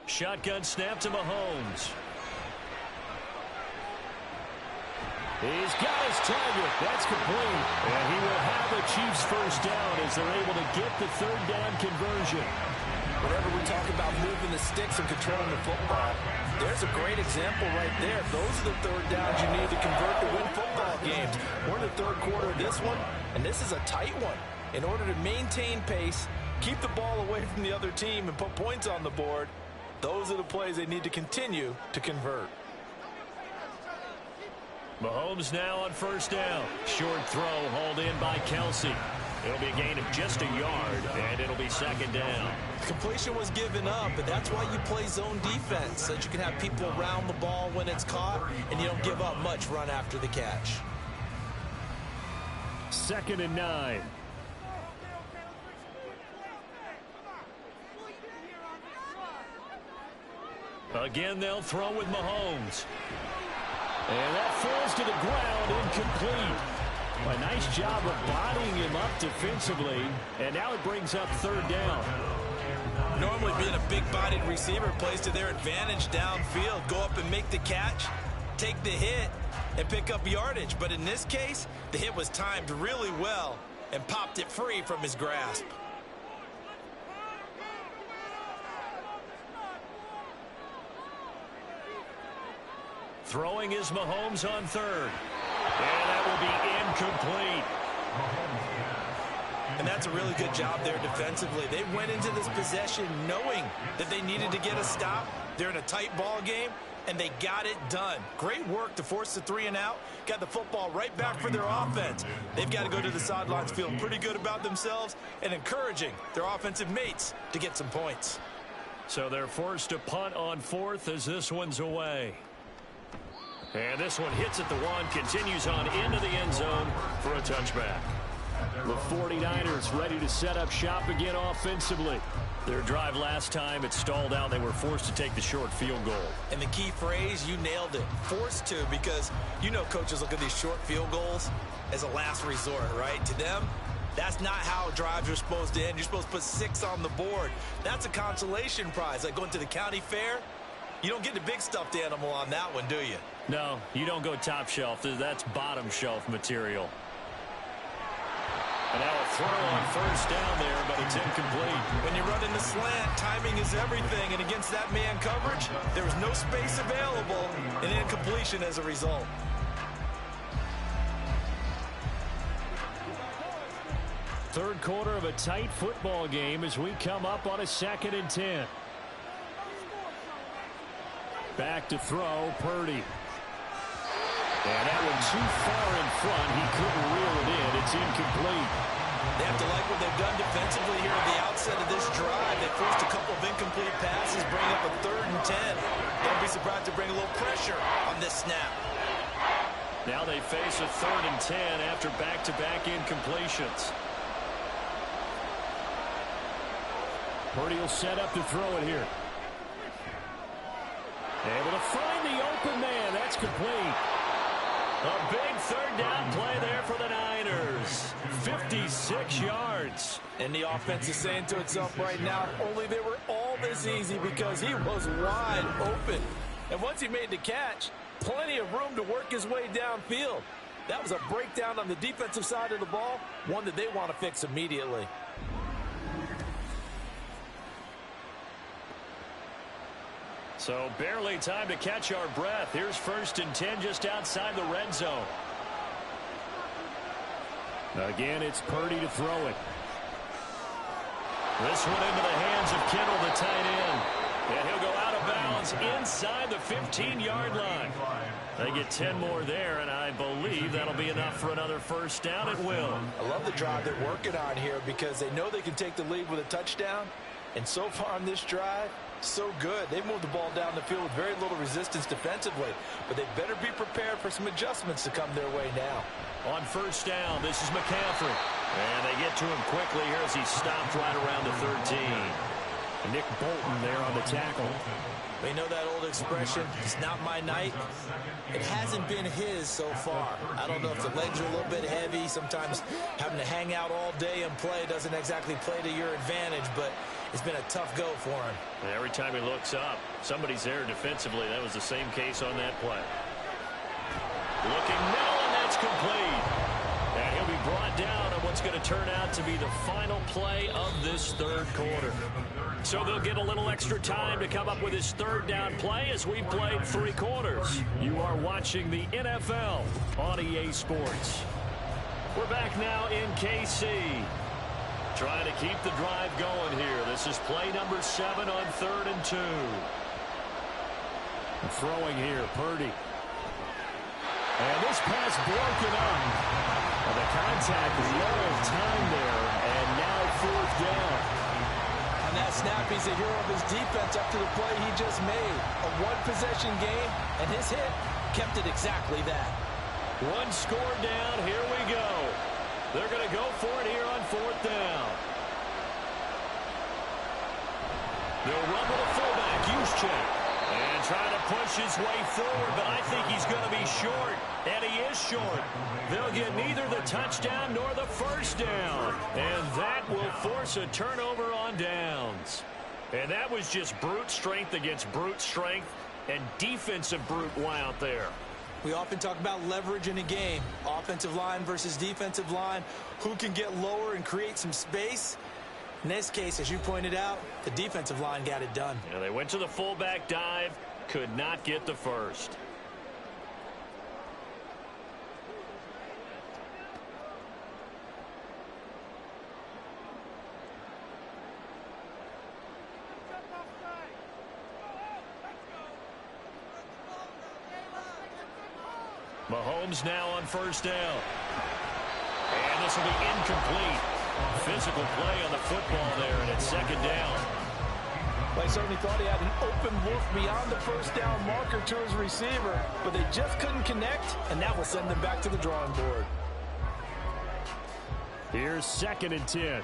Shotgun snap to Mahomes. He's got his target. That's complete. And he will have the Chiefs first down as they're able to get the 3rd down conversion. Whenever we talk about moving the sticks and controlling the football, there's a great example right there. Those are the 3rd downs you need to convert to win football games. We're in the 3rd quarter of this one, and this is a tight one. In order to maintain pace, keep the ball away from the other team, and put points on the board, those are the plays they need to continue to convert. Mahomes now on 1st down. Short throw hauled in by Kelsey. It'll be a gain of just a yard, and it'll be 2nd down. Completion was given up, but that's why you play zone defense, so that you can have people around the ball when it's caught, and you don't give up much run after the catch. 2nd and 9. Again, they'll throw with Mahomes. And that falls to the ground, incomplete. A nice job of bodying him up defensively, and now it brings up 3rd down. Normally being a big-bodied receiver plays to their advantage downfield. Go up and make the catch, take the hit, and pick up yardage. But in this case, the hit was timed really well and popped it free from his grasp. Throwing is Mahomes on 3rd. And that will be incomplete. And that's a really good job there defensively. They went into this possession knowing that they needed to get a stop. They're in a tight ball game, and they got it done. Great work to force the 3 and out. Got the football right back for their offense. They've got to go to the sidelines feeling pretty good about themselves and encouraging their offensive mates to get some points. So they're forced to punt on 4th as this one's away. And this one hits at the 1, continues on into the end zone for a touchback. The 49ers ready to set up shop again offensively. Their drive last time, it stalled out. They were forced to take the short field goal. And the key phrase, you nailed it. Forced to, because you know coaches look at these short field goals as a last resort, right? To them, that's not how drives are supposed to end. You're supposed to put 6 on the board. That's a consolation prize. Like going to the county fair, you don't get the big stuffed animal on that one, do you? No, you don't go top shelf. That's bottom shelf material. And now a throw on 1st down there, but it's incomplete. When you run in the slant, timing is everything. And against that man coverage, there was no space available, and incompletion as a result. Third quarter of a tight football game as we come up on a 2nd and 10. Back to throw, Purdy. And that one too far in front. He couldn't reel it in. It's incomplete. They have to like what they've done defensively here at the outset of this drive. They forced a couple of incomplete passes, bring up a 3rd and 10. Don't be surprised to bring a little pressure on this snap. Now they face a 3rd and 10 after back-to-back incompletions. Purdy will set up to throw it here. Able to find the open man. That's complete. A big 3rd down play there for the Niners. 56 yards. And the offense is saying to itself right now, only they were all this easy because he was wide open. And once he made the catch, plenty of room to work his way downfield. That was a breakdown on the defensive side of the ball, one that they want to fix immediately. So barely time to catch our breath. Here's 1st and 10 just outside the red zone. Again, it's Purdy to throw it. This one into the hands of Kittle, the tight end. And he'll go out of bounds inside the 15-yard line. They get 10 more there, and I believe that'll be enough for another 1st down at will. I love the drive they're working on here because they know they can take the lead with a touchdown. And so far on this drive, so good. They moved the ball down the field with very little resistance defensively, but they better be prepared for some adjustments to come their way now. On 1st down, this is McCaffrey. And they get to him quickly here as he stopped right around the 13. And Nick Bolton there on the tackle. We know that old expression, it's not my night. It hasn't been his so far. I don't know if the legs are a little bit heavy. Sometimes having to hang out all day and play doesn't exactly play to your advantage, but it's been a tough go for him. And every time he looks up, somebody's there defensively. That was the same case on that play. Looking middle, and that's complete. And he'll be brought down on what's going to turn out to be the final play of this 3rd quarter. So they'll get a little extra time to come up with his 3rd down play as we've played 3 quarters. You are watching the NFL on EA Sports. We're back now in KC. Trying to keep the drive going here. This is play number 7 on 3rd and 2. Throwing here, Purdy. And this pass broken up. And the contact is low of time there. And now 4th down. On that snap, he's a hero of his defense up to the play he just made. A one-possession game, and his hit kept it exactly that. 1 score down. Here we go. They're going to go for it here on 4th down. They'll run with a fullback, Juszczyk. And trying to push his way forward, but I think he's going to be short. And he is short. They'll get neither the touchdown nor the 1st down. And that will force a turnover on downs. And that was just brute strength against brute strength and defensive brute out there. We often talk about leverage in a game. Offensive line versus defensive line. Who can get lower and create some space? In this case, as you pointed out, the defensive line got it done. Yeah, they went to the fullback dive, could not get the 1st. Mahomes now on 1st down. And this will be incomplete. Physical play on the football there, and it's 2nd down. Like I certainly thought he had an open look beyond the first down marker to his receiver, but they just couldn't connect, and that will send them back to the drawing board. Here's 2nd and 10.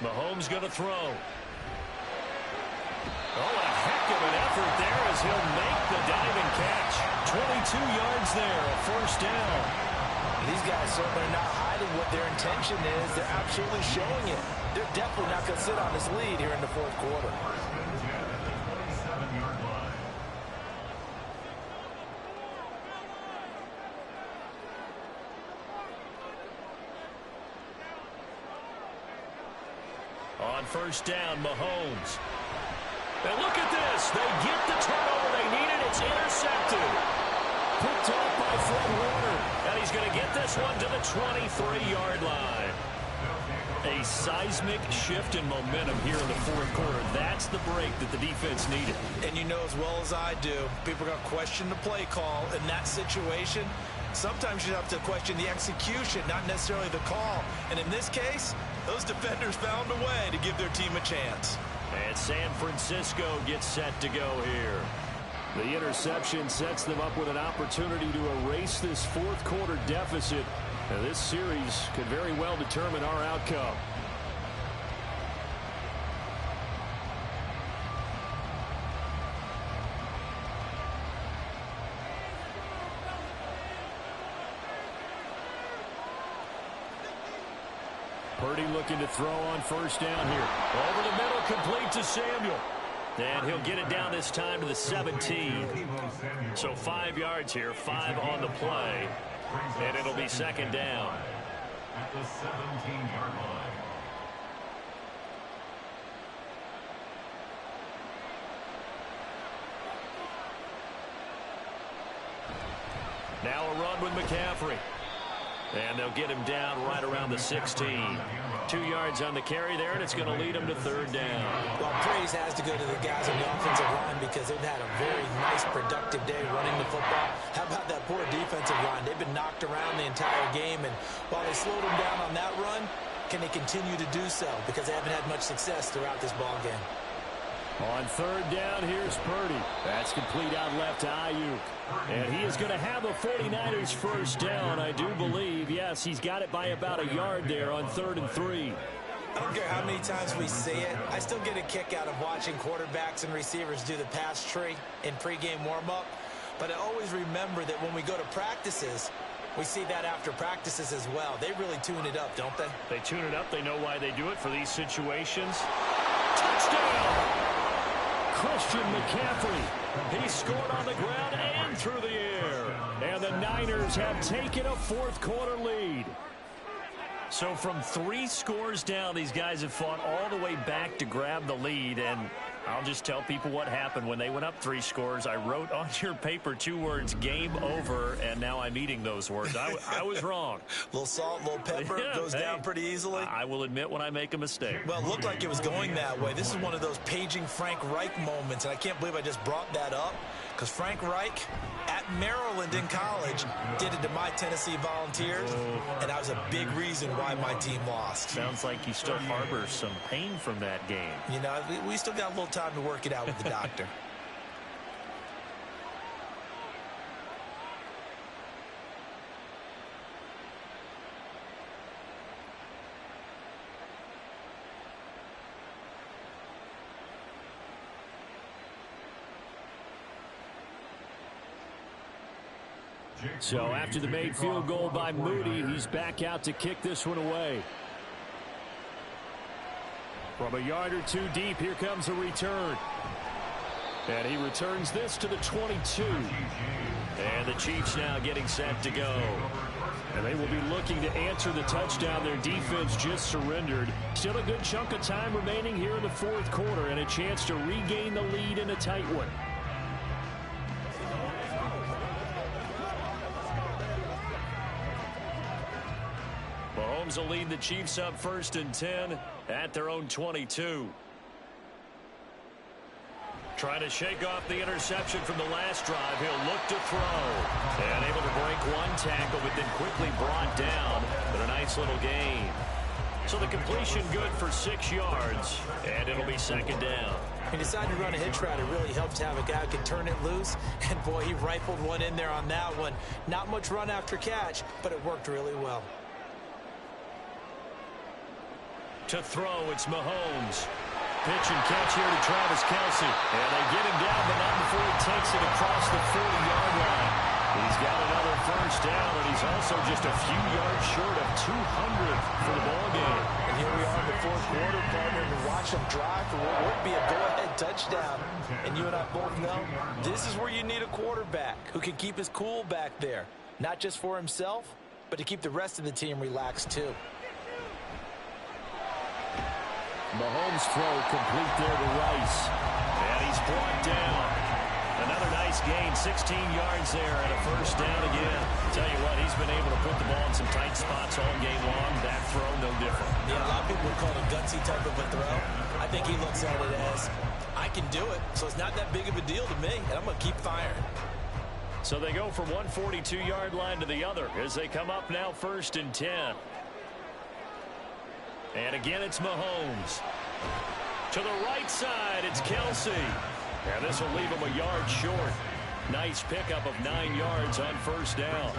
Mahomes going to throw. Oh, a heck of an effort there as he'll make the diving catch. 22 yards there, a first down. These guys certainly are not hiding what their intention is. They're absolutely showing it. They're definitely not going to sit on this lead here in the fourth quarter. On first down, Mahomes. And look at this. They get the turnover they needed. It's intercepted. Picked off by Fred Warner. And he's going to get this one to the 23-yard line. A seismic shift in momentum here in the fourth quarter. That's the break that the defense needed. And you know as well as I do, people are going to question the play call in that situation. Sometimes you have to question the execution, not necessarily the call. And in this case, those defenders found a way to give their team a chance. And San Francisco gets set to go here. The interception sets them up with an opportunity to erase this fourth quarter deficit. And this series could very well determine our outcome. Purdy looking to throw on first down here. Over the middle, complete to Samuel. And he'll get it down this time to the 17. So 5 yards here, 5 on the play. And it'll be 2nd down. At the 17-yard line. Now a run with McCaffrey. And they'll get him down right around the 16. 2 yards on the carry there, and it's going to lead him to 3rd down. Well, praise has to go to the guys on the offensive line because they've had a very nice, productive day running the football. How about that poor defensive line? They've been knocked around the entire game, and while they slowed them down on that run, can they continue to do so? Because they haven't had much success throughout this ball game. On 3rd down, here's Purdy. That's complete out left to Ayuk. And he is going to have a 49ers first down, I do believe. Yes, he's got it by about a yard there on 3rd and 3. I don't care how many times we see it. I still get a kick out of watching quarterbacks and receivers do the pass tree in pregame warm-up. But I always remember that when we go to practices, we see that after practices as well. They really tune it up, don't they? They tune it up. They know why they do it for these situations. Touchdown! Christian McCaffrey. He scored on the ground and through the air. And the Niners have taken a fourth quarter lead. So from 3 scores down, these guys have fought all the way back to grab the lead. And I'll just tell people what happened when they went up 3 scores. I wrote on your paper 2 words, game over, and now I'm eating those words. I was wrong. A little salt, a little pepper, goes down pretty easily. I will admit when I make a mistake. Well, it looked like it was going that way. This is one of those paging Frank Reich moments, and I can't believe I just brought that up because Frank Reich at Maryland in college did it to my Tennessee Volunteers, and that was a big reason why my team lost. Sounds like he still harbors some pain from that game. You know, we still got a little time to work it out with the doctor. So after the made field goal by Moody, he's back out to kick this one away. From a yard or 2 deep, here comes a return. And he returns this to the 22. And the Chiefs now getting set to go. And they will be looking to answer the touchdown their defense just surrendered. Still a good chunk of time remaining here in the fourth quarter and a chance to regain the lead in a tight one. Mahomes will lead the Chiefs up 1st and 10 at their own 22. Trying to shake off the interception from the last drive. He'll look to throw. And able to bring one tackle, but then quickly brought down. But a nice little gain. So the completion good for 6 yards, and it'll be second down. He decided to run a hitch route. It really helped to have a guy who could turn it loose. And, boy, he rifled one in there on that one. Not much run after catch, but it worked really well. To throw, it's Mahomes. Pitch and catch here to Travis Kelce. And they get him down, but not before he takes it across the 40-yard line. He's got another first down, and he's also just a few yards short of 200 for the ball game. And here we are in the fourth quarter, partner, and watch him drive for what would be a go-ahead touchdown. And you and I both know this is where you need a quarterback who can keep his cool back there, not just for himself, but to keep the rest of the team relaxed too. Mahomes' throw complete there to Rice. And he's brought down. Another nice gain, 16 yards there, and a first down again. Tell you what, he's been able to put the ball in some tight spots all game long. That throw, no different. Yeah, a lot of people would call it a gutsy type of a throw. I think he looks at it as, I can do it, so it's not that big of a deal to me, and I'm going to keep firing. So they go from one 42-yard line to the other as they come up now 1st and 10. And again, it's Mahomes. To the right side, it's Kelce. And this will leave him a yard short. Nice pickup of 9 yards on first down.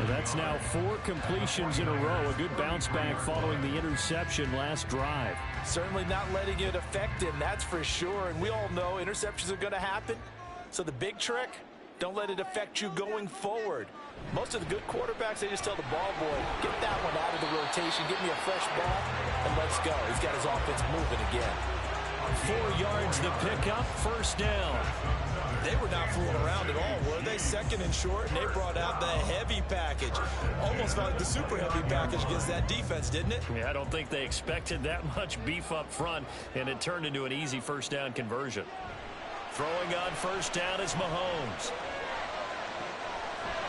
That's now 4 completions in a row. A good bounce back following the interception last drive. Certainly not letting it affect him, that's for sure. And we all know interceptions are going to happen. So the big trick, don't let it affect you going forward. Most of the good quarterbacks, they just tell the ball boy, get that one out of the rotation, get me a fresh ball, and let's go. He's got his offense moving again. 4 yards to pick up, first down. They were not fooling around at all, were they? Second and short, and they brought out the heavy package. Almost felt like the super heavy package against that defense, didn't it? Yeah, I don't think they expected that much beef up front, and it turned into an easy first down conversion. Throwing on first down is Mahomes.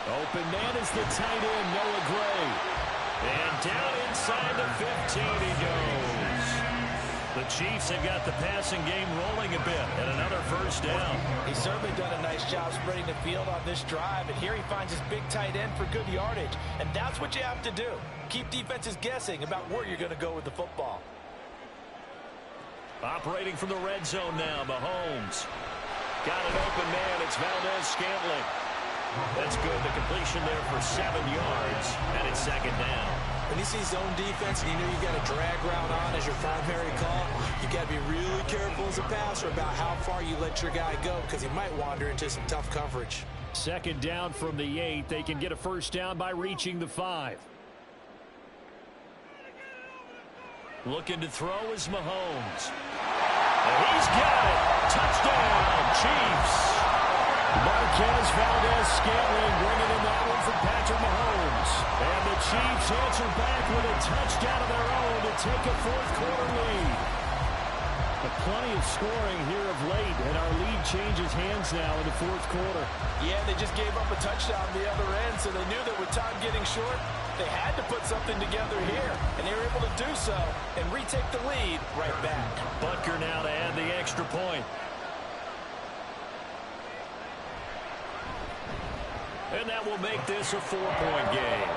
Open man is the tight end, Noah Gray. And down inside the 15 he goes. The Chiefs have got the passing game rolling a bit, and another first down. He's certainly done a nice job spreading the field on this drive, and here he finds his big tight end for good yardage. And that's what you have to do. Keep defenses guessing about where you're going to go with the football. Operating from the red zone now, Mahomes. Got an open man, it's Valdez-Scantling. That's good, the completion there for 7 yards, and it's second down. When you see zone defense and you know you got a drag route on as your primary call, you got to be really careful as a passer about how far you let your guy go because he might wander into some tough coverage. Second down from the 8. They can get a first down by reaching the 5. Looking to throw is Mahomes. And he's got it. Touchdown, Chiefs. Marquez Valdez-Scantling bringing in that one for Patrick Mahomes. And the Chiefs answer back with a touchdown of their own to take a fourth-quarter lead. But plenty of scoring here of late, and our lead changes hands now in the fourth quarter. Yeah, they just gave up a touchdown on the other end, so they knew that with time getting short, they had to put something together here, and they were able to do so and retake the lead right back. Butker now to add the extra point. And that will make this a 4-point game.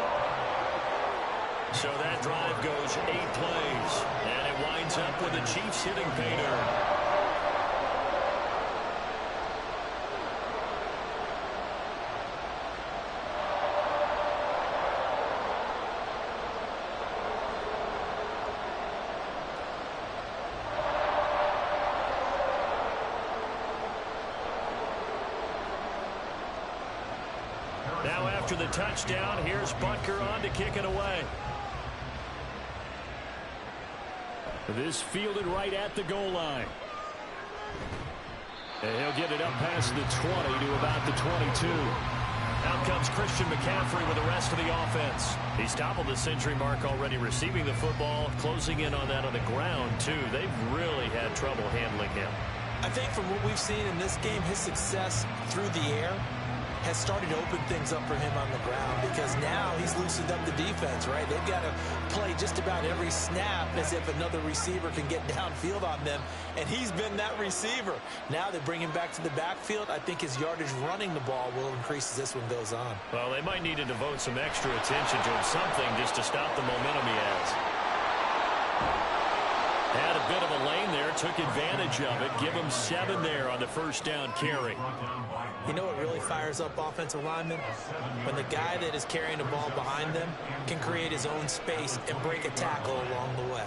So that drive goes 8 plays. And it winds up with the Chiefs hitting pay dirt. Now after the touchdown, here's Butker on to kick it away. This fielded right at the goal line. And he'll get it up past the 20 to about the 22. Out comes Christian McCaffrey with the rest of the offense. He's toppled the century mark already receiving the football, closing in on that on the ground, too. They've really had trouble handling him. I think from what we've seen in this game, his success through the air has started to open things up for him on the ground because now he's loosened up the defense, right? They've got to play just about every snap as if another receiver can get downfield on them, and he's been that receiver. Now they bring him back to the backfield. I think his yardage running the ball will increase as this one goes on. Well, they might need to devote some extra attention to him, something just to stop the momentum he has. Had a bit of a lane there, took advantage of it. Give him 7 there on the first down carry. You know what really fires up offensive linemen? When the guy that is carrying the ball behind them can create his own space and break a tackle along the way.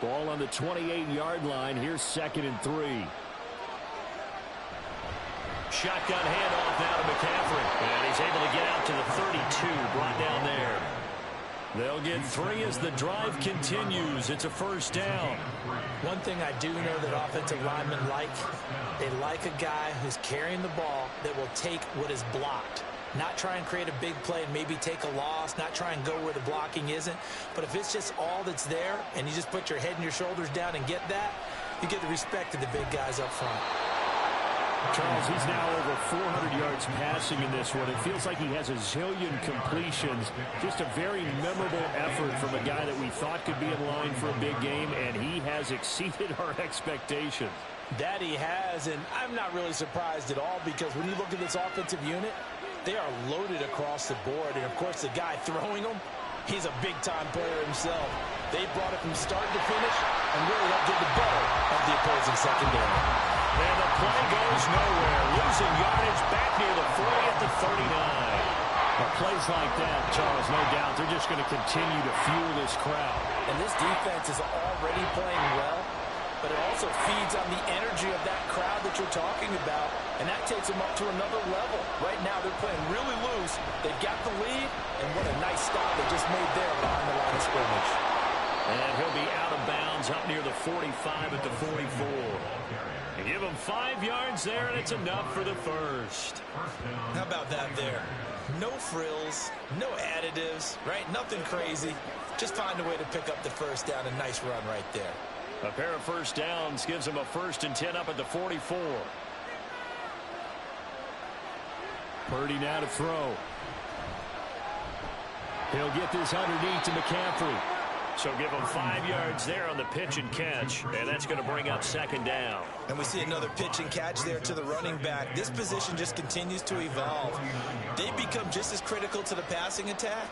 Ball on the 28-yard line. Here's 2nd and 3. Shotgun handoff now to McCaffrey. And he's able to get out to the 32, brought down there. They'll get 3 as the drive continues. It's a first down. One thing I do know that offensive linemen like, they like a guy who's carrying the ball that will take what is blocked. Not try and create a big play and maybe take a loss, not try and go where the blocking isn't. But if it's just all that's there and you just put your head and your shoulders down and get that, you get the respect of the big guys up front. Charles, he's now over 400 yards passing in this one. It feels like he has a zillion completions. Just a very memorable effort from a guy that we thought could be in line for a big game, and he has exceeded our expectations. That he has, and I'm not really surprised at all because when you look at this offensive unit, they are loaded across the board. And, of course, the guy throwing them, he's a big-time player himself. They brought it from start to finish and really helped get the better of the opposing secondary. And the play goes nowhere. Losing yardage back near the 40 at the 39. But plays like that, Charles, no doubt, they're just going to continue to fuel this crowd. And this defense is already playing well, but it also feeds on the energy of that crowd that you're talking about, and that takes them up to another level. Right now, they're playing really loose. They've got the lead, and what a nice stop they just made there behind the line of scrimmage. And he'll be out of bounds up near the 45 at the 44. And give him 5 yards there, and it's enough for the first. How about that there? No frills, no additives, right? Nothing crazy. Just find a way to pick up the first down. A nice run right there. A pair of first downs gives him a 1st and 10 up at the 44. Purdy now to throw. He'll get this underneath to McCaffrey. So give him 5 yards there on the pitch and catch, and that's going to bring up 2nd down. And we see another pitch and catch there to the running back. This position just continues to evolve. They become just as critical to the passing attack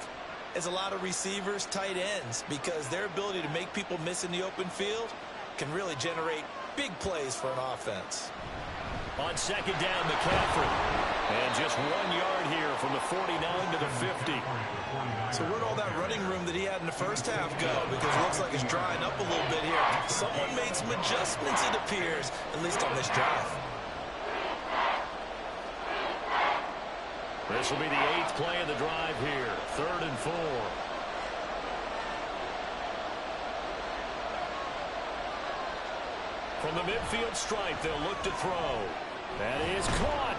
as a lot of receivers, tight ends, because their ability to make people miss in the open field can really generate big plays for an offense. On 2nd down, McCaffrey. And just 1 yard here from the 49 to the 50. So where'd all that running room that he had in the first half go? Because it looks like it's drying up a little bit here. Someone made some adjustments, it appears, at least on this drive. This will be the 8th play of the drive here. 3rd and 4. From the midfield stripe, they'll look to throw. That is caught.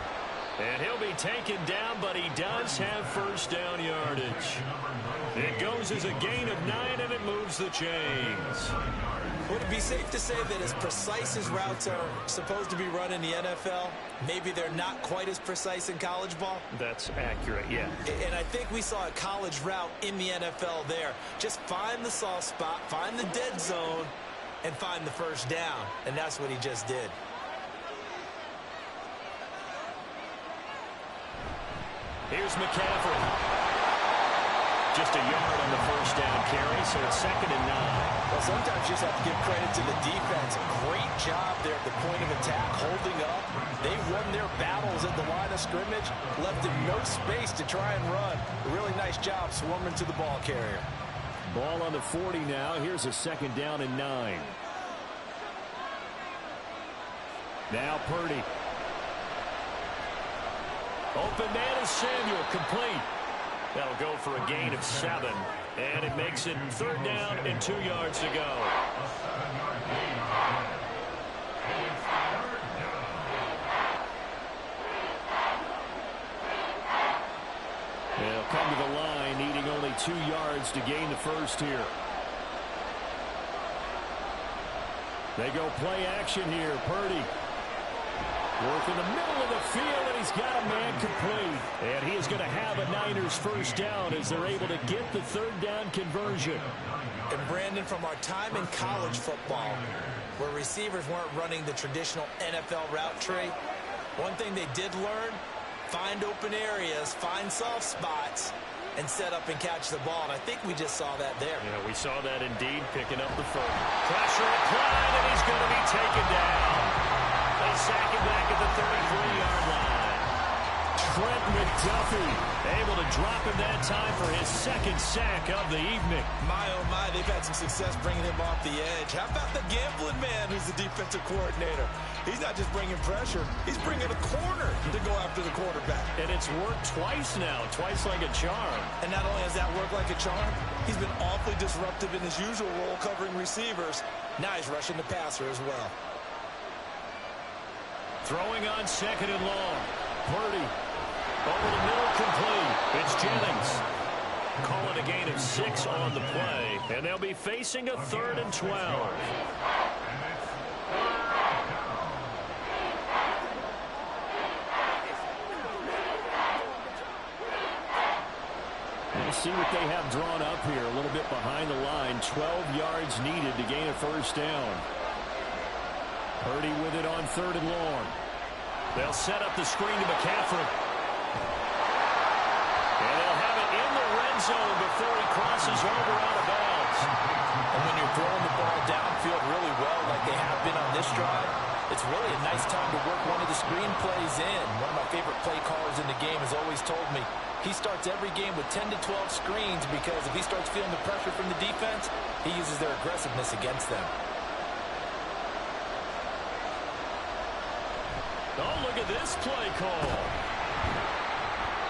And he'll be taken down, but he does have first down yardage. It goes as a gain of 9, and it moves the chains. Would it be safe to say that as precise as routes are supposed to be run in the NFL, maybe they're not quite as precise in college ball? That's accurate, yeah. And I think we saw a college route in the NFL there. Just find the soft spot, find the dead zone, and find the first down. And that's what he just did. Here's McCaffrey. Just a yard on the first down carry, so it's 2nd and 9. Well, sometimes you just have to give credit to the defense. Great job there at the point of attack, holding up. They won their battles at the line of scrimmage, left him no space to try and run. A really nice job swarming to the ball carrier. Ball on the 40 now. Here's a 2nd down and 9. Now Purdy. Open man is Samuel, complete. That'll go for a gain of 7. And it makes it 3rd down and 2 yards to go. They'll come to the line, needing only 2 yards to gain the first here. They go play action here. Purdy. Work in the middle of the field, and he's got a man complete. And he is going to have a Niners first down as they're able to get the third down conversion. And Brandon, from our time in college football, where receivers weren't running the traditional NFL route tree, one thing they did learn, find open areas, find soft spots, and set up and catch the ball. And I think we just saw that there. Yeah, we saw that indeed, picking up the first. Pressure applied, and he's going to be taken down. They sack him back at the 33-yard line. Trent McDuffie able to drop him that time for his second sack of the evening. My, oh my, they've had some success bringing him off the edge. How about the gambling man who's the defensive coordinator? He's not just bringing pressure, he's bringing a corner to go after the quarterback. And it's worked twice now, twice like a charm. And not only has that worked like a charm, he's been awfully disruptive in his usual role covering receivers. Now he's rushing the passer as well. Throwing on second and long. Purdy over the middle, complete. It's Jennings. Call it a gain of 6 on the play. And they'll be facing a 3rd and 12. We'll see what they have drawn up here. A little bit behind the line. 12 yards needed to gain a first down. Purdy with it on 3rd and long. They'll set up the screen to McCaffrey. And they'll have it in the red zone before he crosses over out of bounds. And when you're throwing the ball downfield really well like they have been on this drive, it's really a nice time to work one of the screen plays in. One of my favorite play callers in the game has always told me he starts every game with 10 to 12 screens because if he starts feeling the pressure from the defense, he uses their aggressiveness against them. Oh, look at this play call.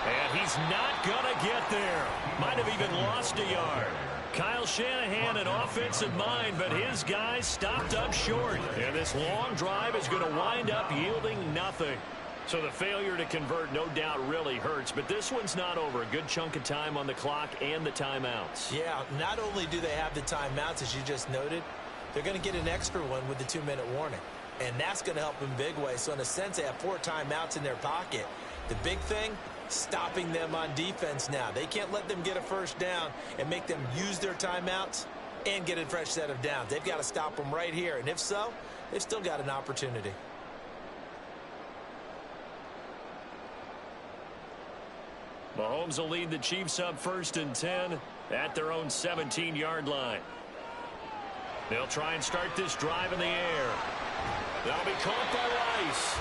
And he's not going to get there. Might have even lost a yard. Kyle Shanahan, an offensive mind, but his guys stopped up short. And this long drive is going to wind up yielding nothing. So the failure to convert, no doubt, really hurts. But this one's not over. A good chunk of time on the clock and the timeouts. Yeah, not only do they have the timeouts, as you just noted, they're going to get an extra one with the 2-minute warning. And that's going to help in a big way. So in a sense, they have 4 timeouts in their pocket. The big thing, stopping them on defense now. They can't let them get a first down and make them use their timeouts and get a fresh set of downs. They've got to stop them right here. And if so, they've still got an opportunity. Mahomes will lead the Chiefs up 1st and 10 at their own 17-yard line. They'll try and start this drive in the air. That'll be caught by Rice.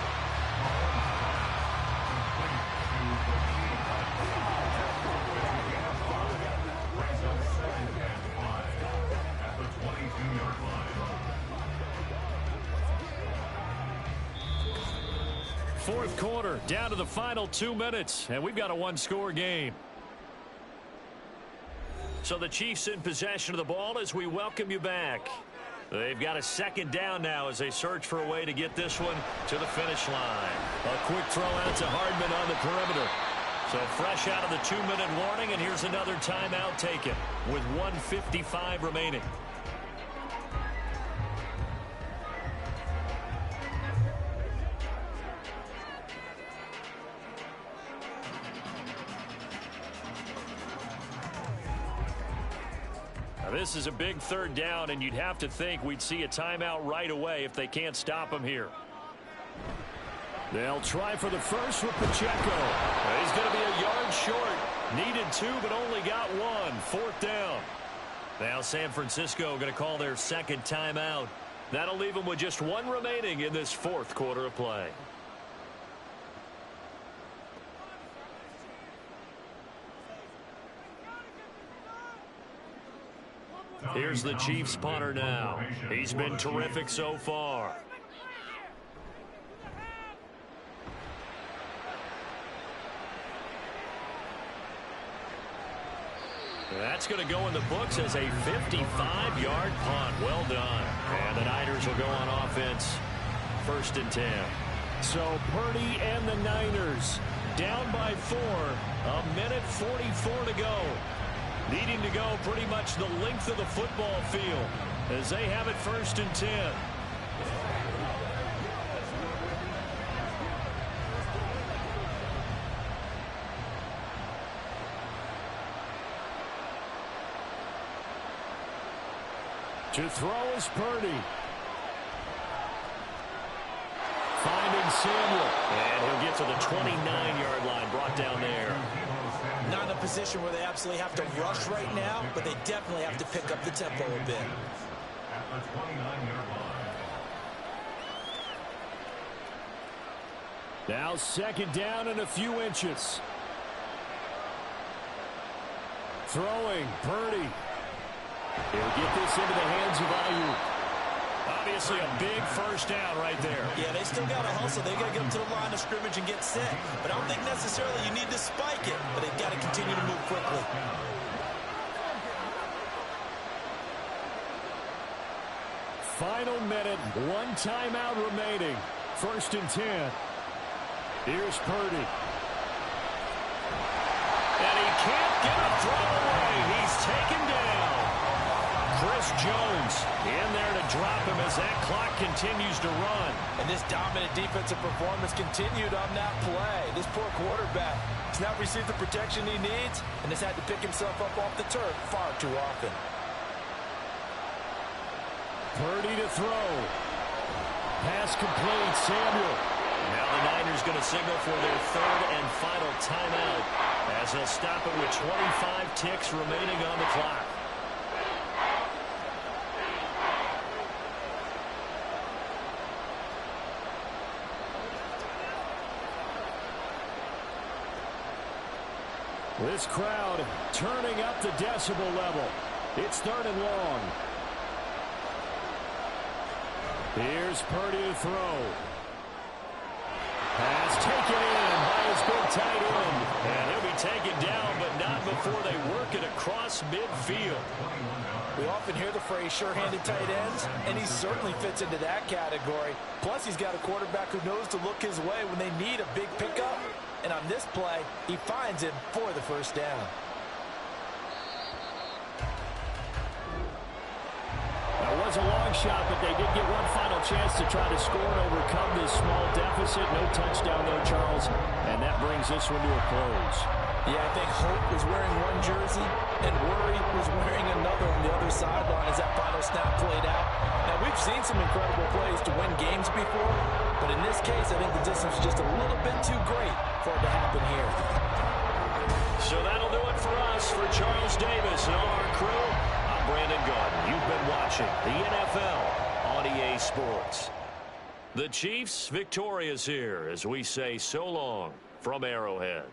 At the 22-yard line. Fourth quarter, down to the final 2 minutes, and we've got a one-score game. So the Chiefs in possession of the ball as we welcome you back. They've got a second down now as they search for a way to get this one to the finish line. A quick throw out to Hardman on the perimeter. So fresh out of the 2-minute warning, and here's another timeout taken with 1:55 remaining. This is a big 3rd down, and you'd have to think we'd see a timeout right away if they can't stop him here. They'll try for the first with Pacheco. He's going to be a yard short. Needed 2, but only got 1. 4th down. Now San Francisco going to call their second timeout. That'll leave them with just 1 remaining in this 4th quarter of play. Here's the Chiefs punter now. He's been terrific so far. That's going to go in the books as a 55-yard punt. Well done. And the Niners will go on offense. 1st and 10. So Purdy and the Niners down by 4. 1:44 to go. Needing to go pretty much the length of the football field as they have it 1st and 10. To throw is Purdy. Finding Samuel. And he'll get to the 29-yard line, brought down there. Not in a position where they absolutely have to rush right now, but they definitely have to pick up the tempo a bit. At the 29-yard line. Now second down and a few inches. Throwing, Purdy. He'll get this into the hands of Ayuk. Obviously a big first down right there. Yeah, they still got to hustle. They got to get up to the line of scrimmage and get set. But I don't think necessarily you need to spike it, but they've got to continue to move quickly. Final minute, one timeout remaining. 1st and 10. Here's Purdy. And he can't get a throw away. He's taken down. Chris Jones in there to drop him as that clock continues to run. And this dominant defensive performance continued on that play. This poor quarterback has not received the protection he needs and has had to pick himself up off the turf far too often. Purdy to throw. Pass complete, Samuel. Now the Niners going to signal for their 3rd and final timeout as they'll stop it with 25 ticks remaining on the clock. This crowd turning up the decibel level. It's 3rd and long. Here's Purdy to throw. Pass taken in by his big tight end. And he'll be taken down, but not before they work it across midfield. We often hear the phrase sure-handed tight ends, and he certainly fits into that category. Plus, he's got a quarterback who knows to look his way when they need a big pickup. And on this play, he finds him for the first down. That was a long shot, but they did get one final chance to try to score and overcome this small deficit. No touchdown, though, Charles. And that brings this one to a close. Yeah, I think Hope was wearing one jersey and Worry was wearing another on the other sideline as that final snap played out. Now, we've seen some incredible plays to win games before, but in this case, I think the distance is just a little bit too great for it to happen here. So that'll do it for us. For Charles Davis and all our crew, I'm Brandon Gaudin. You've been watching the NFL on EA Sports. The Chiefs victorious here as we say so long from Arrowhead.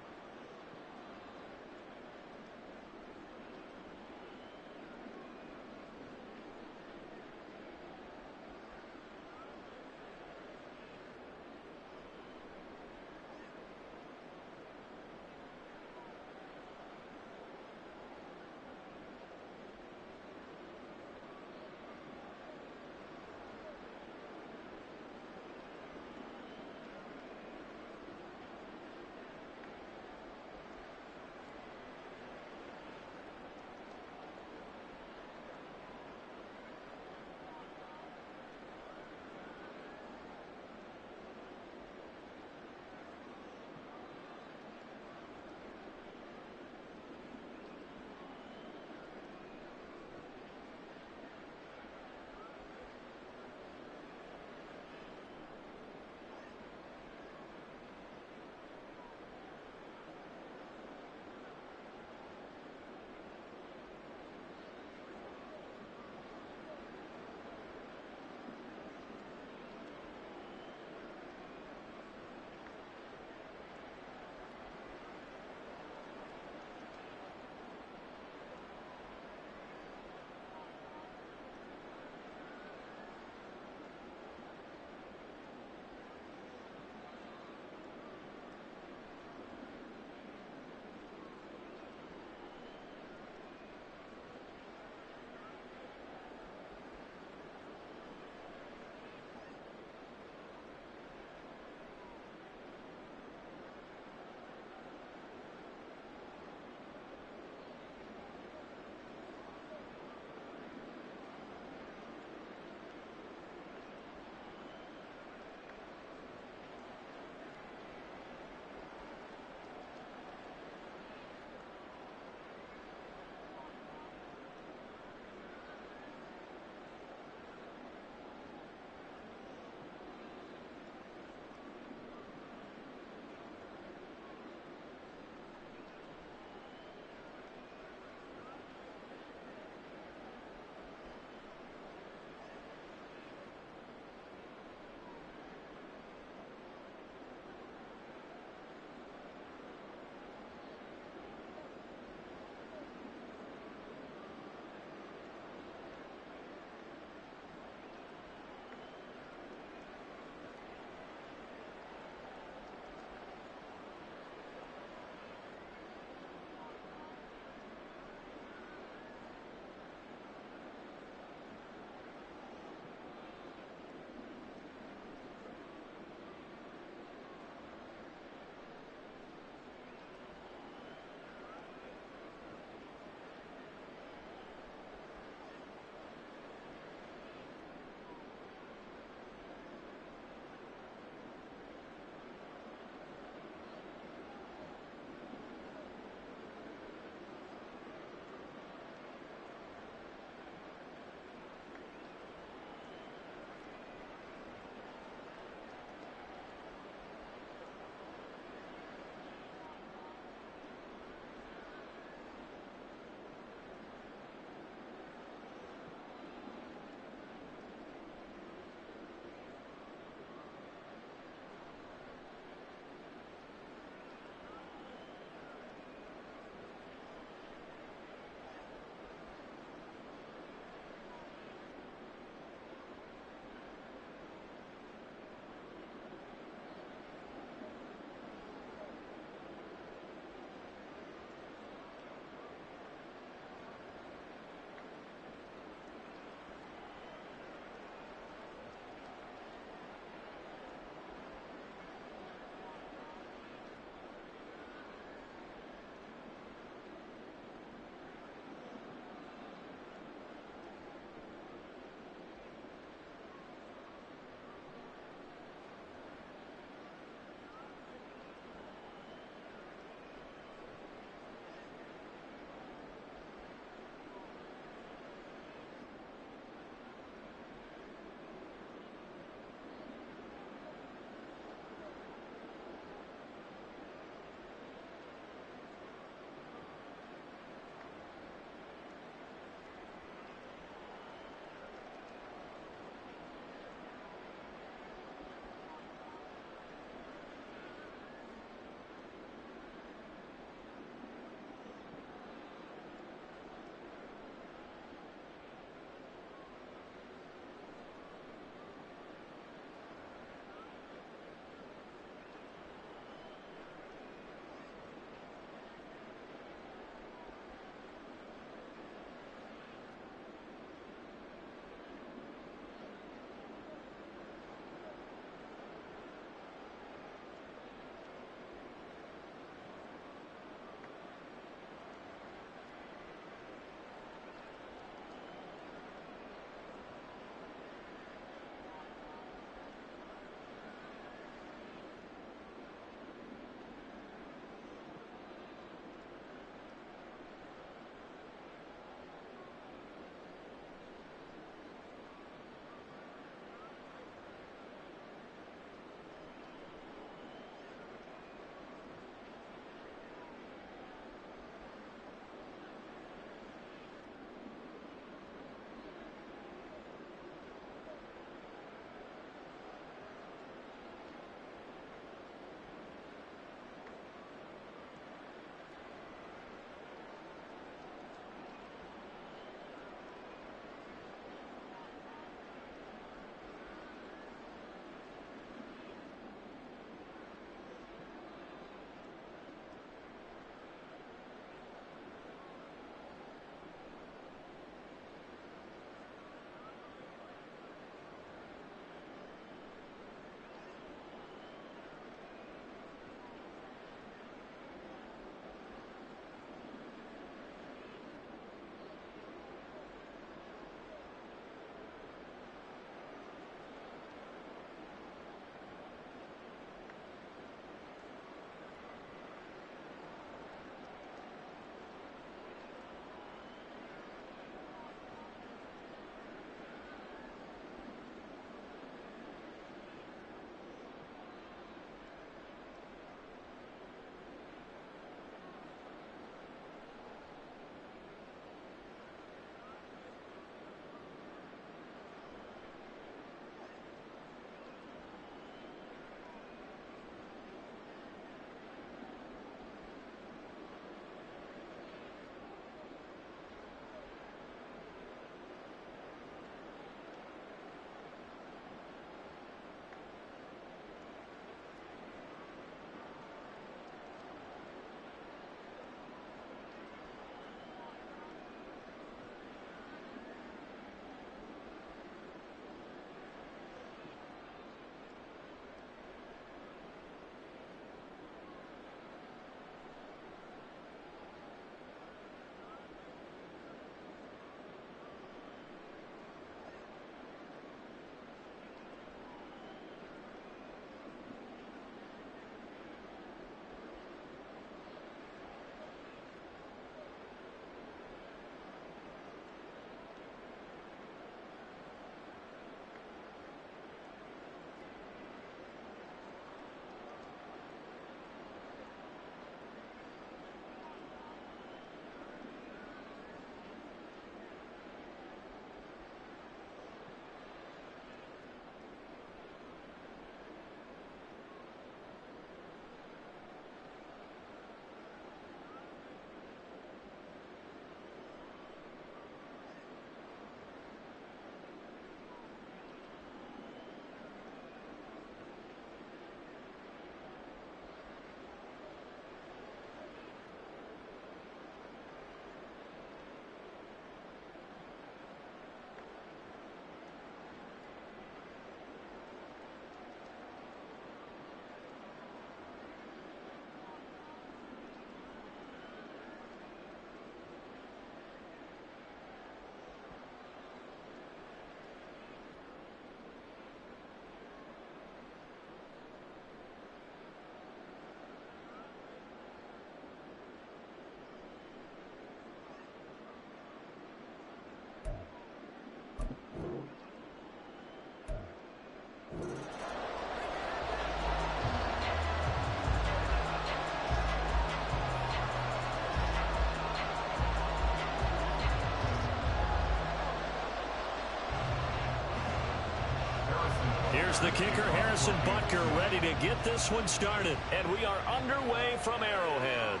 Here's the kicker, Harrison Butker, ready to get this one started. And we are underway from Arrowhead.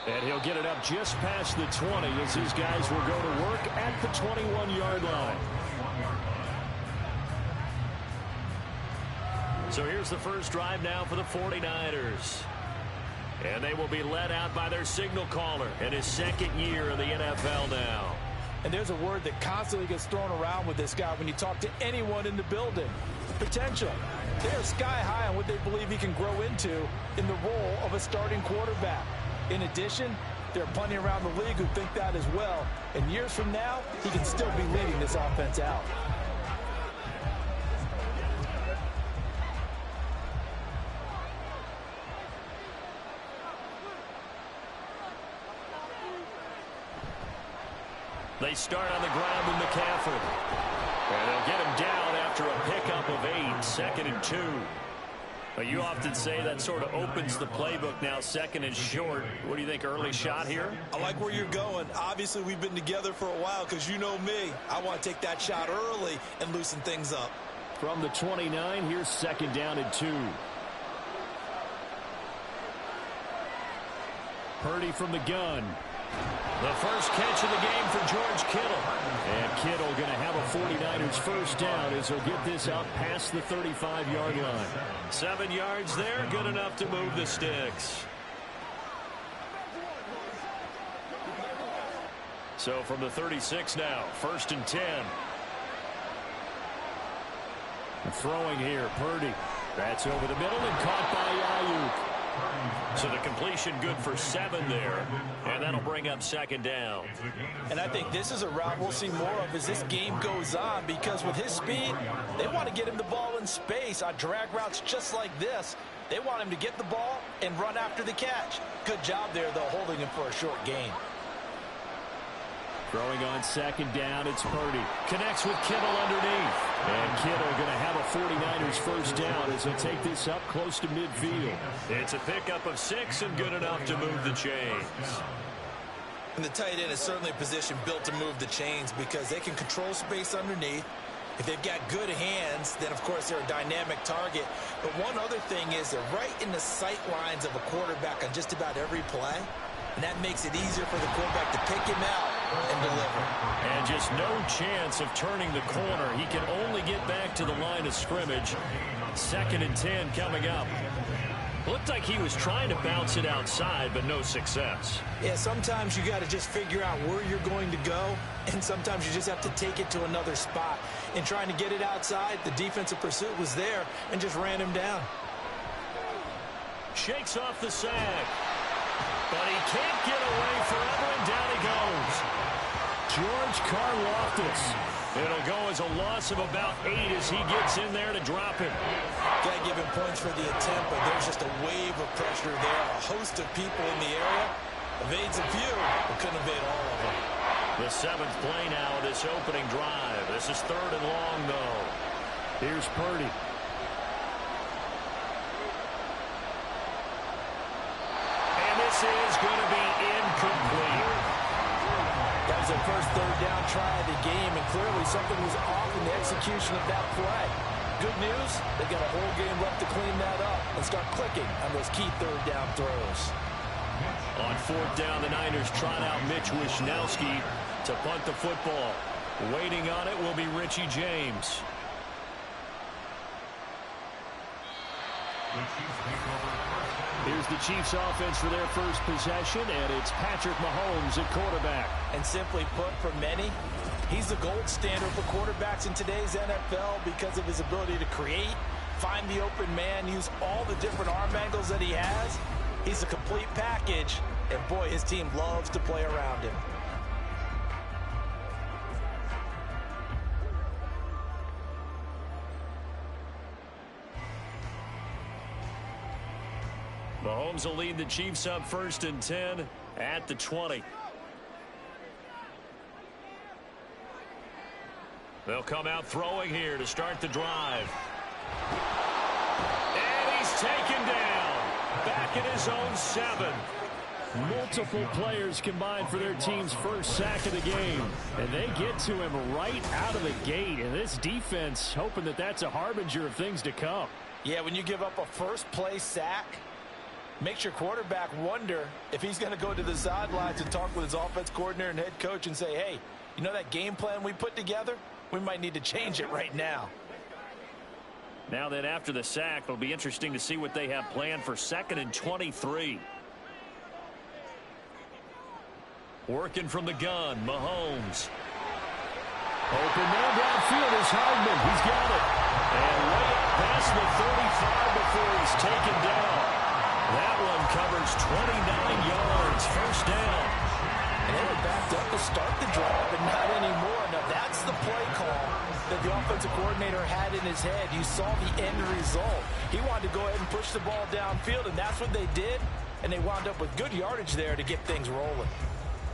And he'll get it up just past the 20 as his guys will go to work at the 21-yard line. So here's the first drive now for the 49ers. And they will be led out by their signal caller in his second year in the NFL now. And there's a word that constantly gets thrown around with this guy when you talk to anyone in the building. Potential. They are sky high on what they believe he can grow into in the role of a starting quarterback. In addition, there are plenty around the league who think that as well. And years from now, he can still be leading this offense out. They start on the ground with McCaffrey. And they'll get him down after a pickup of 8, 2nd and 2. But you often say that sort of opens the playbook now, 2nd and short. What do you think, early shot here? I like where you're going. Obviously, we've been together for a while because you know me. I want to take that shot early and loosen things up. From the 29, here's 2nd down and 2. Purdy from the gun. The first catch of the game for George Kittle. And Kittle going to have a 49ers first down as he'll get this out past the 35-yard line. 7 yards there, good enough to move the sticks. So from the 36 now, 1st and 10. Throwing here, Purdy. That's over the middle and caught by Ayuk. So the completion good for 7 there, and that'll bring up 2nd down. And I think this is a route we'll see more of as this game goes on, because with his speed, they want to get him the ball in space on drag routes just like this. They want him to get the ball and run after the catch. Good job there, though, holding him for a short gain. Throwing on 2nd down, it's Purdy. Connects with Kittle underneath. And Kittle going to have a 49ers first down as he'll take this up close to midfield. It's a pickup of 6 and good enough to move the chains. And the tight end is certainly a position built to move the chains because they can control space underneath. If they've got good hands, then, of course, they're a dynamic target. But one other thing is they're right in the sight lines of a quarterback on just about every play. And that makes it easier for the quarterback to pick him out and deliver. And just no chance of turning the corner. He can only get back to the line of scrimmage. 2nd and 10 coming up. Looked like he was trying to bounce it outside, but no success. Yeah, sometimes you got to just figure out where you're going to go, and sometimes you just have to take it to another spot. In trying to get it outside, the defensive pursuit was there and just ran him down. Shakes off the sack. But he can't get away forever, and down he goes. George Karlaftis. It'll go as a loss of about 8 as he gets in there to drop him. Got to give him points for the attempt, but there's just a wave of pressure there. A host of people in the area. Evades a few, but couldn't evade all of them. The 7th play now of this opening drive. This is 3rd and long, though. Here's Purdy. This is going to be incomplete. That was their first 3rd down try of the game, and clearly something was off in the execution of that play. Good news, they've got a whole game left to clean that up and start clicking on those key 3rd down throws. On 4th down, the Niners trot out Mitch Wishnowski to punt the football. Waiting on it will be Richie James. Here's the Chiefs offense for their first possession, and it's Patrick Mahomes at quarterback. And simply put, for many, he's the gold standard for quarterbacks in today's NFL because of his ability to create, find the open man, use all the different arm angles that he has. He's a complete package, and boy, his team loves to play around him. Mahomes will lead the Chiefs up 1st and 10 at the 20. They'll come out throwing here to start the drive. And he's taken down. Back at his own 7. Multiple players combined for their team's first sack of the game. And they get to him right out of the gate. And this defense hoping that that's a harbinger of things to come. Yeah, when you give up a first-play sack, makes your quarterback wonder if he's going to go to the sidelines and talk with his offense coordinator and head coach and say, hey, you know that game plan we put together? We might need to change it right now. Now then, after the sack, it'll be interesting to see what they have planned for 2nd and 23. Working from the gun, Mahomes. Open man downfield is Hardman. He's got it. And way up past the 35 before he's taken down. That one covers 29 yards. First down. And they were backed up to start the drive, but not anymore. Now that's the play call that the offensive coordinator had in his head. You saw the end result. He wanted to go ahead and push the ball downfield, and that's what they did. And they wound up with good yardage there to get things rolling.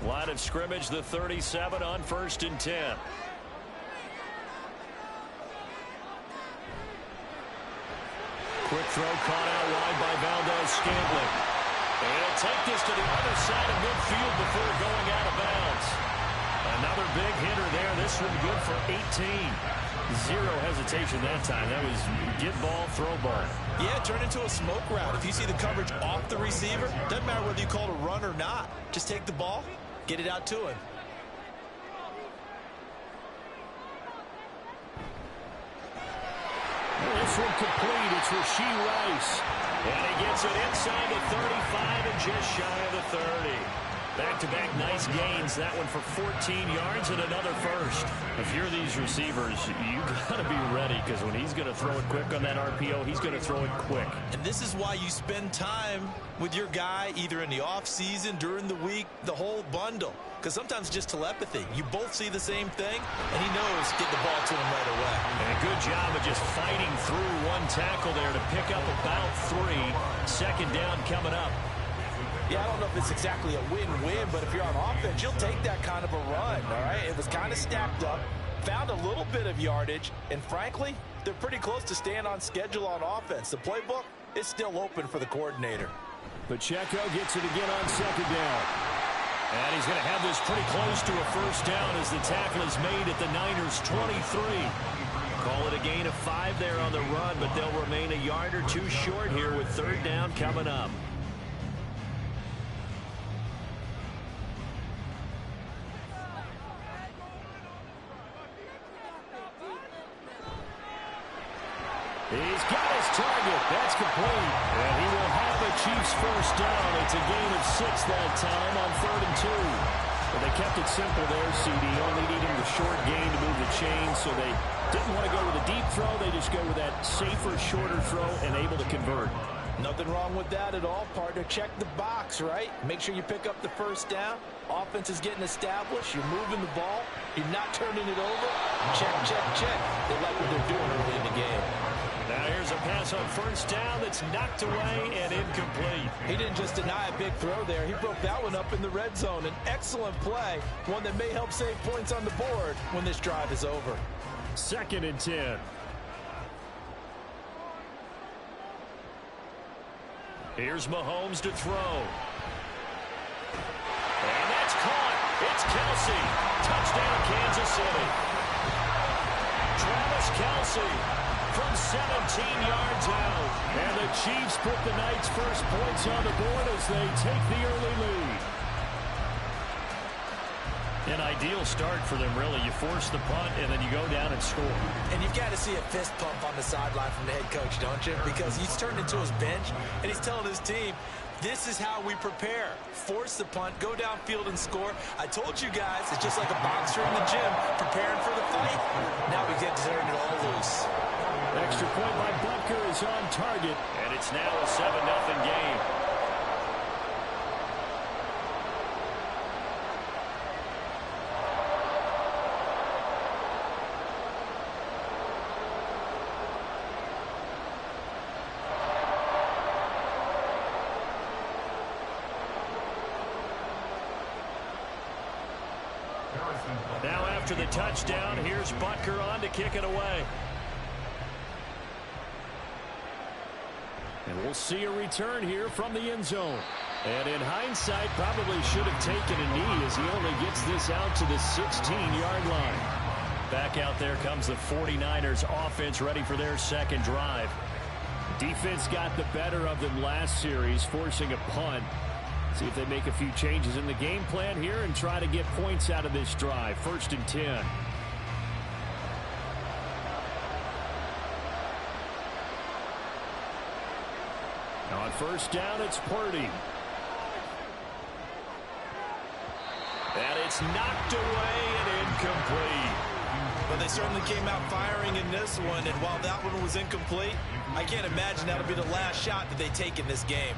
Line of scrimmage, the 37 on 1st and 10. Quick throw caught out wide by Valdez-Scantling. And he'll take this to the other side of midfield before going out of bounds. Another big hitter there. This one good for 18. Zero hesitation that time. That was get ball, throw ball. Yeah, turn into a smoke route. If you see the coverage off the receiver, doesn't matter whether you call it a run or not. Just take the ball, get it out to him. This one complete. It's Rashee Rice. And he gets it inside the 35 and just shy of the 30. Back-to-back nice gains. That one for 14 yards and another first. If you're these receivers, you got to be ready because when he's going to throw it quick on that RPO, he's going to throw it quick. And this is why you spend time with your guy either in the offseason, during the week, the whole bundle. Because sometimes it's just telepathy. You both see the same thing, and he knows get the ball to him right away. And a good job of just fighting through one tackle there to pick up about 3. 2nd down coming up. Yeah, I don't know if it's exactly a win-win, but if you're on offense, you'll take that kind of a run, all right? It was kind of stacked up, found a little bit of yardage, and frankly, they're pretty close to staying on schedule on offense. The playbook is still open for the coordinator. Pacheco gets it again on 2nd down. And he's going to have this pretty close to a first down as the tackle is made at the Niners' 23. Call it a gain of 5 there on the run, but they'll remain a yard or 2 short here with 3rd down coming up. He's got his target. That's complete. And he will have a Chiefs first down. It's a gain of 6 that time on 3rd and 2. But they kept it simple there, CD. Only needing the short gain to move the chains, so they didn't want to go with a deep throw. They just go with that safer, shorter throw and able to convert. Nothing wrong with that at all, partner. Check the box, right? Make sure you pick up the first down. Offense is getting established. You're moving the ball. You're not turning it over. Check, check, check. They like what they're doing early in the game. Now here's a pass on 1st down that's knocked away and incomplete. He didn't just deny a big throw there. He broke that one up in the red zone. An excellent play, one that may help save points on the board when this drive is over. 2nd and 10. Here's Mahomes to throw. And that's caught. It's Kelsey. Touchdown, Kansas City. Travis Kelsey from 17 yards out. And the Chiefs put the Knights' first points on the board as they take the early lead. An ideal start for them, really. You force the punt, and then you go down and score. And you've got to see a fist pump on the sideline from the head coach, don't you? Because he's turned into his bench, and he's telling his team, this is how we prepare. Force the punt, go downfield and score. I told you guys, it's just like a boxer in the gym preparing for the fight. Now we get to turn it all loose. Extra point by Butker is on target, and it's now a 7-0 game. Now after the touchdown, here's Butker on to kick it away. And we'll see a return here from the end zone. And in hindsight, probably should have taken a knee as he only gets this out to the 16-yard line. Back out there comes the 49ers offense ready for their second drive. Defense got the better of them last series, forcing a punt. See if they make a few changes in the game plan here and try to get points out of this drive. 1st and 10. On 1st down, it's Purdy. And it's knocked away and incomplete. But they certainly came out firing in this one, and while that one was incomplete, I can't imagine that'll be the last shot that they take in this game.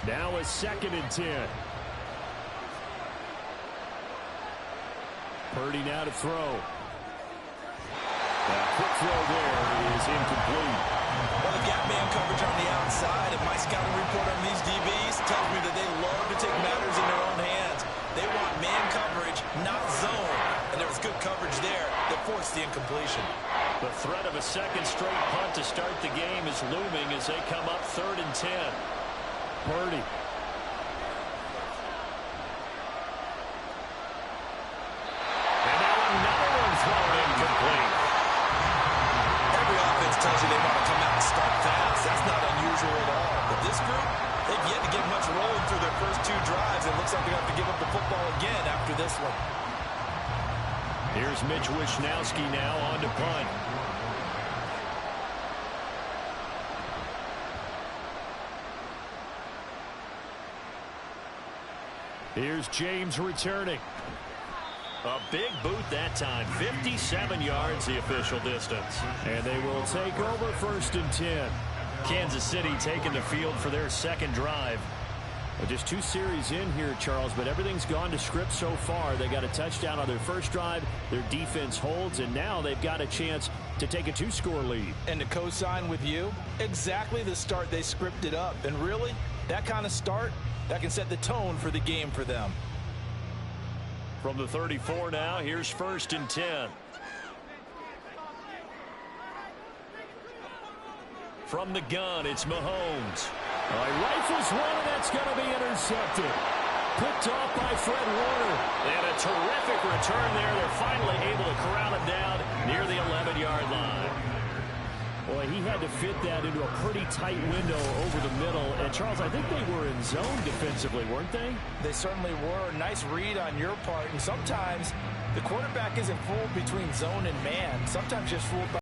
Now a 2nd and 10. Purdy now to throw. That quick throw there is incomplete. Well, the gap man coverage on the outside, and my scouting report on these DBs tells me that they love to take matters in their own hands. They want man coverage, not zone. And there was good coverage there that forced the incompletion. The threat of a second straight punt to start the game is looming as they come up 3rd and 10. Purdy. And now another one thrown incomplete. Every offense tells you they want to come out and start fast. That's not unusual at all. But this group, they've yet to get much rolling through their first 2 drives. It looks like they're going to have to give up the football again after this one. Here's Mitch Wishnowski now on to punt. Here's James returning. A big boot that time. 57 yards the official distance. And they will take over 1st and 10. Kansas City taking the field for their second drive. Well, just 2 series in here, Charles, but everything's gone to script so far. They got a touchdown on their first drive. Their defense holds, and now they've got a chance to take a 2-score lead. And to co-sign with you, exactly the start they scripted up. And really, that kind of start, that can set the tone for the game for them. From the 34 now, here's 1st and 10. From the gun, it's Mahomes. Rifles one, and that's going to be intercepted. Picked off by Fred Warner. And a terrific return there. They're finally able to corral him down near the 11-yard line. Boy, he had to fit that into a pretty tight window over the middle. And, Charles, I think they were in zone defensively, weren't they? They certainly were. Nice read on your part. And sometimes the quarterback isn't fooled between zone and man. Sometimes just fooled by